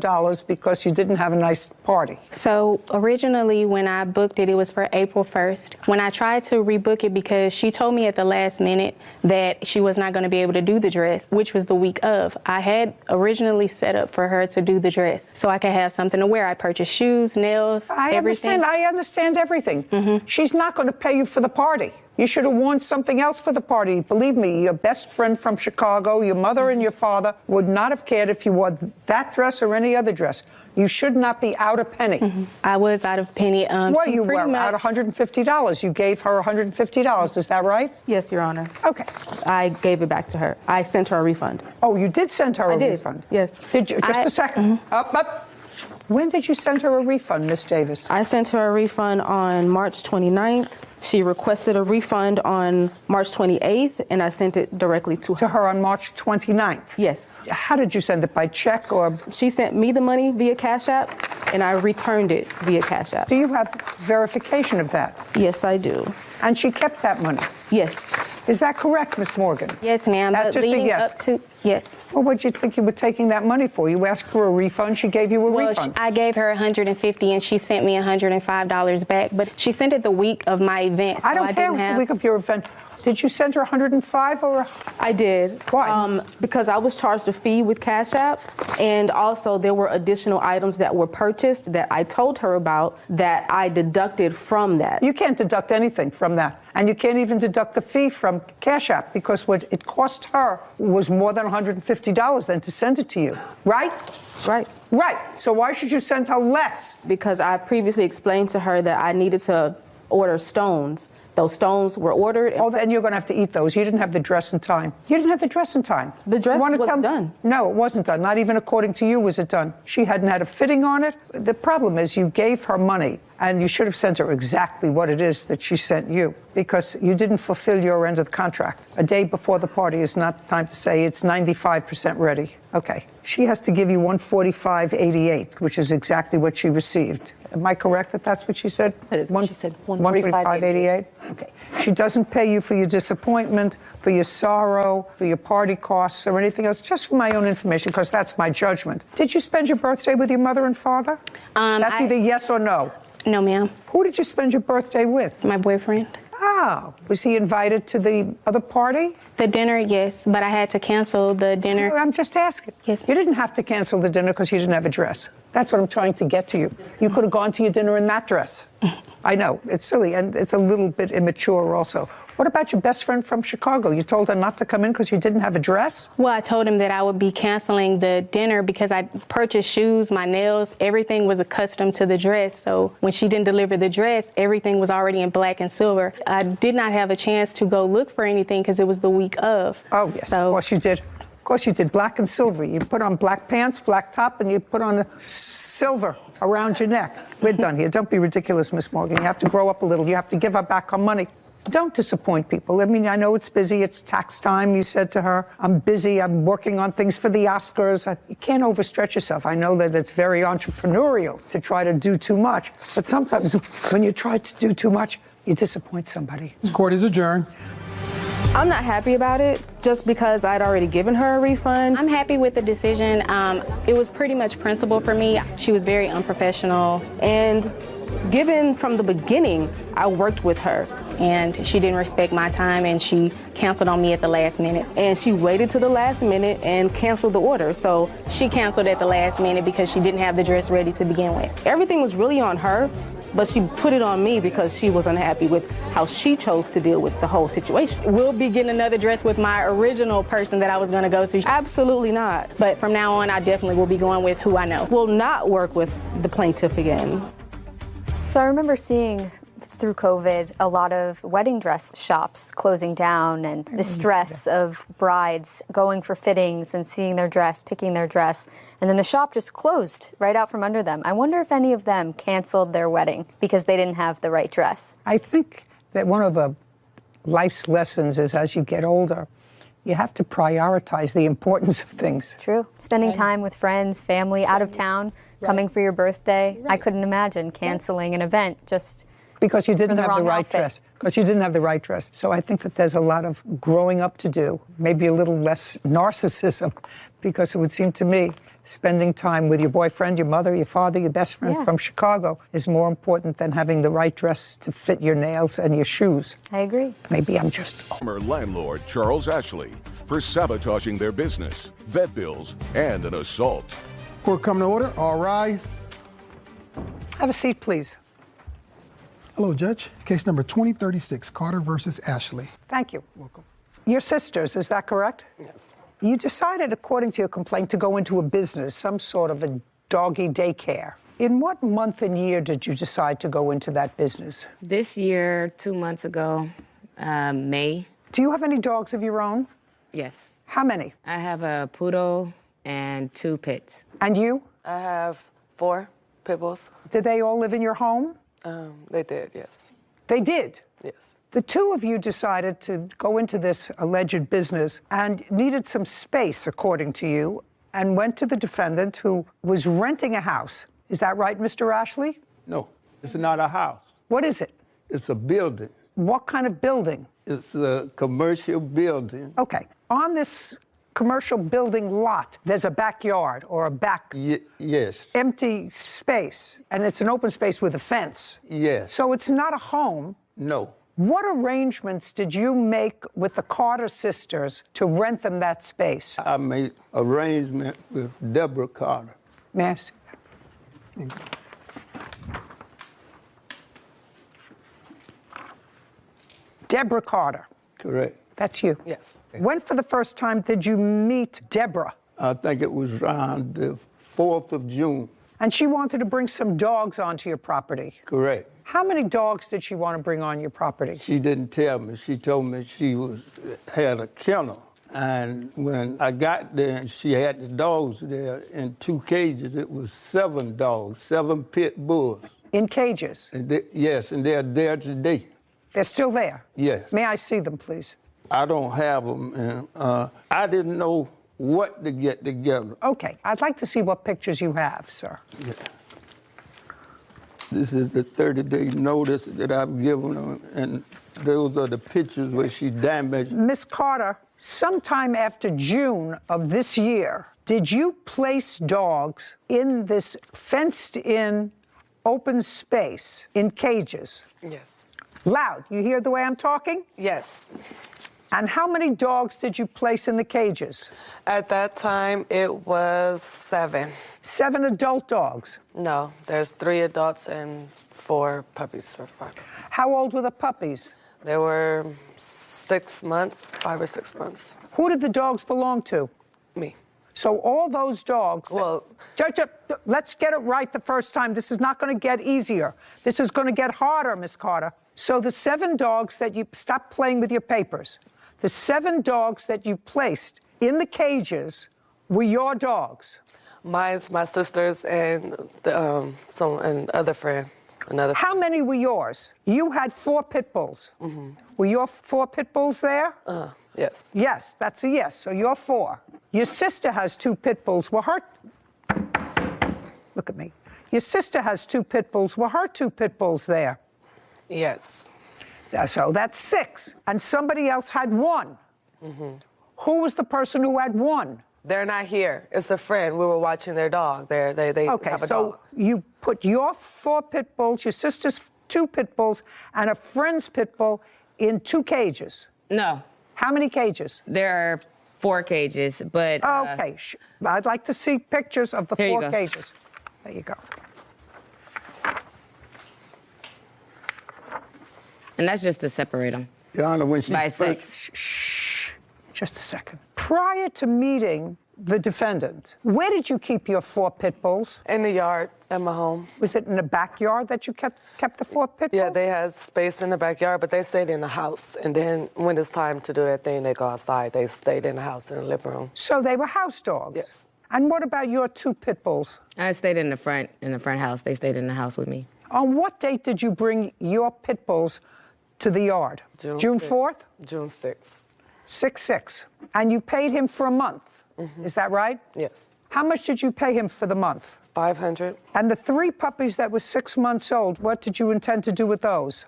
because you didn't have a nice party. So originally when I booked it, it was for April 1st. When I tried to rebook it because she told me at the last minute that she was not going to be able to do the dress, which was the week of. I had originally set up for her to do the dress so I could have something to wear. I purchased shoes, nails, everything. I understand everything. She's not going to pay you for the party. You should have worn something else for the party. Believe me, your best friend from Chicago, your mother and your father would not have cared if you wore that dress or any other dress. You should not be out a penny. I was out of penny. Well, you were out $150. You gave her $150. Is that right? Yes, Your Honor. Okay. I gave it back to her. I sent her a refund. Oh, you did send her a refund? Yes. Did you? Just a second. Up. When did you send her a refund, Miss Davis? I sent her a refund on March 29th. She requested a refund on March 28th, and I sent it directly to her. To her on March 29th? Yes. How did you send it? By check or? She sent me the money via Cash App, and I returned it via Cash App. Do you have verification of that? Yes, I do. And she kept that money? Yes. Is that correct, Miss Morgan? Yes, ma'am. That's just a yes. Yes. Well, what did you think you were taking that money for? You asked for a refund, she gave you a refund. I gave her $150 and she sent me $105 back, but she sent it the week of my event. So I don't care if it's the week of your event. Did you send her $105 or? I did. Why? Because I was charged a fee with Cash App, and also there were additional items that were purchased that I told her about that I deducted from that. You can't deduct anything from that. And you can't even deduct the fee from Cash App because what it cost her was more than $150 then to send it to you, right? Right. Right. So why should you send her less? Because I previously explained to her that I needed to order stones. Those stones were ordered. Oh, then you're going to have to eat those. You didn't have the dress in time. You didn't have the dress in time. The dress was done. No, it wasn't done. Not even according to you was it done. She hadn't had a fitting on it. The problem is you gave her money And you should have sent her exactly what it is that she sent you, because you didn't fulfill your end of the contract. A day before the party is not time to say it's 95% ready. Okay. She has to give you $145.88, which is exactly what she received. Am I correct that that's what she said? That is what she said. $145.88? Okay. She doesn't pay you for your disappointment, for your sorrow, for your party costs, or anything else, just for my own information, because that's my judgment. Did you spend your birthday with your mother and father? That's either yes or no. No, ma'am. Who did you spend your birthday with? My boyfriend. Oh, was he invited to the other party? The dinner, yes, but I had to cancel the dinner. I'm just asking. Yes. You didn't have to cancel the dinner because you didn't have a dress. That's what I'm trying to get to you. You could have gone to your dinner in that dress. I know, it's silly, and it's a little bit immature also. What about your best friend from Chicago? You told her not to come in because you didn't have a dress? Well, I told him that I would be canceling the dinner because I purchased shoes, my nails, everything was accustomed to the dress. So when she didn't deliver the dress, everything was already in black and silver. I did not have a chance to go look for anything because it was the week of. Oh, yes, of course you did. Of course you did, black and silver. You put on black pants, black top, and you put on silver around your neck. We're done here. Don't be ridiculous, Miss Morgan. You have to grow up a little. You have to give her back her money. Don't disappoint people. I mean, I know it's busy. It's tax time. You said to her, I'm busy. I'm working on things for the Oscars. You can't overstretch yourself. I know that it's very entrepreneurial to try to do too much. But sometimes when you try to do too much, you disappoint somebody. This court is adjourned. I'm not happy about it just because I'd already given her a refund. I'm happy with the decision. It was pretty much principle for me. She was very unprofessional. And given from the beginning, I worked with her and she didn't respect my time and she canceled on me at the last minute. And she waited to the last minute and canceled the order. So she canceled at the last minute because she didn't have the dress ready to begin with. Everything was really on her, but she put it on me because she was unhappy with how she chose to deal with the whole situation. Will be getting another dress with my original person that I was going to go to. Absolutely not. But from now on, I definitely will be going with who I know. Will not work with the plaintiff again. So I remember seeing through COVID a lot of wedding dress shops closing down and the stress of brides going for fittings and seeing their dress, picking their dress, and then the shop just closed right out from under them. I wonder if any of them canceled their wedding because they didn't have the right dress. I think that one of the life's lessons is as you get older, you have to prioritize the importance of things. True. Spending time with friends, family, out of town, coming for your birthday. I couldn't imagine canceling an event just because you didn't have the right outfit. dress. Because you didn't have the right dress. So I think that there's a lot of growing up to do, maybe a little less narcissism, because it would seem to me spending time with your boyfriend, your mother, your father, your best friend from Chicago is more important than having the right dress to fit your nails and your shoes. I agree. Maybe I'm just... Former landlord Charles Ashley for sabotaging their business, vet bills, and an assault. Court come to order. All rise. Have a seat, please. Hello, Judge. Case number 2036, Carter versus Ashley. Thank you. Welcome. Your sisters, is that correct? Yes. You decided, according to your complaint, to go into a business, some sort of a doggy daycare. In what month and year did you decide to go into that business? This year, 2 months ago, May. Do you have any dogs of your own? Yes. How many? I have a poodle and 2 pits. And you? I have 4 pit bulls. Did they all live in your home? They did, yes. They did? Yes. The two of you decided to go into this alleged business and needed some space, according to you, and went to the defendant who was renting a house. Is that right, Mr. Ashley? No, it's not a house. What is it? It's a building. What kind of building? It's a commercial building. Okay. On this commercial building lot, there's a backyard or a back yes. empty space, and it's an open space with a fence. Yes. So it's not a home. No. What arrangements did you make with the Carter sisters to rent them that space? I made arrangement with Deborah Carter. May I see? Deborah Carter. Correct. That's you? Yes. When for the first time did you meet Deborah? I think it was around the 4th of June. And she wanted to bring some dogs onto your property? Correct. How many dogs did she want to bring on your property? She didn't tell me. She told me she had a kennel. And when I got there and she had the dogs there in 2 cages, it was 7 dogs, 7 pit bulls. In cages? Yes, and they're there today. They're still there? Yes. May I see them, please? I don't have them, and I didn't know what to get together. Okay, I'd like to see what pictures you have, sir. Yeah. This is the 30-day notice that I've given them, and those are the pictures where she damaged. Miss Carter, sometime after June of this year, did you place dogs in this fenced-in open space in cages? Yes. Loud. You hear the way I'm talking? Yes. And how many dogs did you place in the cages? At that time, it was 7. 7 adult dogs? No, there's 3 adults and 4 puppies or 5. How old were the puppies? They were 6 months, 5 or 6 months. Who did the dogs belong to? Me. So all those dogs... Well... Judge, let's get it right the first time. This is not going to get easier. This is going to get harder, Miss Carter. So the 7 dogs that you... Stop playing with your papers. The 7 dogs that you placed in the cages were your dogs. Mine's my sister's and another friend. How many were yours? You had 4 pit bulls. Mm-hmm. Were your 4 pit bulls there? Yes. Yes, that's a yes. So you're 4. Your sister has 2 pit bulls. Were her... Look at me. Your sister has 2 pit bulls. Were her 2 pit bulls there? Yes. So that's 6. And somebody else had 1. Mm-hmm. Who was the person who had 1? They're not here. It's a friend. We were watching their dog. They okay, have a so dog. You put your 4 pit bulls, your sister's 2 pit bulls, and a friend's pit bull in 2 cages. No. How many cages? There are 4 cages, but... Okay, I'd like to see pictures of the 4 cages. There you go. And that's just to separate them. Your Honor, when she by first... 6. Shh, just a second. Prior to meeting the defendant, where did you keep your 4 pit bulls? In the yard at my home. Was it in the backyard that you kept the 4 pit bulls? Yeah, they had space in the backyard, but they stayed in the house. And then when it's time to do that thing, they go outside. They stayed in the house in the living room. So they were house dogs? Yes. And what about your 2 pit bulls? I stayed in the front house. They stayed in the house with me. On what date did you bring your pit bulls to the yard? June 4th? June 6th. 6/6. And you paid him for a month. Mm-hmm. Is that right? Yes. How much did you pay him for the month? $500. And the 3 puppies that were 6 months old, what did you intend to do with those?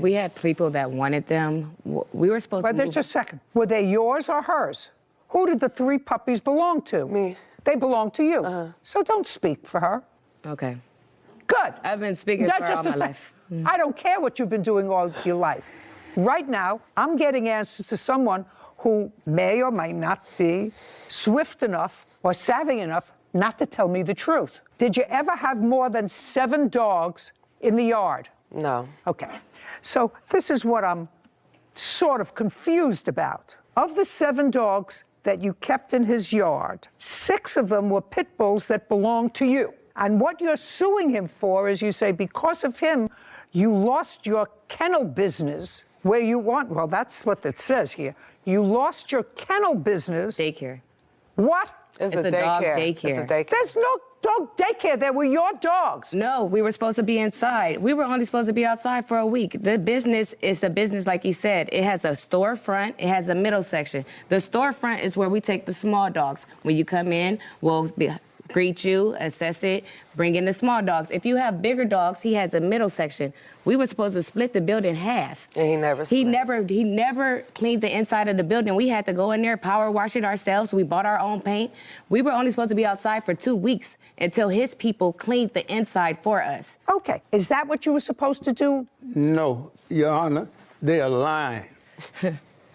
We had people that wanted them. We were supposed to move. Just a second. Were they yours or hers? Who did the 3 puppies belong to? Me. They belong to you. So don't speak for her. Okay. Good. I've been speaking for all my life. I don't care what you've been doing all your life. Right now, I'm getting answers to someone who may or may not be swift enough or savvy enough not to tell me the truth. Did you ever have more than 7 dogs in the yard? No. Okay. So this is what I'm sort of confused about. Of the 7 dogs that you kept in his yard, 6 of them were pit bulls that belonged to you. And what you're suing him for is, you say, because of him, you lost your kennel business where you want, well, that's what it says here. You lost your kennel business. Daycare. What? It's a dog daycare. It's a daycare. There's no dog daycare. They were your dogs. No, we were supposed to be inside. We were only supposed to be outside for a week. The business is a business, like he said. It has a storefront. It has a middle section. The storefront is where we take the small dogs. When you come in, we'll greet you, assess it, bring in the small dogs. If you have bigger dogs, he has a middle section. We were supposed to split the building in half. And he never cleaned the inside of the building. We had to go in there, power wash it ourselves. We bought our own paint. We were only supposed to be outside for 2 weeks until his people cleaned the inside for us. Okay, is that what you were supposed to do? No, Your Honor, they are lying.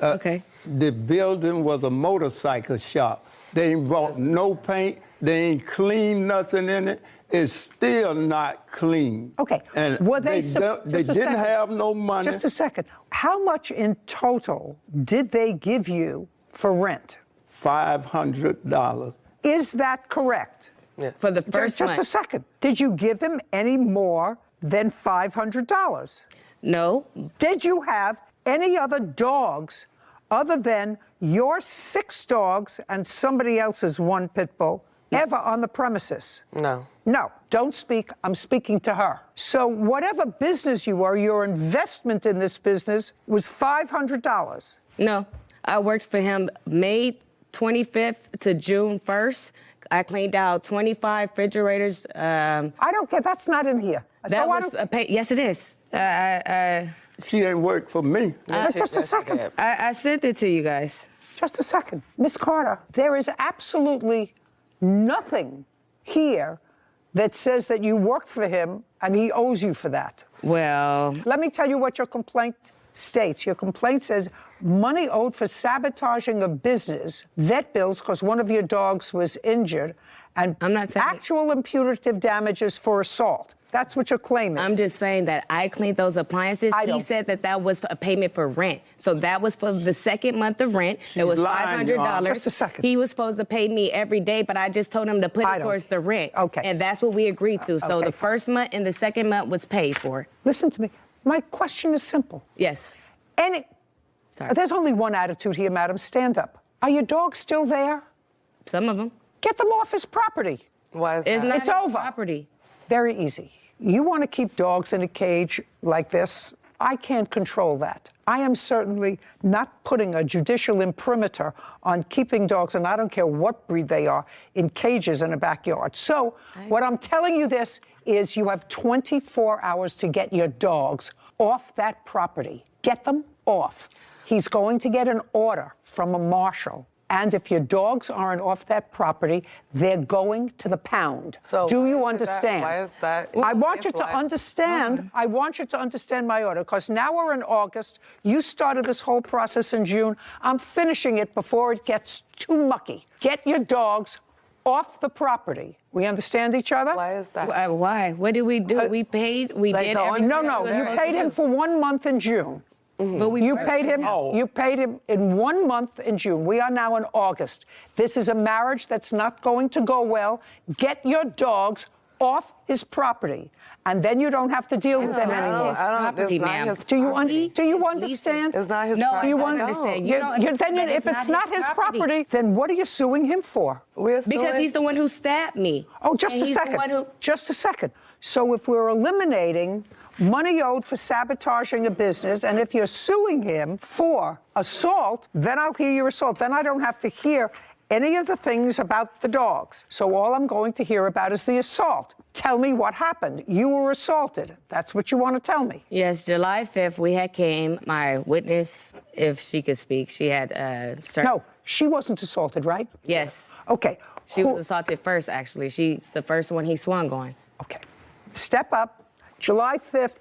Okay. The building was a motorcycle shop. They ain't bought no paint. They ain't cleaned nothing in it. It's still not clean. Okay. And were they didn't have no money. Just a second. How much in total did they give you for rent? $500. Is that correct? Yes. For the first Just a second. Did you give them any more than $500? No. Did you have any other dogs other than your 6 dogs and somebody else's 1 pit bull ever on the premises? No. No, don't speak. I'm speaking to her. So whatever business you were, your investment in this business was $500. No, I worked for him May 25th to June 1st. I cleaned out 25 refrigerators. I don't care. That's not in here. That was a pay. Yes, it is. She ain't work for me. Just a second. I sent it to you guys. Just a second. Miss Carter, there is absolutely nothing here that says that you worked for him and he owes you for that. Well, let me tell you what your complaint states. Your complaint says money owed for sabotaging a business, vet bills because one of your dogs was injured, and I'm not saying actual and punitive damages for assault. That's what you're claiming. I'm just saying that I cleaned those appliances. He said that that was a payment for rent. So that was for the second month of rent. It was $500. Just a second. He was supposed to pay me every day, but I just told him to put it towards the rent. Okay. And that's what we agreed to. So okay. the first month and the second month was paid for. Listen to me. My question is simple. Yes. Sorry. There's only one attitude here, madam. Stand up. Are your dogs still there? Some of them. Get them off his property. Why is It's that? not It's his over. property. Very easy. You want to keep dogs in a cage like this? I can't control that. I am certainly not putting a judicial imprimatur on keeping dogs, and I don't care what breed they are, in cages in a backyard. So what I'm telling you this is you have 24 hours to get your dogs off that property. Get them off. He's going to get an order from a marshal. And if your dogs aren't off that property, they're going to the pound. So do you why understand? is that? I want you to understand. I want you to understand my order, because now we're in August. You started this whole process in June. I'm finishing it before it gets too mucky. Get your dogs off the property. We understand each other? Why is that? Why? What did we do? We paid. We did. Everything No. You paid him for 1 month in June. But You paid him. You paid him in 1 month in June. We are now in August. This is a marriage that's not going to go well. Get your dogs off his property, and then you don't have to deal with them anymore. Do you understand? It's not his No, property. I don't understand. You don't understand that if it's not his property, then what are you suing him for? Because he's the one who stabbed me. Oh, just And a he's the second. one who- Just a second. So if we're eliminating money owed for sabotaging a business, and if you're suing him for assault, then I'll hear your assault. Then I don't have to hear any of the things about the dogs. So all I'm going to hear about is the assault. Tell me what happened. You were assaulted. That's what you want to tell me. Yes, July 5th, we had came. My witness, if she could speak, she had No, she wasn't assaulted, right? Yes. Okay. She was assaulted first, actually. She's the first one he swung on. Okay. Step up. July 5th.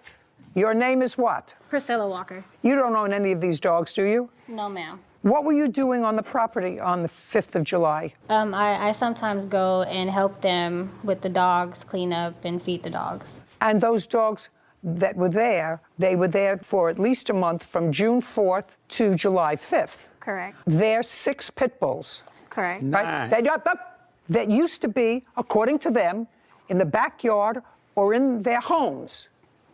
Your name is what? Priscilla Walker. You don't own any of these dogs, do you? No, ma'am. What were you doing on the property on the 5th of July? I sometimes go and help them with the dogs, clean up and feed the dogs. And those dogs that were there, they were there for at least a month from June 4th to July 5th. Correct. They're 6 pit bulls. Correct. Right? That used to be, according to them, in the backyard or in their homes,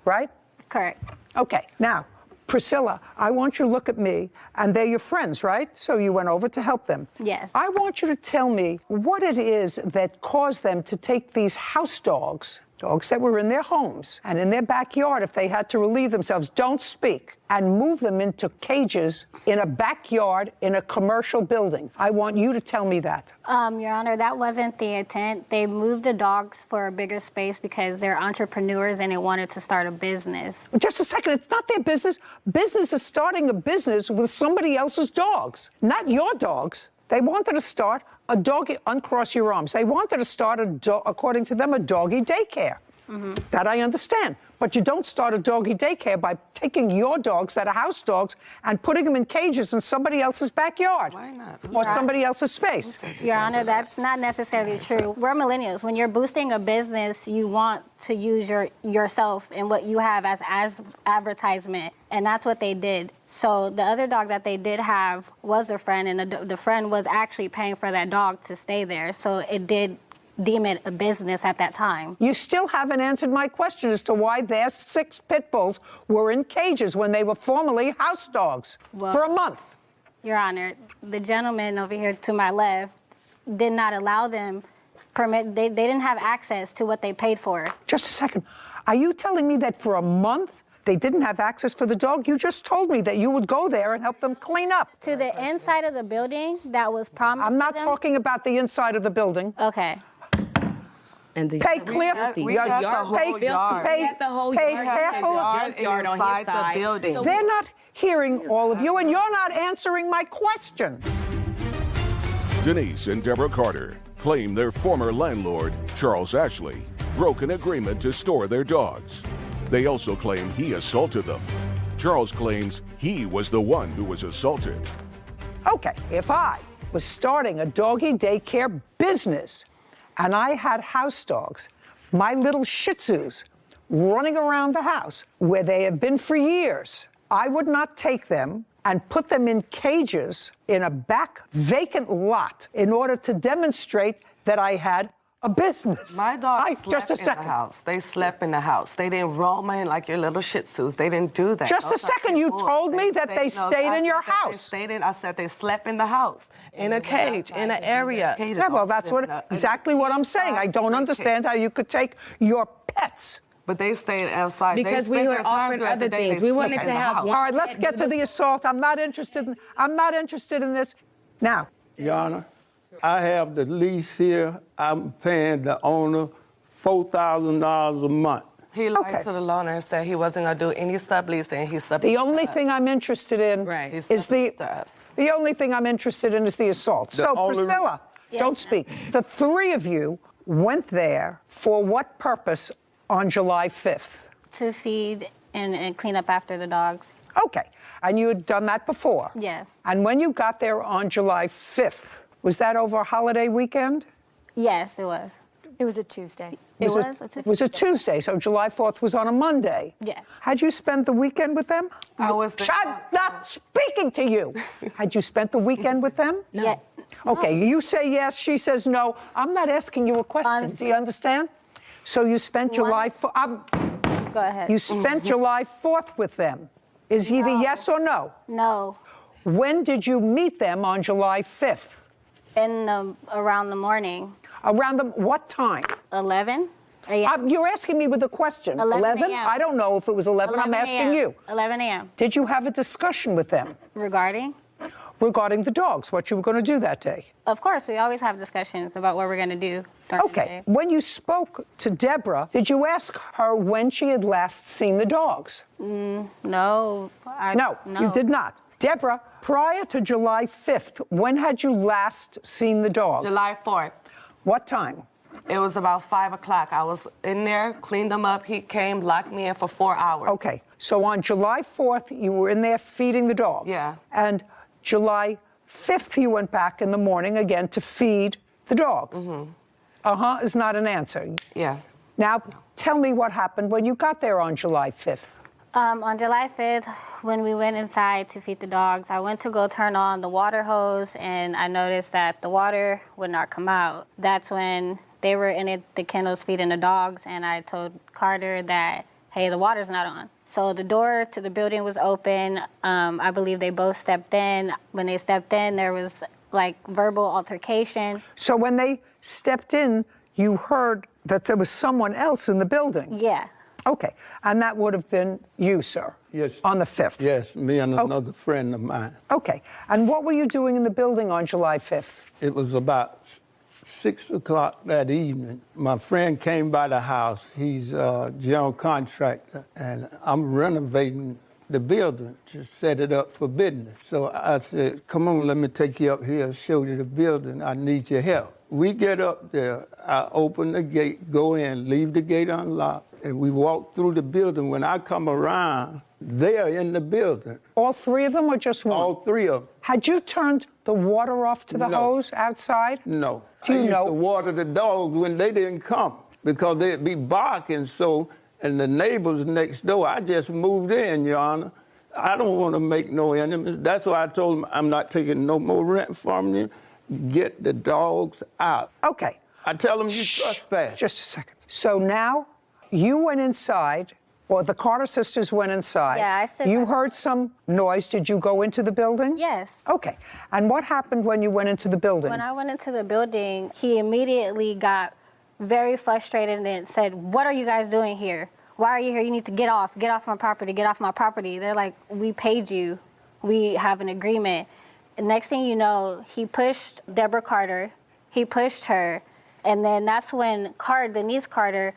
right? Correct. Okay, now, Priscilla, I want you to look at me, and they're your friends, right? So you went over to help them. Yes. I want you to tell me what it is that caused them to take these house dogs, dogs that were in their homes and in their backyard if they had to relieve themselves, don't speak, and move them into cages in a backyard in a commercial building. I want you to tell me that. Your Honor, that wasn't the intent. They moved the dogs for a bigger space because they're entrepreneurs and they wanted to start a business. Just a second, it's not their business. Business is starting a business with somebody else's dogs, not your dogs. They wanted to start a doggy, uncross your arms. They wanted to start, according to them, a doggy daycare. Mm-hmm. That I understand. But you don't start a doggy daycare by taking your dogs that are house dogs and putting them in cages in somebody else's backyard. Why not? Or somebody else's space. Your Honor, that's not necessarily true. We're millennials. When you're boosting a business, you want to use yourself and what you have as advertisement. And that's what they did. So the other dog that they did have was a friend, and the friend was actually paying for that dog to stay there. So it did deem it a business at that time. You still haven't answered my question as to why their 6 pit bulls were in cages when they were formerly house dogs for a month. Your Honor, the gentleman over here to my left did not allow them permit. They didn't have access to what they paid for. Just a second. Are you telling me that for a month they didn't have access for the dog? You just told me that you would go there and help them clean up. To the inside of the building that was promised. I'm not talking about the inside of the building. Okay. And the Pay clear. We got the whole yard. Pay, We got the whole pay yard. careful. Junkyard on his side. The building. So They're not hearing all of you, and you're not answering my question. Denise and Deborah Carter claim their former landlord, Charles Ashley, broke an agreement to store their dogs. They also claim he assaulted them. Charles claims he was the one who was assaulted. Okay, if I was starting a doggy daycare business and I had house dogs, my little Shih Tzus, running around the house where they have been for years, I would not take them and put them in cages in a back vacant lot in order to demonstrate that I had a business. My dogs just a slept in second. the house. They slept in the house. They didn't roam in like your little Shih Tzus. They didn't do that. Just a Those are second. You pit bulls. told me that they stayed in your house. I said they slept in the house, in a cage, in an area. Yeah, well, that's exactly what I'm saying. I don't understand how you could take your pets. But they stayed outside. Because we were offering other things. We wanted to have one. All right, let's get to the assault. I'm not interested in this. Now, Your Honor, I have the lease here. I'm paying the owner $4,000 a month. He lied to the loaner and said he wasn't going to do any subleasing. He subleased. the only thing I'm interested in is the only thing I'm interested in is the assault. The So, only- Priscilla, don't speak. The three of you went there for what purpose on July 5th? To feed and clean up after the dogs. Okay, and you had done that before? Yes. And when you got there on July 5th, was that over a holiday weekend? Yes, it was. It was a Tuesday. It was a Tuesday, so July 4th was on a Monday. Yeah. Had you spent the weekend with them? I was there. I'm not speaking to you. Had you spent the weekend with them? No. Yeah. Okay, you say yes, she says no. I'm not asking you a question. Do you understand? So you spent July 4th. Go ahead. You spent July 4th with them. Is either yes or no? No. When did you meet them on July 5th? Around the morning. Around what time? 11 a.m. You're asking me with a question. 11 a.m. I don't know if it was 11. I'm 11 asking a.m. you. 11 a.m. Did you have a discussion with them? Regarding the dogs, what you were going to do that day? Of course, we always have discussions about what we're going to do during the day. When you spoke to Deborah, did you ask her when she had last seen the dogs? No. No, you did not. Deborah, prior to July 5th, when had you last seen the dogs? July 4th. What time? It was about 5 o'clock. I was in there, cleaned them up. He came, locked me in for 4 hours. Okay, so on July 4th, you were in there feeding the dogs. Yeah. And July 5th, you went back in the morning again to feed the dogs. Mm-hmm. Is not an answer. Yeah. Now, tell me what happened when you got there on July 5th. On July 5th, when we went inside to feed the dogs, I went to go turn on the water hose, and I noticed that the water would not come out. That's when they were in the kennels feeding the dogs, and I told Carter that, hey, the water's not on. So the door to the building was open. I believe they both stepped in. When they stepped in, there was like verbal altercation. So when they stepped in, you heard that there was someone else in the building? Yeah. Okay, and that would have been you, sir? Yes. On the 5th? Yes, me and another friend of mine. Okay, and what were you doing in the building on July 5th? It was about 6 o'clock that evening. My friend came by the house. He's a general contractor, and I'm renovating the building to set it up for business. So I said, come on, let me take you up here, show you the building. I need your help. We get up there. I open the gate, go in, leave the gate unlocked, and we walk through the building. When I come around, they're in the building. All three of them or just one? All three of them. Had you turned the water off to the hose outside? No. Do you I used know? to water the dogs when they didn't come because they'd be barking so, and the neighbors next door, I just moved in, Your Honor. I don't want to make no enemies. That's why I told them I'm not taking no more rent from you. Get the dogs out. Okay. I tell them you trespass. Just a second. So now you went inside Well, the Carter sisters went inside. Yeah, I said You that. heard some noise. Did you go into the building? Yes. Okay. And what happened when you went into the building? When I went into the building, he immediately got very frustrated and said, "What are you guys doing here? Why are you here? You need to get off my property, get off my property." They're like, "We paid you. We have an agreement." And next thing you know, he pushed Deborah Carter. He pushed her. And then that's when Denise Carter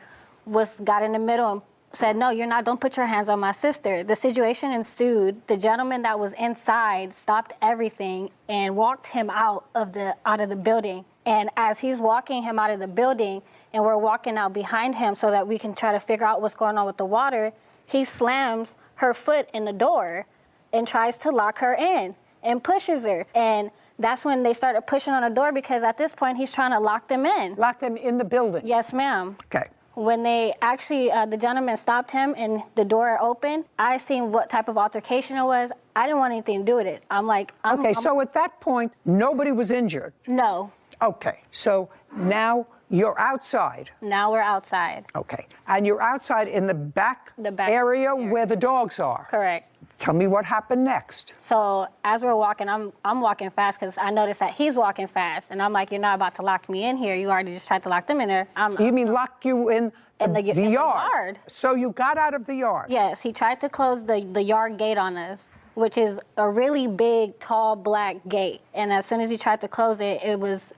got in the middle and said, "No, you're not. Don't put your hands on my sister." The situation ensued. The gentleman that was inside stopped everything and walked him out of the building. And as he's walking him out of the building, and we're walking out behind him so that we can try to figure out what's going on with the water, he slams her foot in the door and tries to lock her in and pushes her. And that's when they started pushing on the door, because at this point he's trying to lock them in. Lock them in the building? Yes, ma'am. Okay. When they actually, the gentleman stopped him and the door opened, I seen what type of altercation it was. I didn't want anything to do with it. I'm like, so at that point, nobody was injured? No. Okay. So now you're outside? Now we're outside. Okay. And you're outside in the back area where the dogs are? Correct. Tell me what happened next. So as we're walking, I'm walking fast because I noticed that he's walking fast. And I'm like, "You're not about to lock me in here. You already just tried to lock them in there." You mean lock you in the yard? yard? So you got out of the yard? Yes, he tried to close the yard gate on us, which is a really big, tall, black gate. And as soon as he tried to close it, it was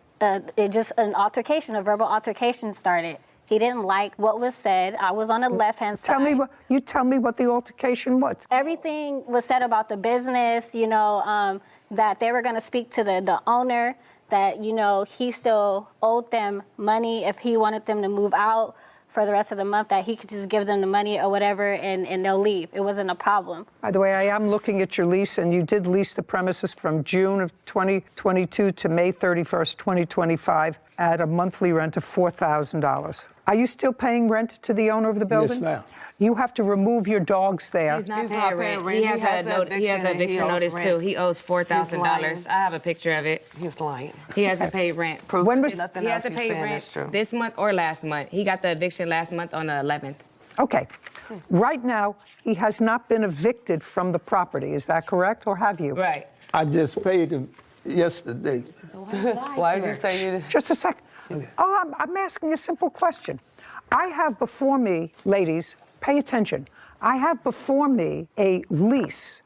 just an altercation, a verbal altercation started. He didn't like what was said. I was on the left-hand side. Tell me what the altercation was. Everything was said about the business, that they were going to speak to the owner, that, he still owed them money if he wanted them to move out for the rest of the month, that he could just give them the money or whatever and they'll leave. It wasn't a problem. By the way, I am looking at your lease, and you did lease the premises from June of 2022 to May 31st, 2025 at a monthly rent of $4,000. Are you still paying rent to the owner of the building? Yes, ma'am. You have to remove your dogs there. He's not paying rent. He has an eviction notice too. He owes $4,000. I have a picture of it. He's lying. He hasn't paid rent. When was he hasn't paid rent this month or last month? He got the eviction last month on the 11th. Okay. Right now, he has not been evicted from the property. Is that correct, or have you? Right. I just paid him yesterday. Why did you say you did? Just a second. Oh, I'm asking a simple question. I have before me, ladies, pay attention. I have before me a lease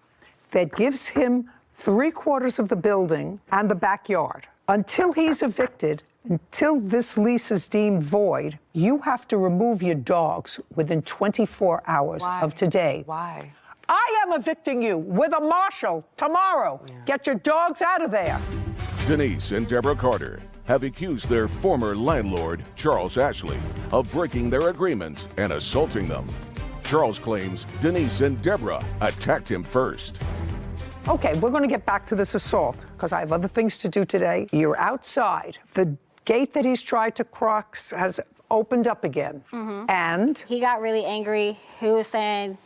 that gives him 3/4 of the building and the backyard. Until he's evicted, until this lease is deemed void, you have to remove your dogs within 24 hours of today. Why? I am evicting you with a marshal tomorrow. Yeah. Get your dogs out of there. Denise and Deborah Carter have accused their former landlord, Charles Ashley, of breaking their agreement and assaulting them. Charles claims Denise and Deborah attacked him first. Okay, we're going to get back to this assault because I have other things to do today. You're outside. The gate that he's tried to cross has opened up again. Mm-hmm. And? He got really angry. He was saying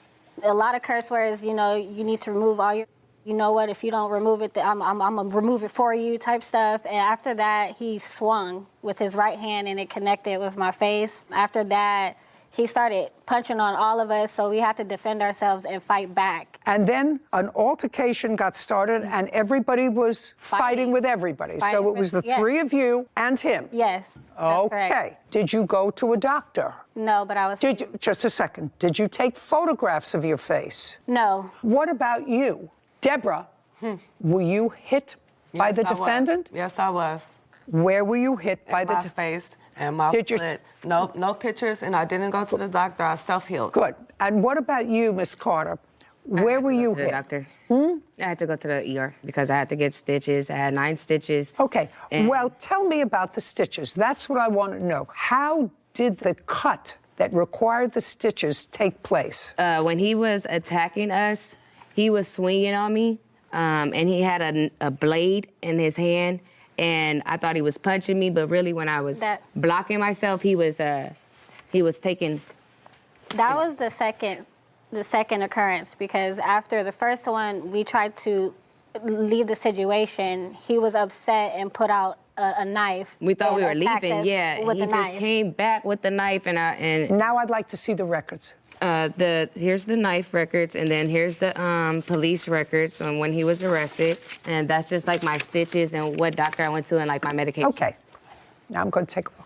a lot of curse words, you need to remove all your, if you don't remove it, I'm going to remove it for you type stuff. And after that, he swung with his right hand and it connected with my face. After that, he started punching on all of us, so we had to defend ourselves and fight back. And then an altercation got started, and everybody was fighting with everybody. So it was the three of you and him? Yes. Okay. Correct. Did you go to a doctor? No, but I was... Just a second. Did you take photographs of your face? No. What about you? Deborah, were you hit by the defendant? Yes, I was. Where were you hit by the face and my foot? No pictures, and I didn't go to the doctor. I self-healed. Good. And what about you, Miss Carter? Where were you hit? Doctor. I had to go to the ER because I had to get stitches. I had 9 stitches. Okay. Well, tell me about the stitches. That's what I want to know. How did the cut that required the stitches take place? When he was attacking us, he was swinging on me, and he had a blade in his hand. And I thought he was punching me, but really when I was blocking myself, he was taking. That was the second occurrence, because after the first one, we tried to leave the situation. He was upset and put out a knife. We thought we were leaving, yeah. With He the just knife. came back with the knife, and Now I'd like to see the records. Here's the knife records, and then here's the police records on when he was arrested, and that's just like my stitches and what doctor I went to and like my medication. Okay. Now I'm going to take a look.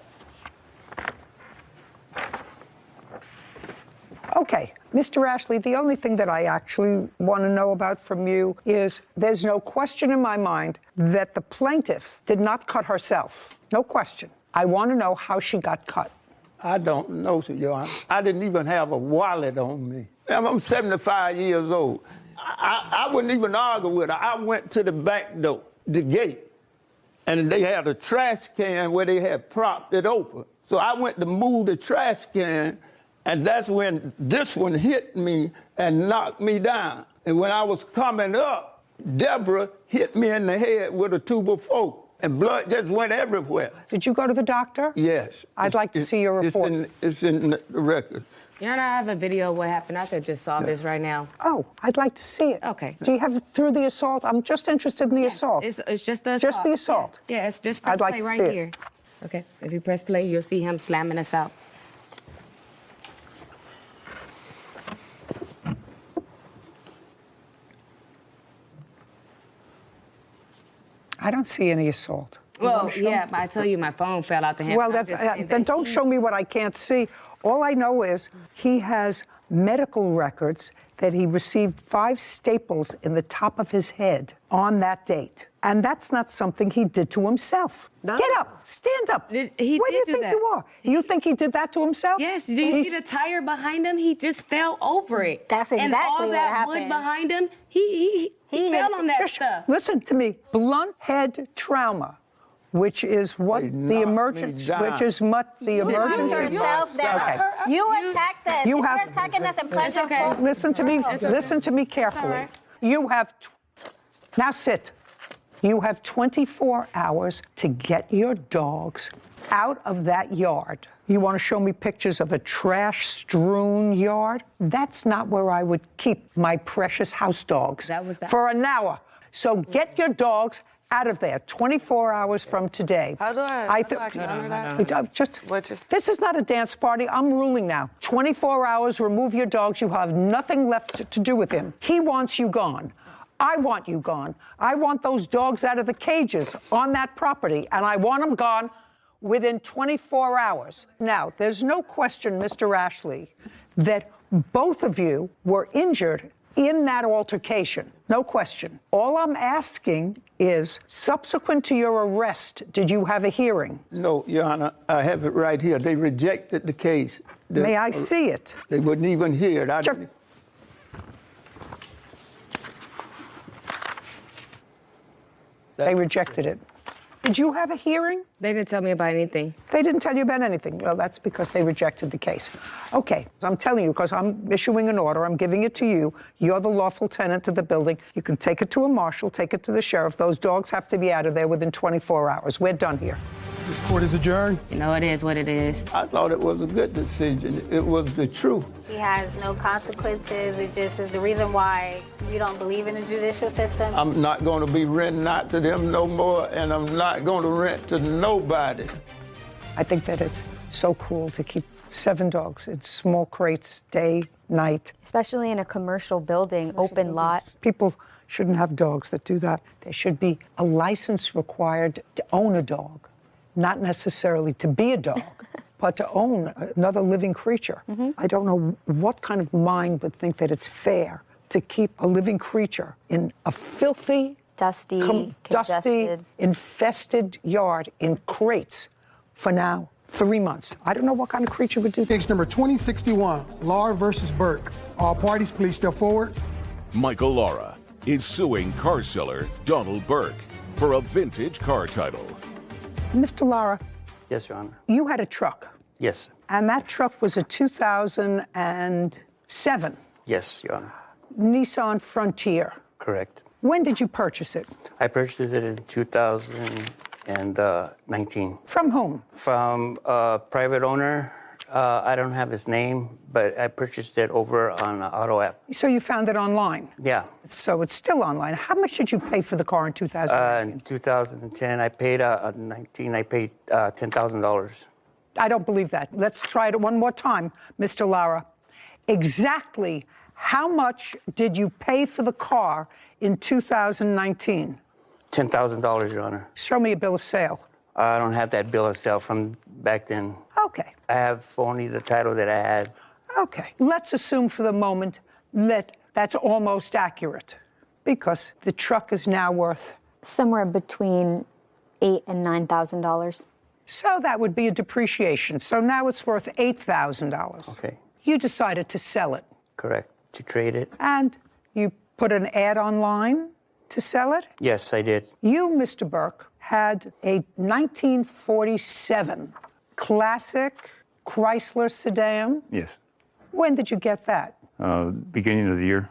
Okay, Mr. Ashley, the only thing that I actually want to know about from you is there's no question in my mind that the plaintiff did not cut herself. No question. I want to know how she got cut. I don't know, Your Honor. I didn't even have a wallet on me. I'm 75 years old. I wouldn't even argue with her. I went to the back door, the gate, and they had a trash can where they had propped it open. So I went to move the trash can, and that's when this one hit me and knocked me down. And when I was coming up, Deborah hit me in the head with a 2x4, and blood just went everywhere. Did you go to the doctor? Yes. I'd like to see your report. It's in the record. Your Honor, I have a video of what happened. I could just saw this right now. Oh, I'd like to see it. Okay. Do you have it through the assault? I'm just interested in the assault. It's just the assault. Just the assault? Yeah, it's just press I'd like play to right see it. here. Okay, if you press play, you'll see him slamming us out. I don't see any assault. Well, yeah, but I tell you, my phone fell out the hand. Well, then don't show me what I can't see. All I know is he has medical records that he received 5 staples in the top of his head on that date. And that's not something he did to himself. No. Get up, stand up. He Where do you did do think that. you are? You think he did that to himself? Yes, do you see the tire behind him? He just fell over it. That's exactly and all what that happened. wood behind him, he fell on that stuff. Listen to me. Blunt head trauma, which is what the emergency, yourself down. Okay. You attacked us. You If have- you're attacking us in It's okay. pleasant Listen to me. It's okay. Listen to me carefully. right. You have now sit. You have 24 hours to get your dogs out of that yard. You want to show me pictures of a trash-strewn yard? That's not where I would keep my precious house dogs for an hour. So get your dogs out of there 24 hours from today. How do I counter that? This is not a dance party. I'm ruling now. 24 hours, remove your dogs. You have nothing left to do with him. He wants you gone. I want you gone. I want those dogs out of the cages on that property, and I want them gone within 24 hours. Now, there's no question, Mr. Ashley, that both of you were injured in that altercation. No question. All I'm asking is, subsequent to your arrest, did you have a hearing? No, Your Honor, I have it right here. They rejected the case. May I see it? They wouldn't even hear it. Sure. They rejected it. Did you have a hearing? They didn't tell me about anything. They didn't tell you about anything. Well, that's because they rejected the case. Okay, so I'm telling you, because I'm issuing an order, I'm giving it to you. You're the lawful tenant of the building. You can take it to a marshal, take it to the sheriff. Those dogs have to be out of there within 24 hours. We're done here. This court is adjourned. You know, it is what it is. I thought it was a good decision. It was the truth. He has no consequences. It just is the reason why you don't believe in the judicial system. I'm not going to be renting out to them no more, and I'm not going to rent to nobody. I think that it's so cruel to keep 7 dogs in small crates day, night. Especially in a commercial building, open lot. People shouldn't have dogs that do that. There should be a license required to own a dog, not necessarily to be a dog, but to own another living creature. I don't know what kind of mind would think that it's fair to keep a living creature in a filthy, dusty, infested yard in crates for now 3 months. I don't know what kind of creature would do that. Case number 2061, Laura versus Burke. All parties, please step forward. Michael Laura is suing car seller Donald Burke for a vintage car title. Mr. Lara, Yes, Your Honor. you had a truck, Yes. and that truck was a 2007 Yes, Your Honor. Nissan Frontier. Correct. When did you purchase it? I purchased it in 2019. From whom? From a private owner. I don't have his name, but I purchased it over on an auto app. So you found it online? Yeah. So it's still online. How much did you pay for the car in 2019? In 2010, I paid, I paid $10,000. I don't believe that. Let's try it one more time, Mr. Lara. exactly how much did you pay for the car in 2019? $10,000, Your Honor. Show me a bill of sale. I don't have that bill of sale from back then. Okay. I have only the title that I had. Okay. Let's assume for the moment that that's almost accurate because the truck is now worth somewhere between $8,000 and $9,000. So that would be a depreciation. So now it's worth $8,000. Okay. You decided to sell it. Correct. To trade it. And you put an ad online to sell it? Yes, I did. You, Mr. Burke, had a 1947 classic Chrysler sedan. Yes. When did you get that? Beginning of the year.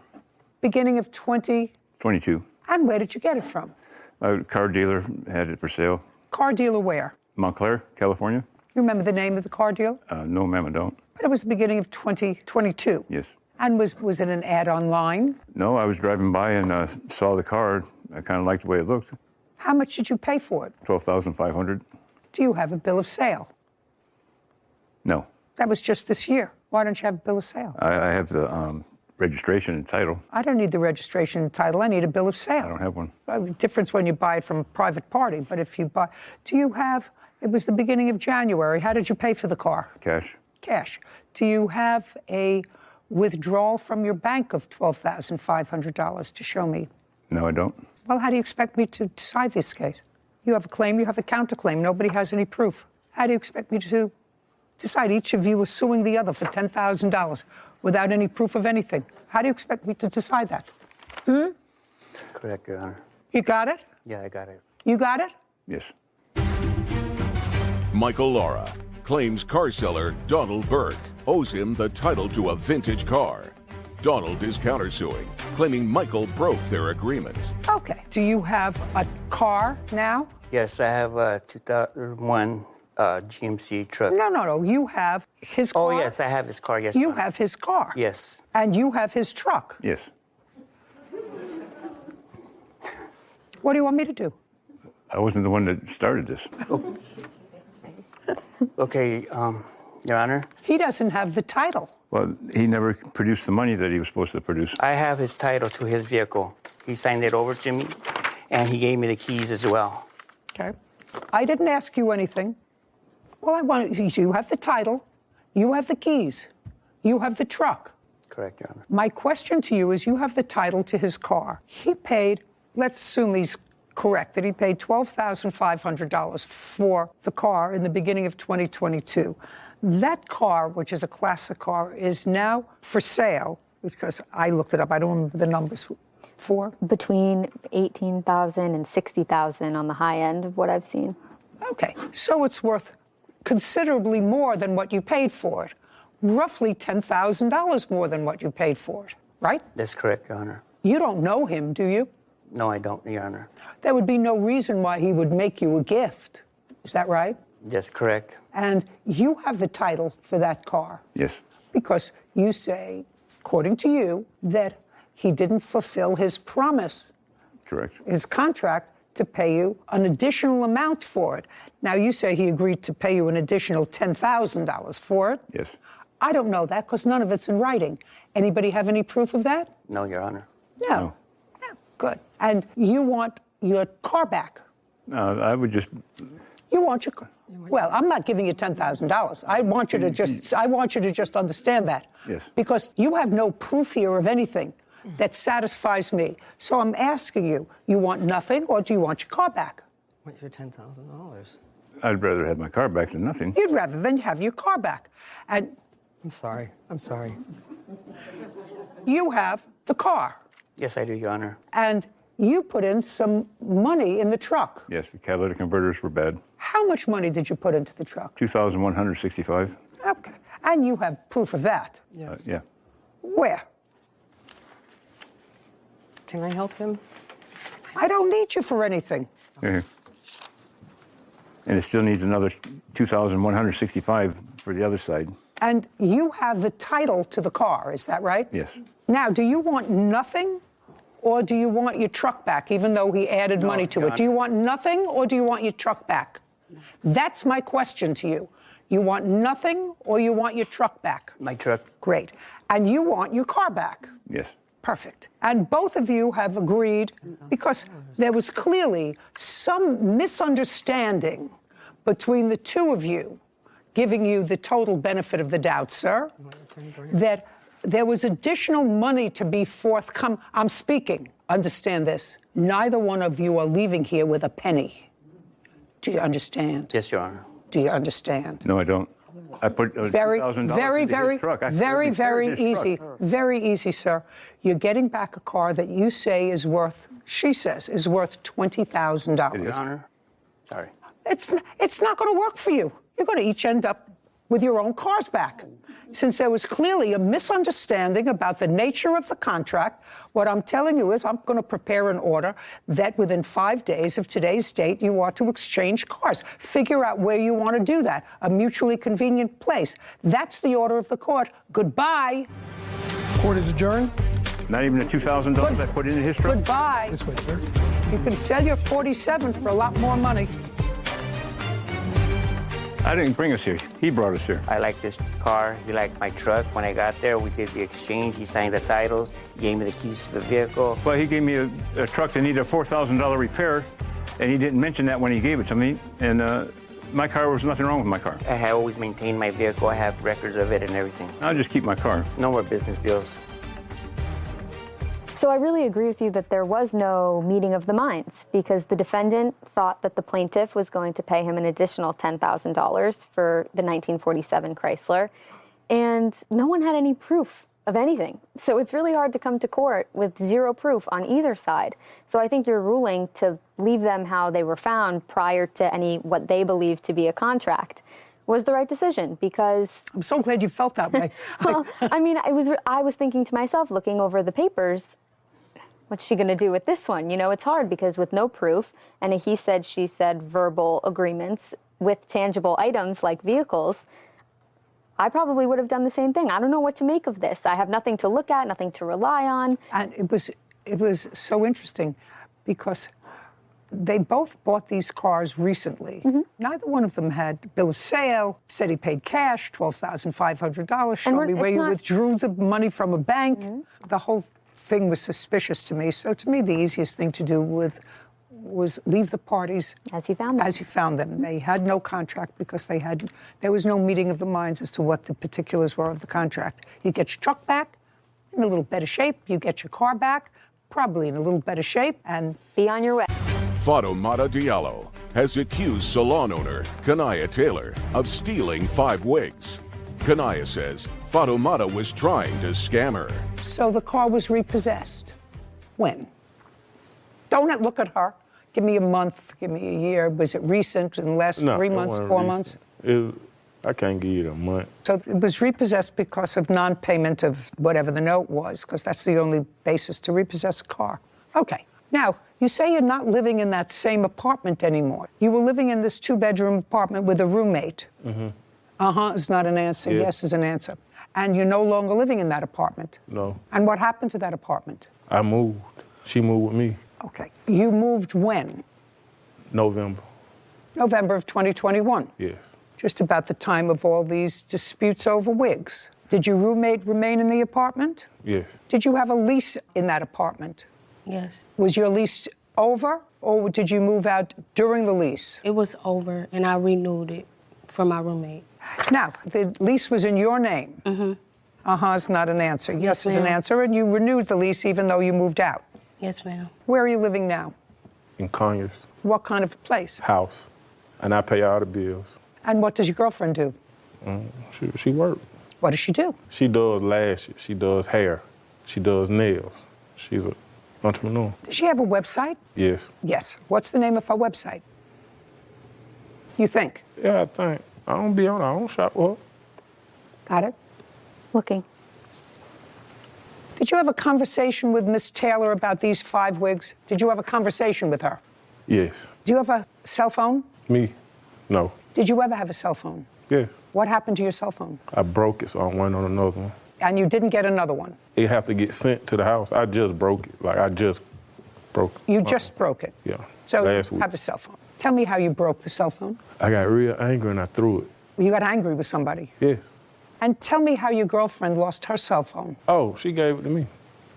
Beginning of 2022. And where did you get it from? A car dealer had it for sale. Car dealer where? Montclair, California. You remember the name of the car dealer? No, ma'am, I don't. But it was the beginning of 2022. Yes. And was it an ad online? No, I was driving by and saw the car. I kind of liked the way it looked. How much did you pay for it? $12,500. Do you have a bill of sale? No. That was just this year. Why don't you have a bill of sale? I have the registration and title. I don't need the registration and title. I need a bill of sale. I don't have one. Difference when you buy it from a private party. But if you buy, do you have? It was the beginning of January. How did you pay for the car? Cash. Cash. Do you have a withdrawal from your bank of $12,500 to show me? No, I don't. Well, how do you expect me to decide this case? You have a claim, you have a counterclaim. Nobody has any proof. How do you expect me to decide? Each of you is suing the other for $10,000 without any proof of anything. How do you expect me to decide that? Correct, Your Honor. You got it? Yeah, I got it. You got it? Yes. Michael Laura claims car seller Donald Burke owes him the title to a vintage car. Donald is countersuing, claiming Michael broke their agreement. Okay. Do you have a car now? Yes, I have a 2001 GMC truck. No. You have his car? Oh, yes, I have his car, yes. You have his car? Yes. And you have his truck? Yes. What do you want me to do? I wasn't the one that started this. Okay, Your Honor. He doesn't have the title. Well, he never produced the money that he was supposed to produce. I have his title to his vehicle. He signed it over to me, and he gave me the keys as well. Okay. I didn't ask you anything. Well, I want you have the title, you have the keys, you have the truck. Correct, Your Honor. My question to you is, you have the title to his car. He paid, let's assume he's correct, that he paid $12,500 for the car in the beginning of 2022. That car, which is a classic car, is now for sale, because I looked it up, I don't remember the numbers, for? Between $18,000 and $60,000 on the high end of what I've seen. Okay, so it's worth considerably more than what you paid for it. Roughly $10,000 more than what you paid for it, right? That's correct, Your Honor. You don't know him, do you? No, I don't, Your Honor. There would be no reason why he would make you a gift. Is that right? That's correct. And you have the title for that car. Yes. Because you say, according to you, that he didn't fulfill his promise. Correct. His contract to pay you an additional amount for it. Now, you say he agreed to pay you an additional $10,000 for it. Yes. I don't know that because none of it's in writing. Anybody have any proof of that? No, Your Honor. No. Yeah, good. And you want your car back. I would just... You want your car. Well, I'm not giving you $10,000. I want you to just understand that. Yes. Because you have no proof here of anything that satisfies me. So I'm asking you, you want nothing or do you want your car back? I want your $10,000. I'd rather have my car back than nothing. You'd rather than have your car back. And I'm sorry. you have the car. Yes, I do, Your Honor. And you put in some money in the truck. Yes, the catalytic converters were bad. How much money did you put into the truck? $2,165. Okay. And you have proof of that. Yes. Yeah. Where? Can I help him? I don't need you for anything. Here. And it still needs another $2,165 for the other side. And you have the title to the car, is that right? Yes. Now, do you want nothing or do you want your truck back, even though he added money to it? Do you want nothing or do you want your truck back? That's my question to you. You want nothing, or you want your truck back? My truck. Great. And you want your car back? Yes. Perfect. And both of you have agreed, because there was clearly some misunderstanding between the two of you, giving you the total benefit of the doubt, sir, that there was additional money to be forthcoming. I'm speaking. Understand this. Neither one of you are leaving here with a penny. Do you understand? Yes, Your Honor. Do you understand? No, I don't. I put very, $2,000 very, into very, his truck. I very, repaired very his easy. truck. Very easy, sir. You're getting back a car that you say is worth, she says, is worth $20,000. Your Honor. Sorry. It's not going to work for you. You're going to each end up with your own cars back. Since there was clearly a misunderstanding about the nature of the contract, what I'm telling you is I'm going to prepare an order that within 5 days of today's date, you are to exchange cars. Figure out where you want to do that, a mutually convenient place. That's the order of the court. Goodbye. Court is adjourned. Not even the $2,000 I put into his truck? Goodbye. This way, sir. You can sell your 47 for a lot more money. I didn't bring us here. He brought us here. I like this car. He liked my truck. When I got there, we did the exchange. He signed the titles. He gave me the keys to the vehicle. Well, he gave me a truck that needed a $4,000 repair, and he didn't mention that when he gave it to me. And my car, was nothing wrong with my car. I have always maintained my vehicle. I have records of it and everything. I'll just keep my car. No more business deals. So I really agree with you that there was no meeting of the minds, because the defendant thought that the plaintiff was going to pay him an additional $10,000 for the 1947 Chrysler, and no one had any proof of anything. So it's really hard to come to court with zero proof on either side. So I think your ruling to leave them how they were found prior to any what they believed to be a contract was the right decision, because I'm so glad you felt that way. well, I mean, I was thinking to myself, looking over the papers, what's she going to do with this one? You know, it's hard because with no proof and a he said, she said verbal agreements with tangible items like vehicles, I probably would have done the same thing. I don't know what to make of this. I have nothing to look at, nothing to rely on. And it was so interesting because they both bought these cars recently. Mm-hmm. Neither one of them had bill of sale, said he paid cash, $12,500. Show me where you withdrew the money from a bank. Mm-hmm. The whole thing was suspicious to me. So to me, the easiest thing to do was leave the parties as you found them. As you found them. They had no contract because there was no meeting of the minds as to what the particulars were of the contract. You get your truck back in a little better shape. You get your car back probably in a little better shape, and be on your way. Fatoumata Diallo has accused salon owner Kanaya Taylor of stealing 5 wigs. Kanaya says Fatoumata was trying to scam her. So the car was repossessed. When? Don't look at her. Give me a month, give me a year. Was it recent, in the last 3 months, 4 months? I can't give you a month. So it was repossessed because of non-payment of whatever the note was, because that's the only basis to repossess a car. Okay. Now, you say you're not living in that same apartment anymore. You were living in this 2-bedroom apartment with a roommate. Mm-hmm. Uh-huh is not an answer. Yeah. Yes is an answer. And you're no longer living in that apartment. No. And what happened to that apartment? I moved. She moved with me. Okay. You moved when? November. November of 2021. Yes. Just about the time of all these disputes over wigs. Did your roommate remain in the apartment? Yes. Did you have a lease in that apartment? Yes. Was your lease over, or did you move out during the lease? It was over, and I renewed it for my roommate. Now, the lease was in your name. Mm-hmm. Uh-huh is not an answer. Yes is an ma'am. answer, and you renewed the lease even though you moved out. Yes, ma'am. Where are you living now? In Conyers. What kind of place? House. And I pay all the bills. And what does your girlfriend do? She works. What does she do? She does lashes. She does hair. She does nails. She's an entrepreneur. Does she have a website? Yes. Yes. What's the name of her website? You think? Yeah, I think. I don't be on her. I don't shop with her. Got it? Looking. Did you have a conversation with Miss Taylor about these 5 wigs? Did you have a conversation with her? Yes. Do you have a cell phone? Me? No. Did you ever have a cell phone? Yes. What happened to your cell phone? I broke it, so I went on another one. And you didn't get another one? It have to get sent to the house. I just broke it. Like, I just broke it. You just broke it? Yeah. So last you week. have a cell phone. Tell me how you broke the cell phone. I got real angry and I threw it. You got angry with somebody. Yes. And tell me how your girlfriend lost her cell phone. Oh, she gave it to me.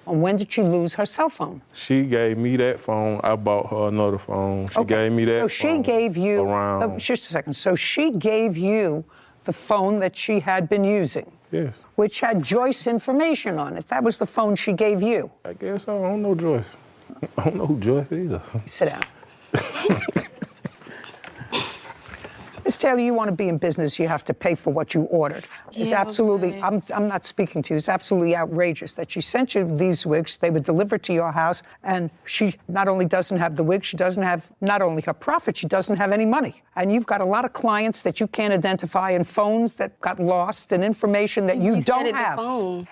And when did she lose her cell phone? She gave me that phone. I bought her another phone. She gave me that So phone. she gave you, around. just a second. So she gave you the phone that she had been using. Yes. Which had Joyce information on it. That was the phone she gave you. I guess so. I don't know Joyce. I don't know who Joyce is. Sit down. Ms. Taylor, you want to be in business, you have to pay for what you ordered. It's absolutely, I'm not speaking to you, it's absolutely outrageous that she sent you these wigs, they were delivered to your house, and she not only doesn't have the wig, she doesn't have not only her profit, she doesn't have any money. And you've got a lot of clients that you can't identify and phones that got lost and information that you don't have.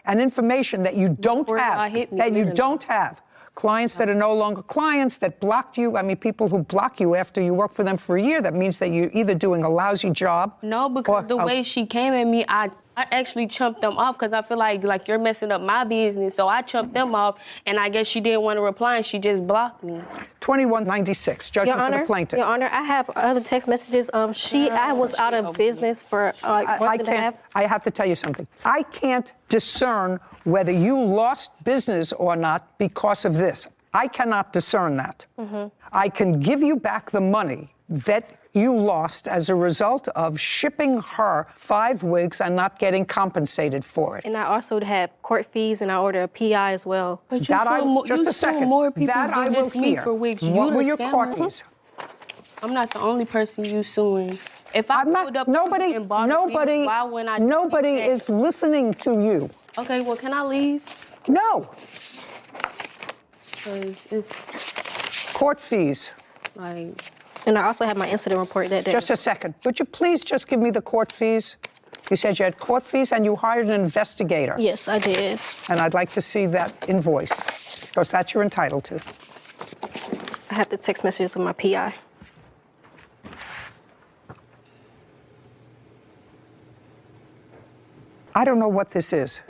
And information that you don't have, that you don't have. Clients that are no longer clients, that blocked you. I mean, people who block you after you work for them for a year, that means that you're either doing a lousy job. No, because the way she came at me, I actually chumped them off because I feel like you're messing up my business. So I chumped them off, and I guess she didn't want to reply, and she just blocked me. 2196, judgment for the plaintiff. Your Honor, I have other text messages. I was out of business for month and a half. I have to tell you something. I can't discern whether you lost business or not because of this. I cannot discern that. I can give you back the money that you lost as a result of shipping her 5 wigs and not getting compensated for it. And I also have court fees, and I ordered a PI as well. But just a second. More people that do I will this me hear. for wigs. What You were the your scammer. court fees? I'm not the only person you suing. If I pulled up Nobody and bought a wig, why wouldn't I nobody is listening to you. Okay, well, can I leave? No. 'Cause it's Court fees. like... And I also have my incident report that day. Just a second. Would you please just give me the court fees? You said you had court fees and you hired an investigator. Yes, I did. And I'd like to see that invoice, because that's you're entitled to. I have the text messages of my PI. I don't know what this is.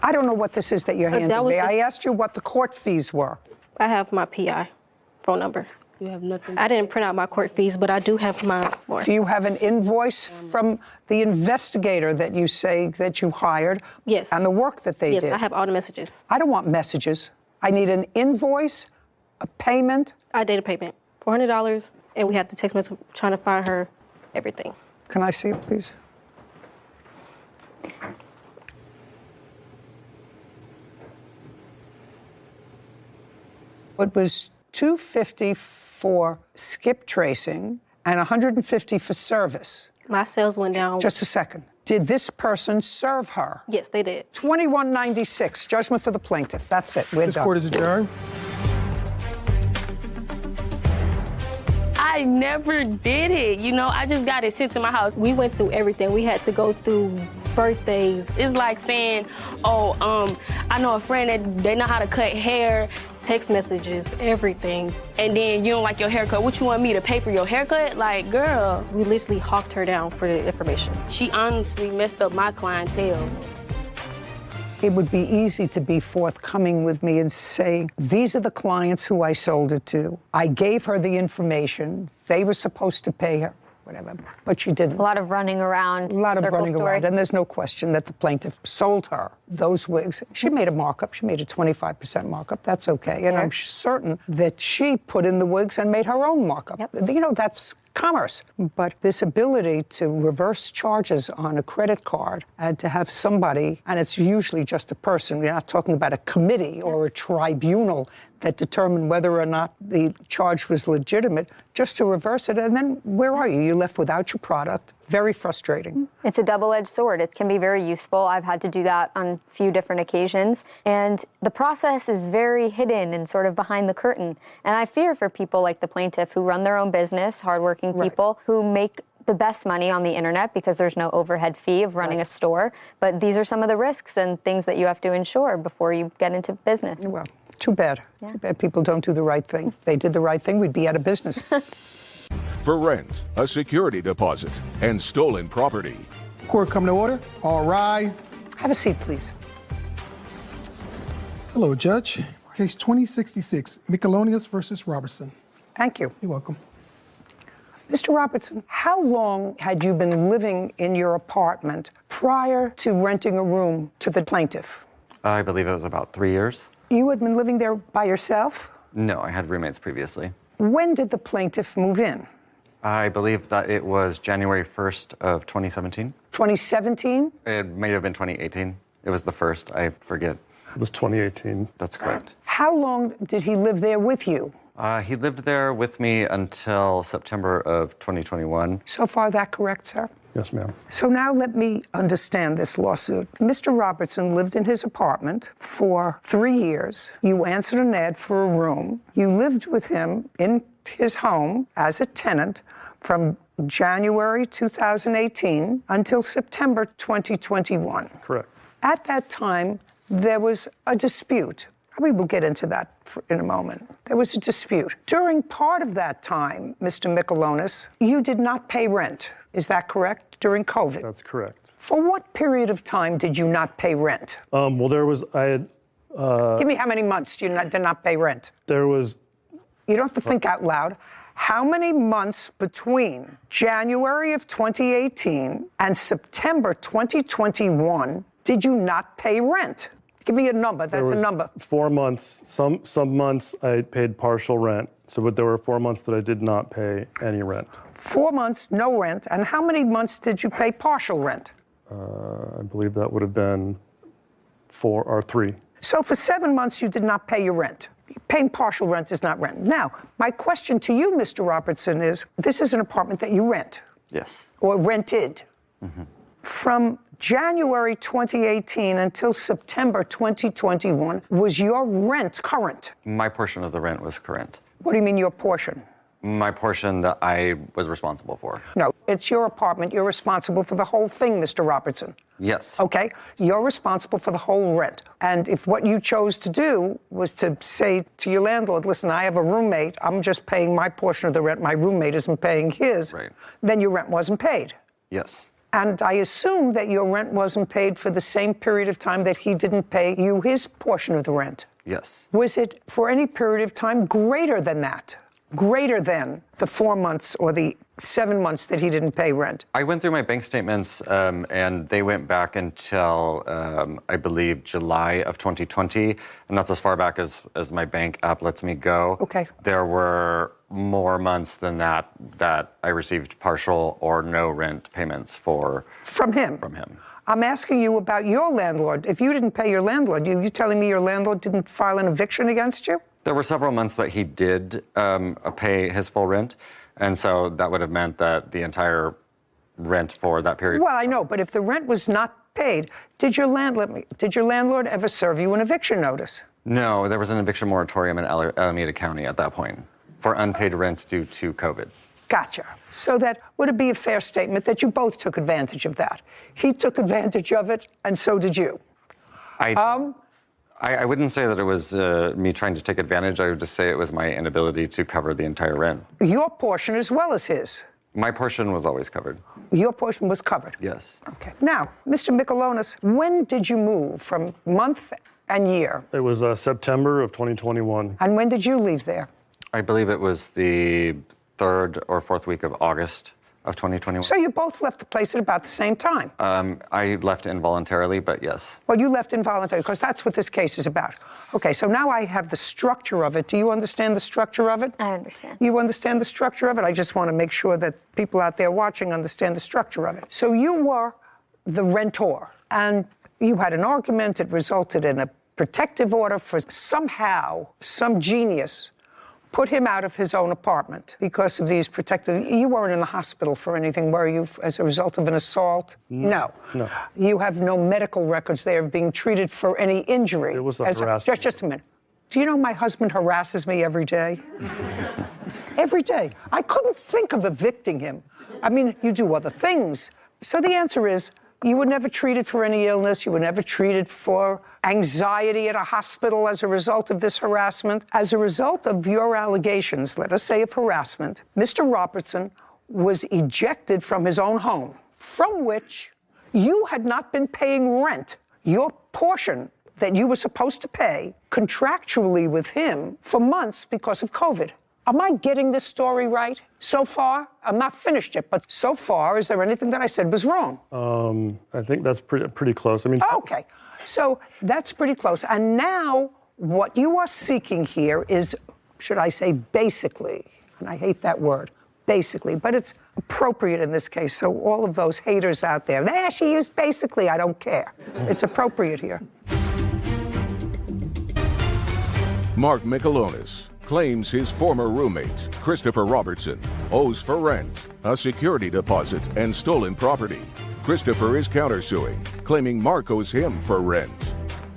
I don't know what this is that you're handing me. I asked you what the court fees were. I have my PI phone number. You have nothing. I didn't print out my court fees, but I do have my more. Do you have an invoice from the investigator that you say that you hired? Yes. And the work that they did? Yes, I have all the messages. I don't want messages. I need an invoice, a payment. I did a payment, $400, and we had the text message trying to find her everything. Can I see it, please? It was $250 for skip tracing and $150 for service. My sales went down. Just a second. Did this person serve her? Yes, they did. 2196, judgment for the plaintiff. That's it. We're This done. court is adjourned. I never did it. You know, I just got it sent to my house. We went through everything. We had to go through birthdays. It's like saying, I know a friend that they know how to cut hair. Text messages, everything. And then you don't like your haircut. What you want me to pay for your haircut? Like, girl. We literally hawked her down for the information. She honestly messed up my clientele. It would be easy to be forthcoming with me and say, these are the clients who I sold it to. I gave her the information. They were supposed to pay her, whatever, but she didn't. A lot of running around. A lot of running story. around, and there's no question that the plaintiff sold her those wigs. She made a markup. She made a 25% markup. That's okay. And I'm certain that she put in the wigs and made her own markup. Yep. You know, that's commerce. But this ability to reverse charges on a credit card and to have somebody, and it's usually just a person, we're not talking about a committee or a tribunal that determined whether or not the charge was legitimate, just to reverse it. And then where are you? You're left without your product. Very frustrating. It's a double-edged sword. It can be very useful. I've had to do that on a few different occasions. And the process is very hidden and sort of behind the curtain. And I fear for people like the plaintiff who run their own business, hardworking people who make the best money on the internet because there's no overhead fee of running a store. But these are some of the risks and things that you have to ensure before you get into business. Well, too bad. Yeah. Too bad people don't do the right thing. If they did the right thing, we'd be out of business. For rent, a security deposit, and stolen property. Court come to order. All rise. Have a seat, please. Hello, Judge. Case 2066, Michelonius versus Robertson. Thank you. You're welcome. Mr. Robertson, how long had you been living in your apartment prior to renting a room to the plaintiff? I believe it was about 3 years. You had been living there by yourself? No, I had roommates previously. When did the plaintiff move in? I believe that it was January 1st of 2017. 2017? It may have been 2018. It was the first, I forget. It was 2018. That's correct. How long did he live there with you? He lived there with me until September of 2021. So far, that correct, sir? Yes, ma'am. So now let me understand this lawsuit. Mr. Robertson lived in his apartment for 3 years. You answered an ad for a room. You lived with him in his home as a tenant from January 2018 until September 2021. Correct. At that time, there was a dispute. We will get into that in a moment. There was a dispute. During part of that time, Mr. Michelonis, you did not pay rent. Is that correct? During COVID? That's correct. For what period of time did you not pay rent? Well, Give me how many months did not pay rent? There was... You don't have to think out loud. How many months between January of 2018 and September 2021 did you not pay rent? Give me a number. That's a number. 4 months. Some months I paid partial rent. But there were 4 months that I did not pay any rent. 4 months, no rent. And how many months did you pay partial rent? I believe that would have been 4 or 3. So for 7 months, you did not pay your rent. Paying partial rent is not rent. Now, my question to you, Mr. Robertson, is this is an apartment that you rent. Yes. Or rented. Mm-hmm. From January 2018 until September 2021, was your rent current? My portion of the rent was current. What do you mean your portion? My portion that I was responsible for. No, it's your apartment. You're responsible for the whole thing, Mr. Robertson. Yes. Okay? You're responsible for the whole rent. And if what you chose to do was to say to your landlord, listen, I have a roommate, I'm just paying my portion of the rent, my roommate isn't paying his, right, then your rent wasn't paid. Yes. And I assume that your rent wasn't paid for the same period of time that he didn't pay you his portion of the rent. Yes. Was it for any period of time greater than that? Greater than the 4 months or the 7 months that he didn't pay rent? I went through my bank statements and they went back until, I believe, July of 2020. And that's as far back as my bank app lets me go. Okay. There were more months than that I received partial or no rent payments for. From him? From him. I'm asking you about your landlord. If you didn't pay your landlord, you telling me your landlord didn't file an eviction against you? There were several months that he did pay his full rent, and so that would have meant that the entire rent for that period. Well, I know, but if the rent was not paid, did your landlord ever serve you an eviction notice? No, there was an eviction moratorium in Alameda County at that point for unpaid rents due to COVID. Gotcha. So that would it be a fair statement that you both took advantage of that? He took advantage of it, and so did you. I wouldn't say that it was me trying to take advantage. I would just say it was my inability to cover the entire rent. Your portion as well as his? My portion was always covered. Your portion was covered? Yes. Okay. Now, Mr. Michelonis, when did you move from month and year? It was September of 2021. And when did you leave there? I believe it was the 3rd or 4th week of August of 2021. So you both left the place at about the same time? I left involuntarily, but yes. Well, you left involuntarily, because that's what this case is about. Okay, so now I have the structure of it. Do you understand the structure of it? I understand. You understand the structure of it? I just want to make sure that people out there watching understand the structure of it. So you were the rentor, and you had an argument. It resulted in a protective order for somehow some genius put him out of his own apartment because of these protective... You weren't in the hospital for anything, were you, as a result of an assault? No. No. You have no medical records there of being treated for any injury. It was a harassment. Just a minute. Do you know my husband harasses me every day? Every day. I couldn't think of evicting him. I mean, you do other things. So the answer is, you were never treated for any illness. You were never treated for anxiety at a hospital as a result of this harassment. As a result of your allegations, let us say of harassment, Mr. Robertson was ejected from his own home, from which you had not been paying rent. Your portion that you were supposed to pay contractually with him for months because of COVID. Am I getting this story right so far? I'm not finished yet, but so far, is there anything that I said was wrong? I think that's pretty close. I mean, okay, so that's pretty close. And now what you are seeking here is, should I say basically, and I hate that word, basically, but it's appropriate in this case. So all of those haters out there, she used basically, I don't care. It's appropriate here. Mark Michelonis claims his former roommate, Christopher Robertson, owes for rent, a security deposit, and stolen property. Christopher is countersuing, claiming Mark owes him for rent.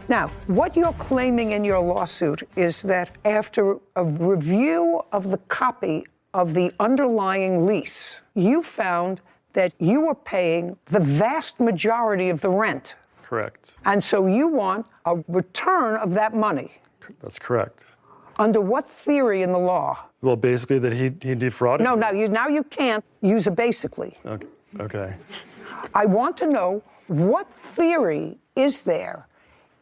Now, what you're claiming in your lawsuit is that after a review of the copy of the underlying lease, you found that you were paying the vast majority of the rent. Correct. And so you want a return of that money. That's correct. Under what theory in the law? Well, basically that he defrauded. No, now you can't use a basically. Okay. I want to know what theory is there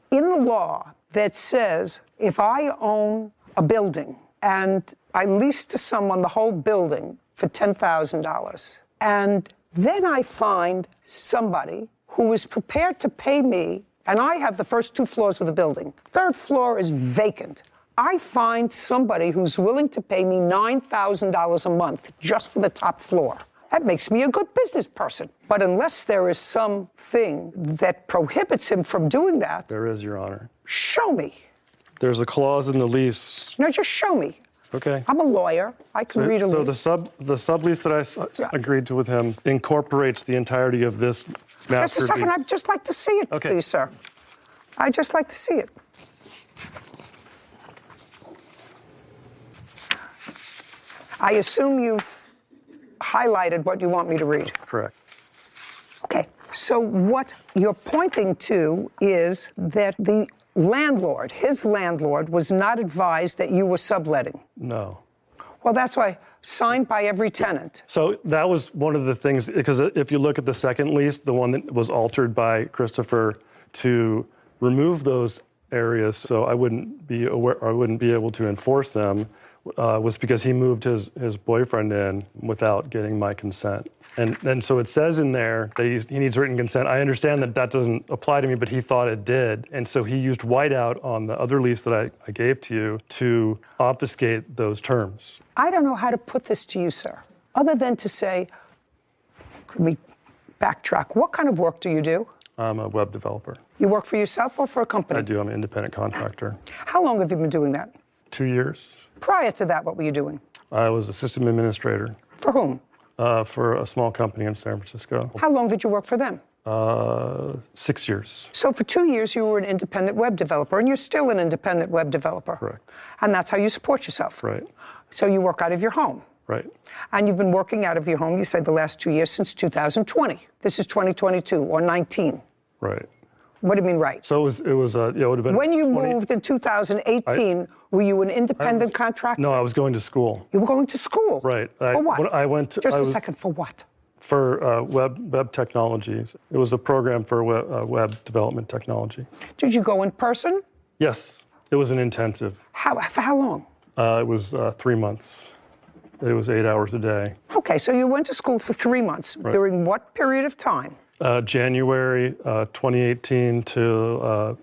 in the law that says if I own a building and I lease to someone the whole building for $10,000, and then I find somebody who is prepared to pay me, and I have the first 2 floors of the building. 3rd floor is vacant. I find somebody who's willing to pay me $9,000 a month just for the top floor. That makes me a good business person. But unless there is something that prohibits him from doing that... There is, Your Honor. Show me. There's a clause in the lease. No, just show me. Okay. I'm a lawyer. I can read a lease. So the sublease that I agreed to with him incorporates the entirety of this master Just a second. lease. I'd just like to see it, please, sir. I'd just like to see it. I assume you've highlighted what you want me to read. Correct. Okay, so what you're pointing to is that the landlord, his landlord, was not advised that you were subletting. No. Well, that's why, signed by every tenant. So that was one of the things, because if you look at the second lease, the one that was altered by Christopher to remove those areas so I wouldn't be aware, or I wouldn't be able to enforce them, was because he moved his boyfriend in without getting my consent. And so it says in there that he needs written consent. I understand that that doesn't apply to me, but he thought it did. And so he used whiteout on the other lease that I gave to you to obfuscate those terms. I don't know how to put this to you, sir, other than to say, let me backtrack. What kind of work do you do? I'm a web developer. You work for yourself or for a company? I do. I'm an independent contractor. How long have you been doing that? 2 years. Prior to that, what were you doing? I was a system administrator. For whom? For a small company in San Francisco. How long did you work for them? 6 years. So for 2 years, you were an independent web developer, and you're still an independent web developer. Correct. And that's how you support yourself. Right. So you work out of your home. Right. And you've been working out of your home, you said, the last 2 years since 2020. This is 2022 or 19. Right. What do you mean, right? So it would have been. When you moved in 2018, were you an independent contractor? No, I was going to school. You were going to school? Right. For what? I went to. Just a second, for what? For web technologies. It was a program for web development technology. Did you go in person? Yes. It was an intensive. For how long? It was 3 months. It was 8 hours a day. Okay, so you went to school for 3 months. Right. During what period of time? January 2018 to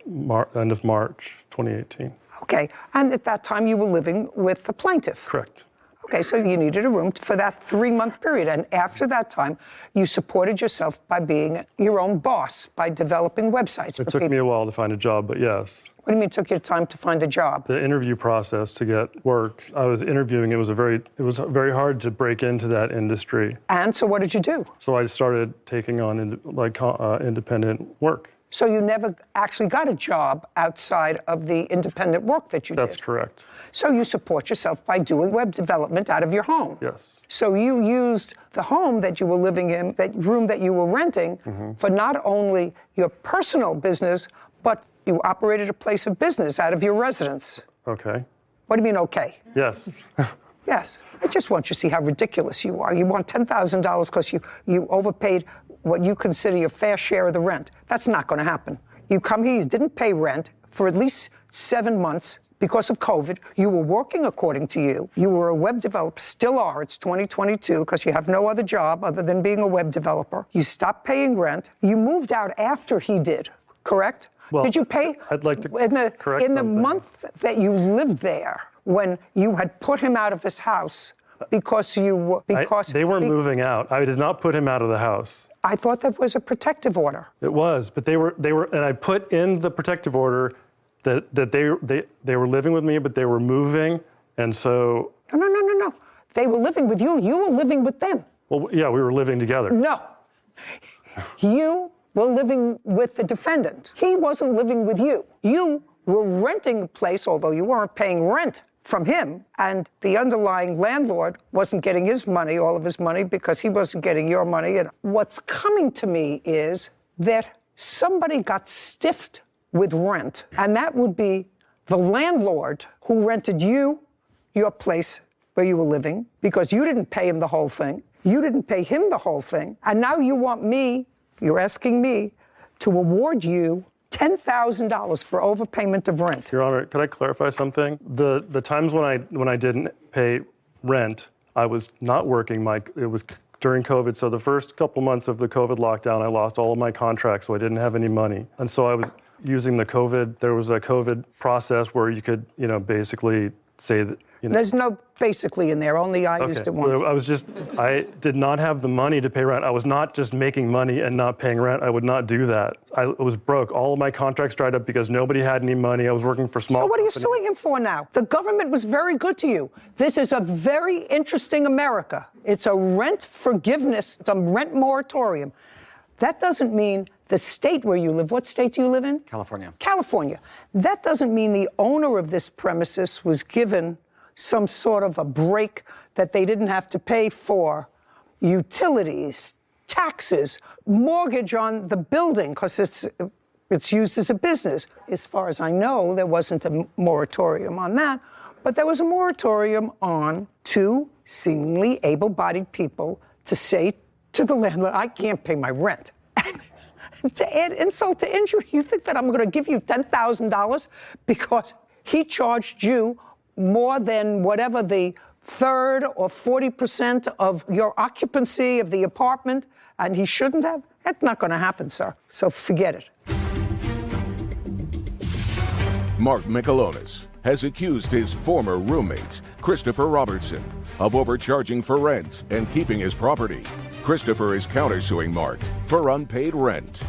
end of March 2018. Okay, and at that time you were living with the plaintiff? Correct. Okay, so you needed a room for that 3-month period, and after that time, you supported yourself by being your own boss, by developing websites It took me a while to find a job, but yes. What do you mean it took you time to find a job? The interview process to get work, I was interviewing, it was very hard to break into that industry. And so what did you do? So I started taking on independent work. So you never actually got a job outside of the independent work that you did? That's correct. So you support yourself by doing web development out of your home? Yes. So you used the home that you were living in, that room that you were renting, for not only your personal business, but you operated a place of business out of your residence. Okay. What do you mean, okay? Yes. Yes. I just want you to see how ridiculous you are. You want $10,000 because you overpaid what you consider your fair share of the rent. That's not going to happen. You come here, you didn't pay rent for at least 7 months because of COVID. You were working according to you. You were a web developer, still are. It's 2022 because you have no other job other than being a web developer. You stopped paying rent. You moved out after he did, correct? Well, did you pay? I'd like to correct in the something. month that you lived there, when you had put him out of his house because you were they were moving out. I did not put him out of the house. I thought that was a protective order. It was, but they were, and I put in the protective order that they were living with me, but they were moving, and so. No. They were living with you. You were living with them. Well, yeah, we were living together. No, you were living with the defendant. He wasn't living with you. You were renting a place, although you weren't paying rent from him, and the underlying landlord wasn't getting his money, all of his money, because he wasn't getting your money. And what's coming to me is that somebody got stiffed with rent, and that would be the landlord who rented you your place where you were living, because you didn't pay him the whole thing. You didn't pay him the whole thing. And now you want me, you're asking me, to award you $10,000 for overpayment of rent. Your Honor, could I clarify something? The times when I didn't pay rent, I was not working. It was during COVID, so the first couple months of the COVID lockdown, I lost all of my contracts, so I didn't have any money. And so I was using the COVID. There was a COVID process where you could, basically say that. There's no basically in there. Only I used it once. I did not have the money to pay rent. I was not just making money and not paying rent. I would not do that. I was broke. All of my contracts dried up because nobody had any money. I was working for small. So what are you suing him for now? The government was very good to you. This is a very interesting America. It's a rent forgiveness, it's a rent moratorium. That doesn't mean the state where you live. What state do you live in? California. California. That doesn't mean the owner of this premises was given some sort of a break that they didn't have to pay for utilities, taxes, mortgage on the building, because it's used as a business. As far as I know, there wasn't a moratorium on that, but there was a moratorium on two seemingly able-bodied people to say to the landlord, I can't pay my rent. And to add insult to injury, you think that I'm going to give you $10,000 because he charged you more than whatever the third or 40% of your occupancy of the apartment, and he shouldn't have? That's not going to happen, sir. So forget it. Mark Michelonis has accused his former roommate, Christopher Robertson, of overcharging for rent and keeping his property. Christopher is countersuing Mark for unpaid rent.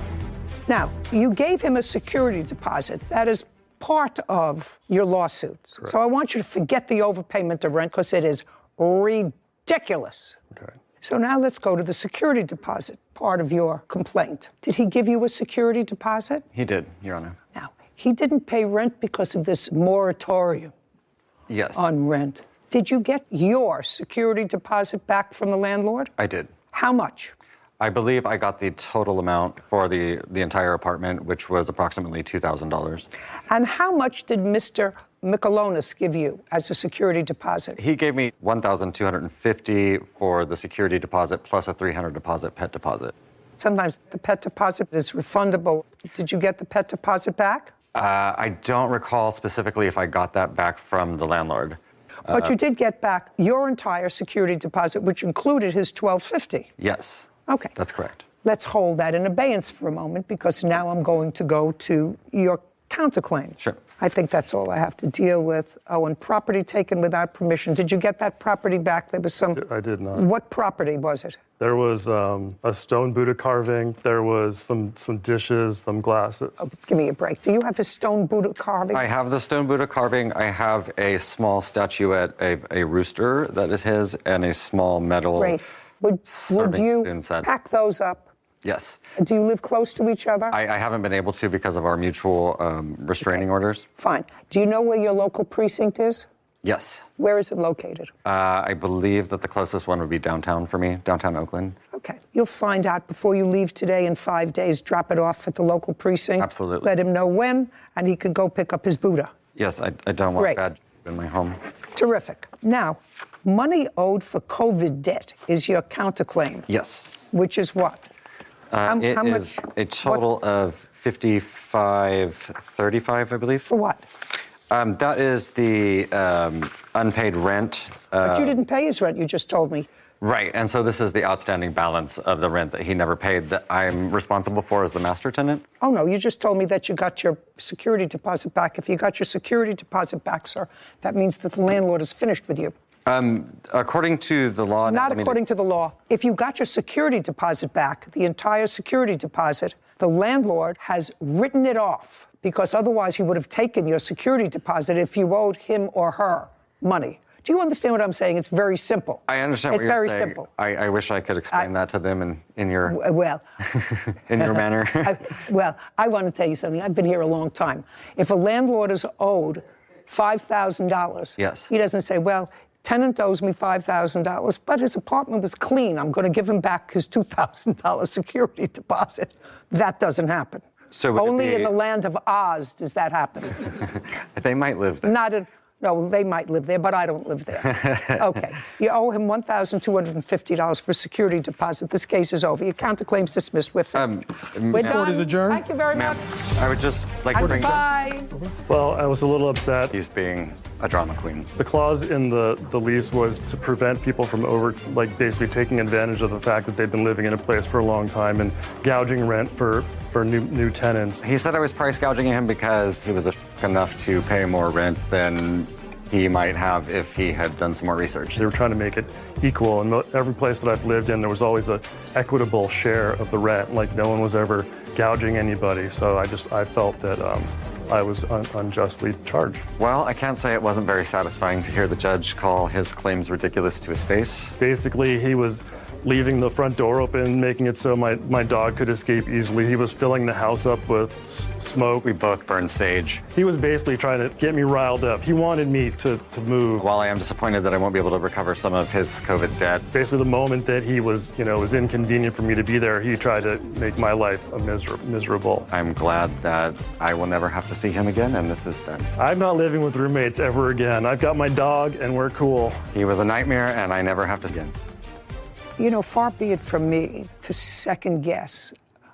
Now, you gave him a security deposit. That is part of your lawsuit. Correct. So I want you to forget the overpayment of rent because it is ridiculous. Okay. So now let's go to the security deposit, part of your complaint. Did he give you a security deposit? He did, Your Honor. Now, he didn't pay rent because of this moratorium Yes. on rent. Did you get your security deposit back from the landlord? I did. How much? I believe I got the total amount for the entire apartment, which was approximately $2,000. And how much did Mr. Michelonis give you as a security deposit? He gave me $1,250 for the security deposit plus a $300 deposit pet deposit. Sometimes the pet deposit is refundable. Did you get the pet deposit back? I don't recall specifically if I got that back from the landlord. But you did get back your entire security deposit, which included his $1,250. Yes. Okay. That's correct. Let's hold that in abeyance for a moment, because now I'm going to go to your counterclaim. Sure. I think that's all I have to deal with. Oh, and property taken without permission. Did you get that property back? There was some... I did not. What property was it? There was a stone Buddha carving. There was some dishes, some glasses. Oh, give me a break. Do you have a stone Buddha carving? I have the stone Buddha carving. I have a small statuette, a rooster that is his, and a small metal... Great. Would you pack those up? Yes. Do you live close to each other? I haven't been able to because of our mutual restraining orders. Fine. Do you know where your local precinct is? Yes. Where is it located? I believe that the closest one would be downtown for me, downtown Oakland. Okay. You'll find out before you leave today. In 5 days, drop it off at the local precinct. Absolutely. Let him know when, and he could go pick up his Buddha. Yes, I don't want Great. bad in my home. Terrific. Now, money owed for COVID debt is your counterclaim. Yes. Which is what? It is a total of $55.35, I believe. For what? That is the unpaid rent. But you didn't pay his rent, you just told me. Right, and so this is the outstanding balance of the rent that he never paid that I'm responsible for as the master tenant. Oh, no, you just told me that you got your security deposit back. If you got your security deposit back, sir, that means that the landlord is finished with you. According to the law... Not according to the law. If you got your security deposit back, the entire security deposit, the landlord has written it off because otherwise he would have taken your security deposit if you owed him or her money. Do you understand what I'm saying? It's very simple. I understand what you're saying. It's very simple. I wish I could explain that to them in your... Well... in your manner. I want to tell you something. I've been here a long time. If a landlord is owed $5,000, yes, he doesn't say, well, tenant owes me $5,000, but his apartment was clean. I'm going to give him back his $2,000 security deposit. That doesn't happen. So only in the land of Oz does that happen. They might live there. No, they might live there, but I don't live there. Okay. You owe him $1,250 for security deposit. This case is over. Your counterclaim's dismissed. We're finished. We're done. Court is adjourned. Thank you very much. I would just like to bring... Bye. Well, I was a little upset. He's being a drama queen. The clause in the lease was to prevent people from basically taking advantage of the fact that they've been living in a place for a long time and gouging rent for new tenants. He said I was price gouging him because he was enough to pay more rent than he might have if he had done some more research. They were trying to make it equal, and every place that I've lived in, there was always an equitable share of the rent. Like, no one was ever gouging anybody, so I felt that I was unjustly charged. Well, I can't say it wasn't very satisfying to hear the judge call his claims ridiculous to his face. Basically, he was leaving the front door open, making it so my dog could escape easily. He was filling the house up with smoke. We both burned sage. He was basically trying to get me riled up. He wanted me to move. While I am disappointed that I won't be able to recover some of his COVID debt. Basically, the moment that he was, it was inconvenient for me to be there, he tried to make my life miserable. I'm glad that I will never have to see him again, and this is done. I'm not living with roommates ever again. I've got my dog, and we're cool. He was a nightmare, and I never have to see him. Far be it from me to second guess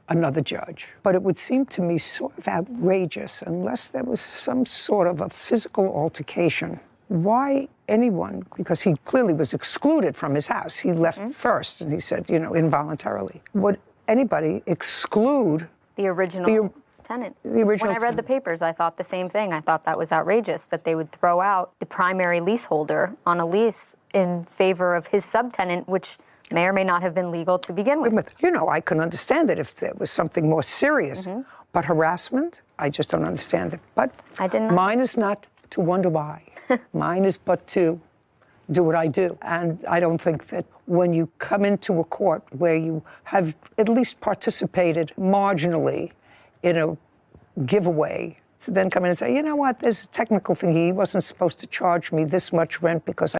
another judge, but it would seem to me sort of outrageous unless there was some sort of a physical altercation. Why anyone, because he clearly was excluded from his house. He left first, and he said, involuntarily. Would anybody exclude the original tenant? The original When I read the papers, I thought the same thing. I thought that was outrageous, that they would throw out the primary leaseholder on a lease in favor of his subtenant, which may or may not have been legal to begin with. I can understand it if there was something more serious. But harassment, I just don't understand it. But I didn't. Mine is not to wonder why. Mine is but to do what I do. And I don't think that when you come into a court where you have at least participated marginally in a giveaway, to then come in and say, you know what, there's a technical thing. He wasn't supposed to charge me this much rent because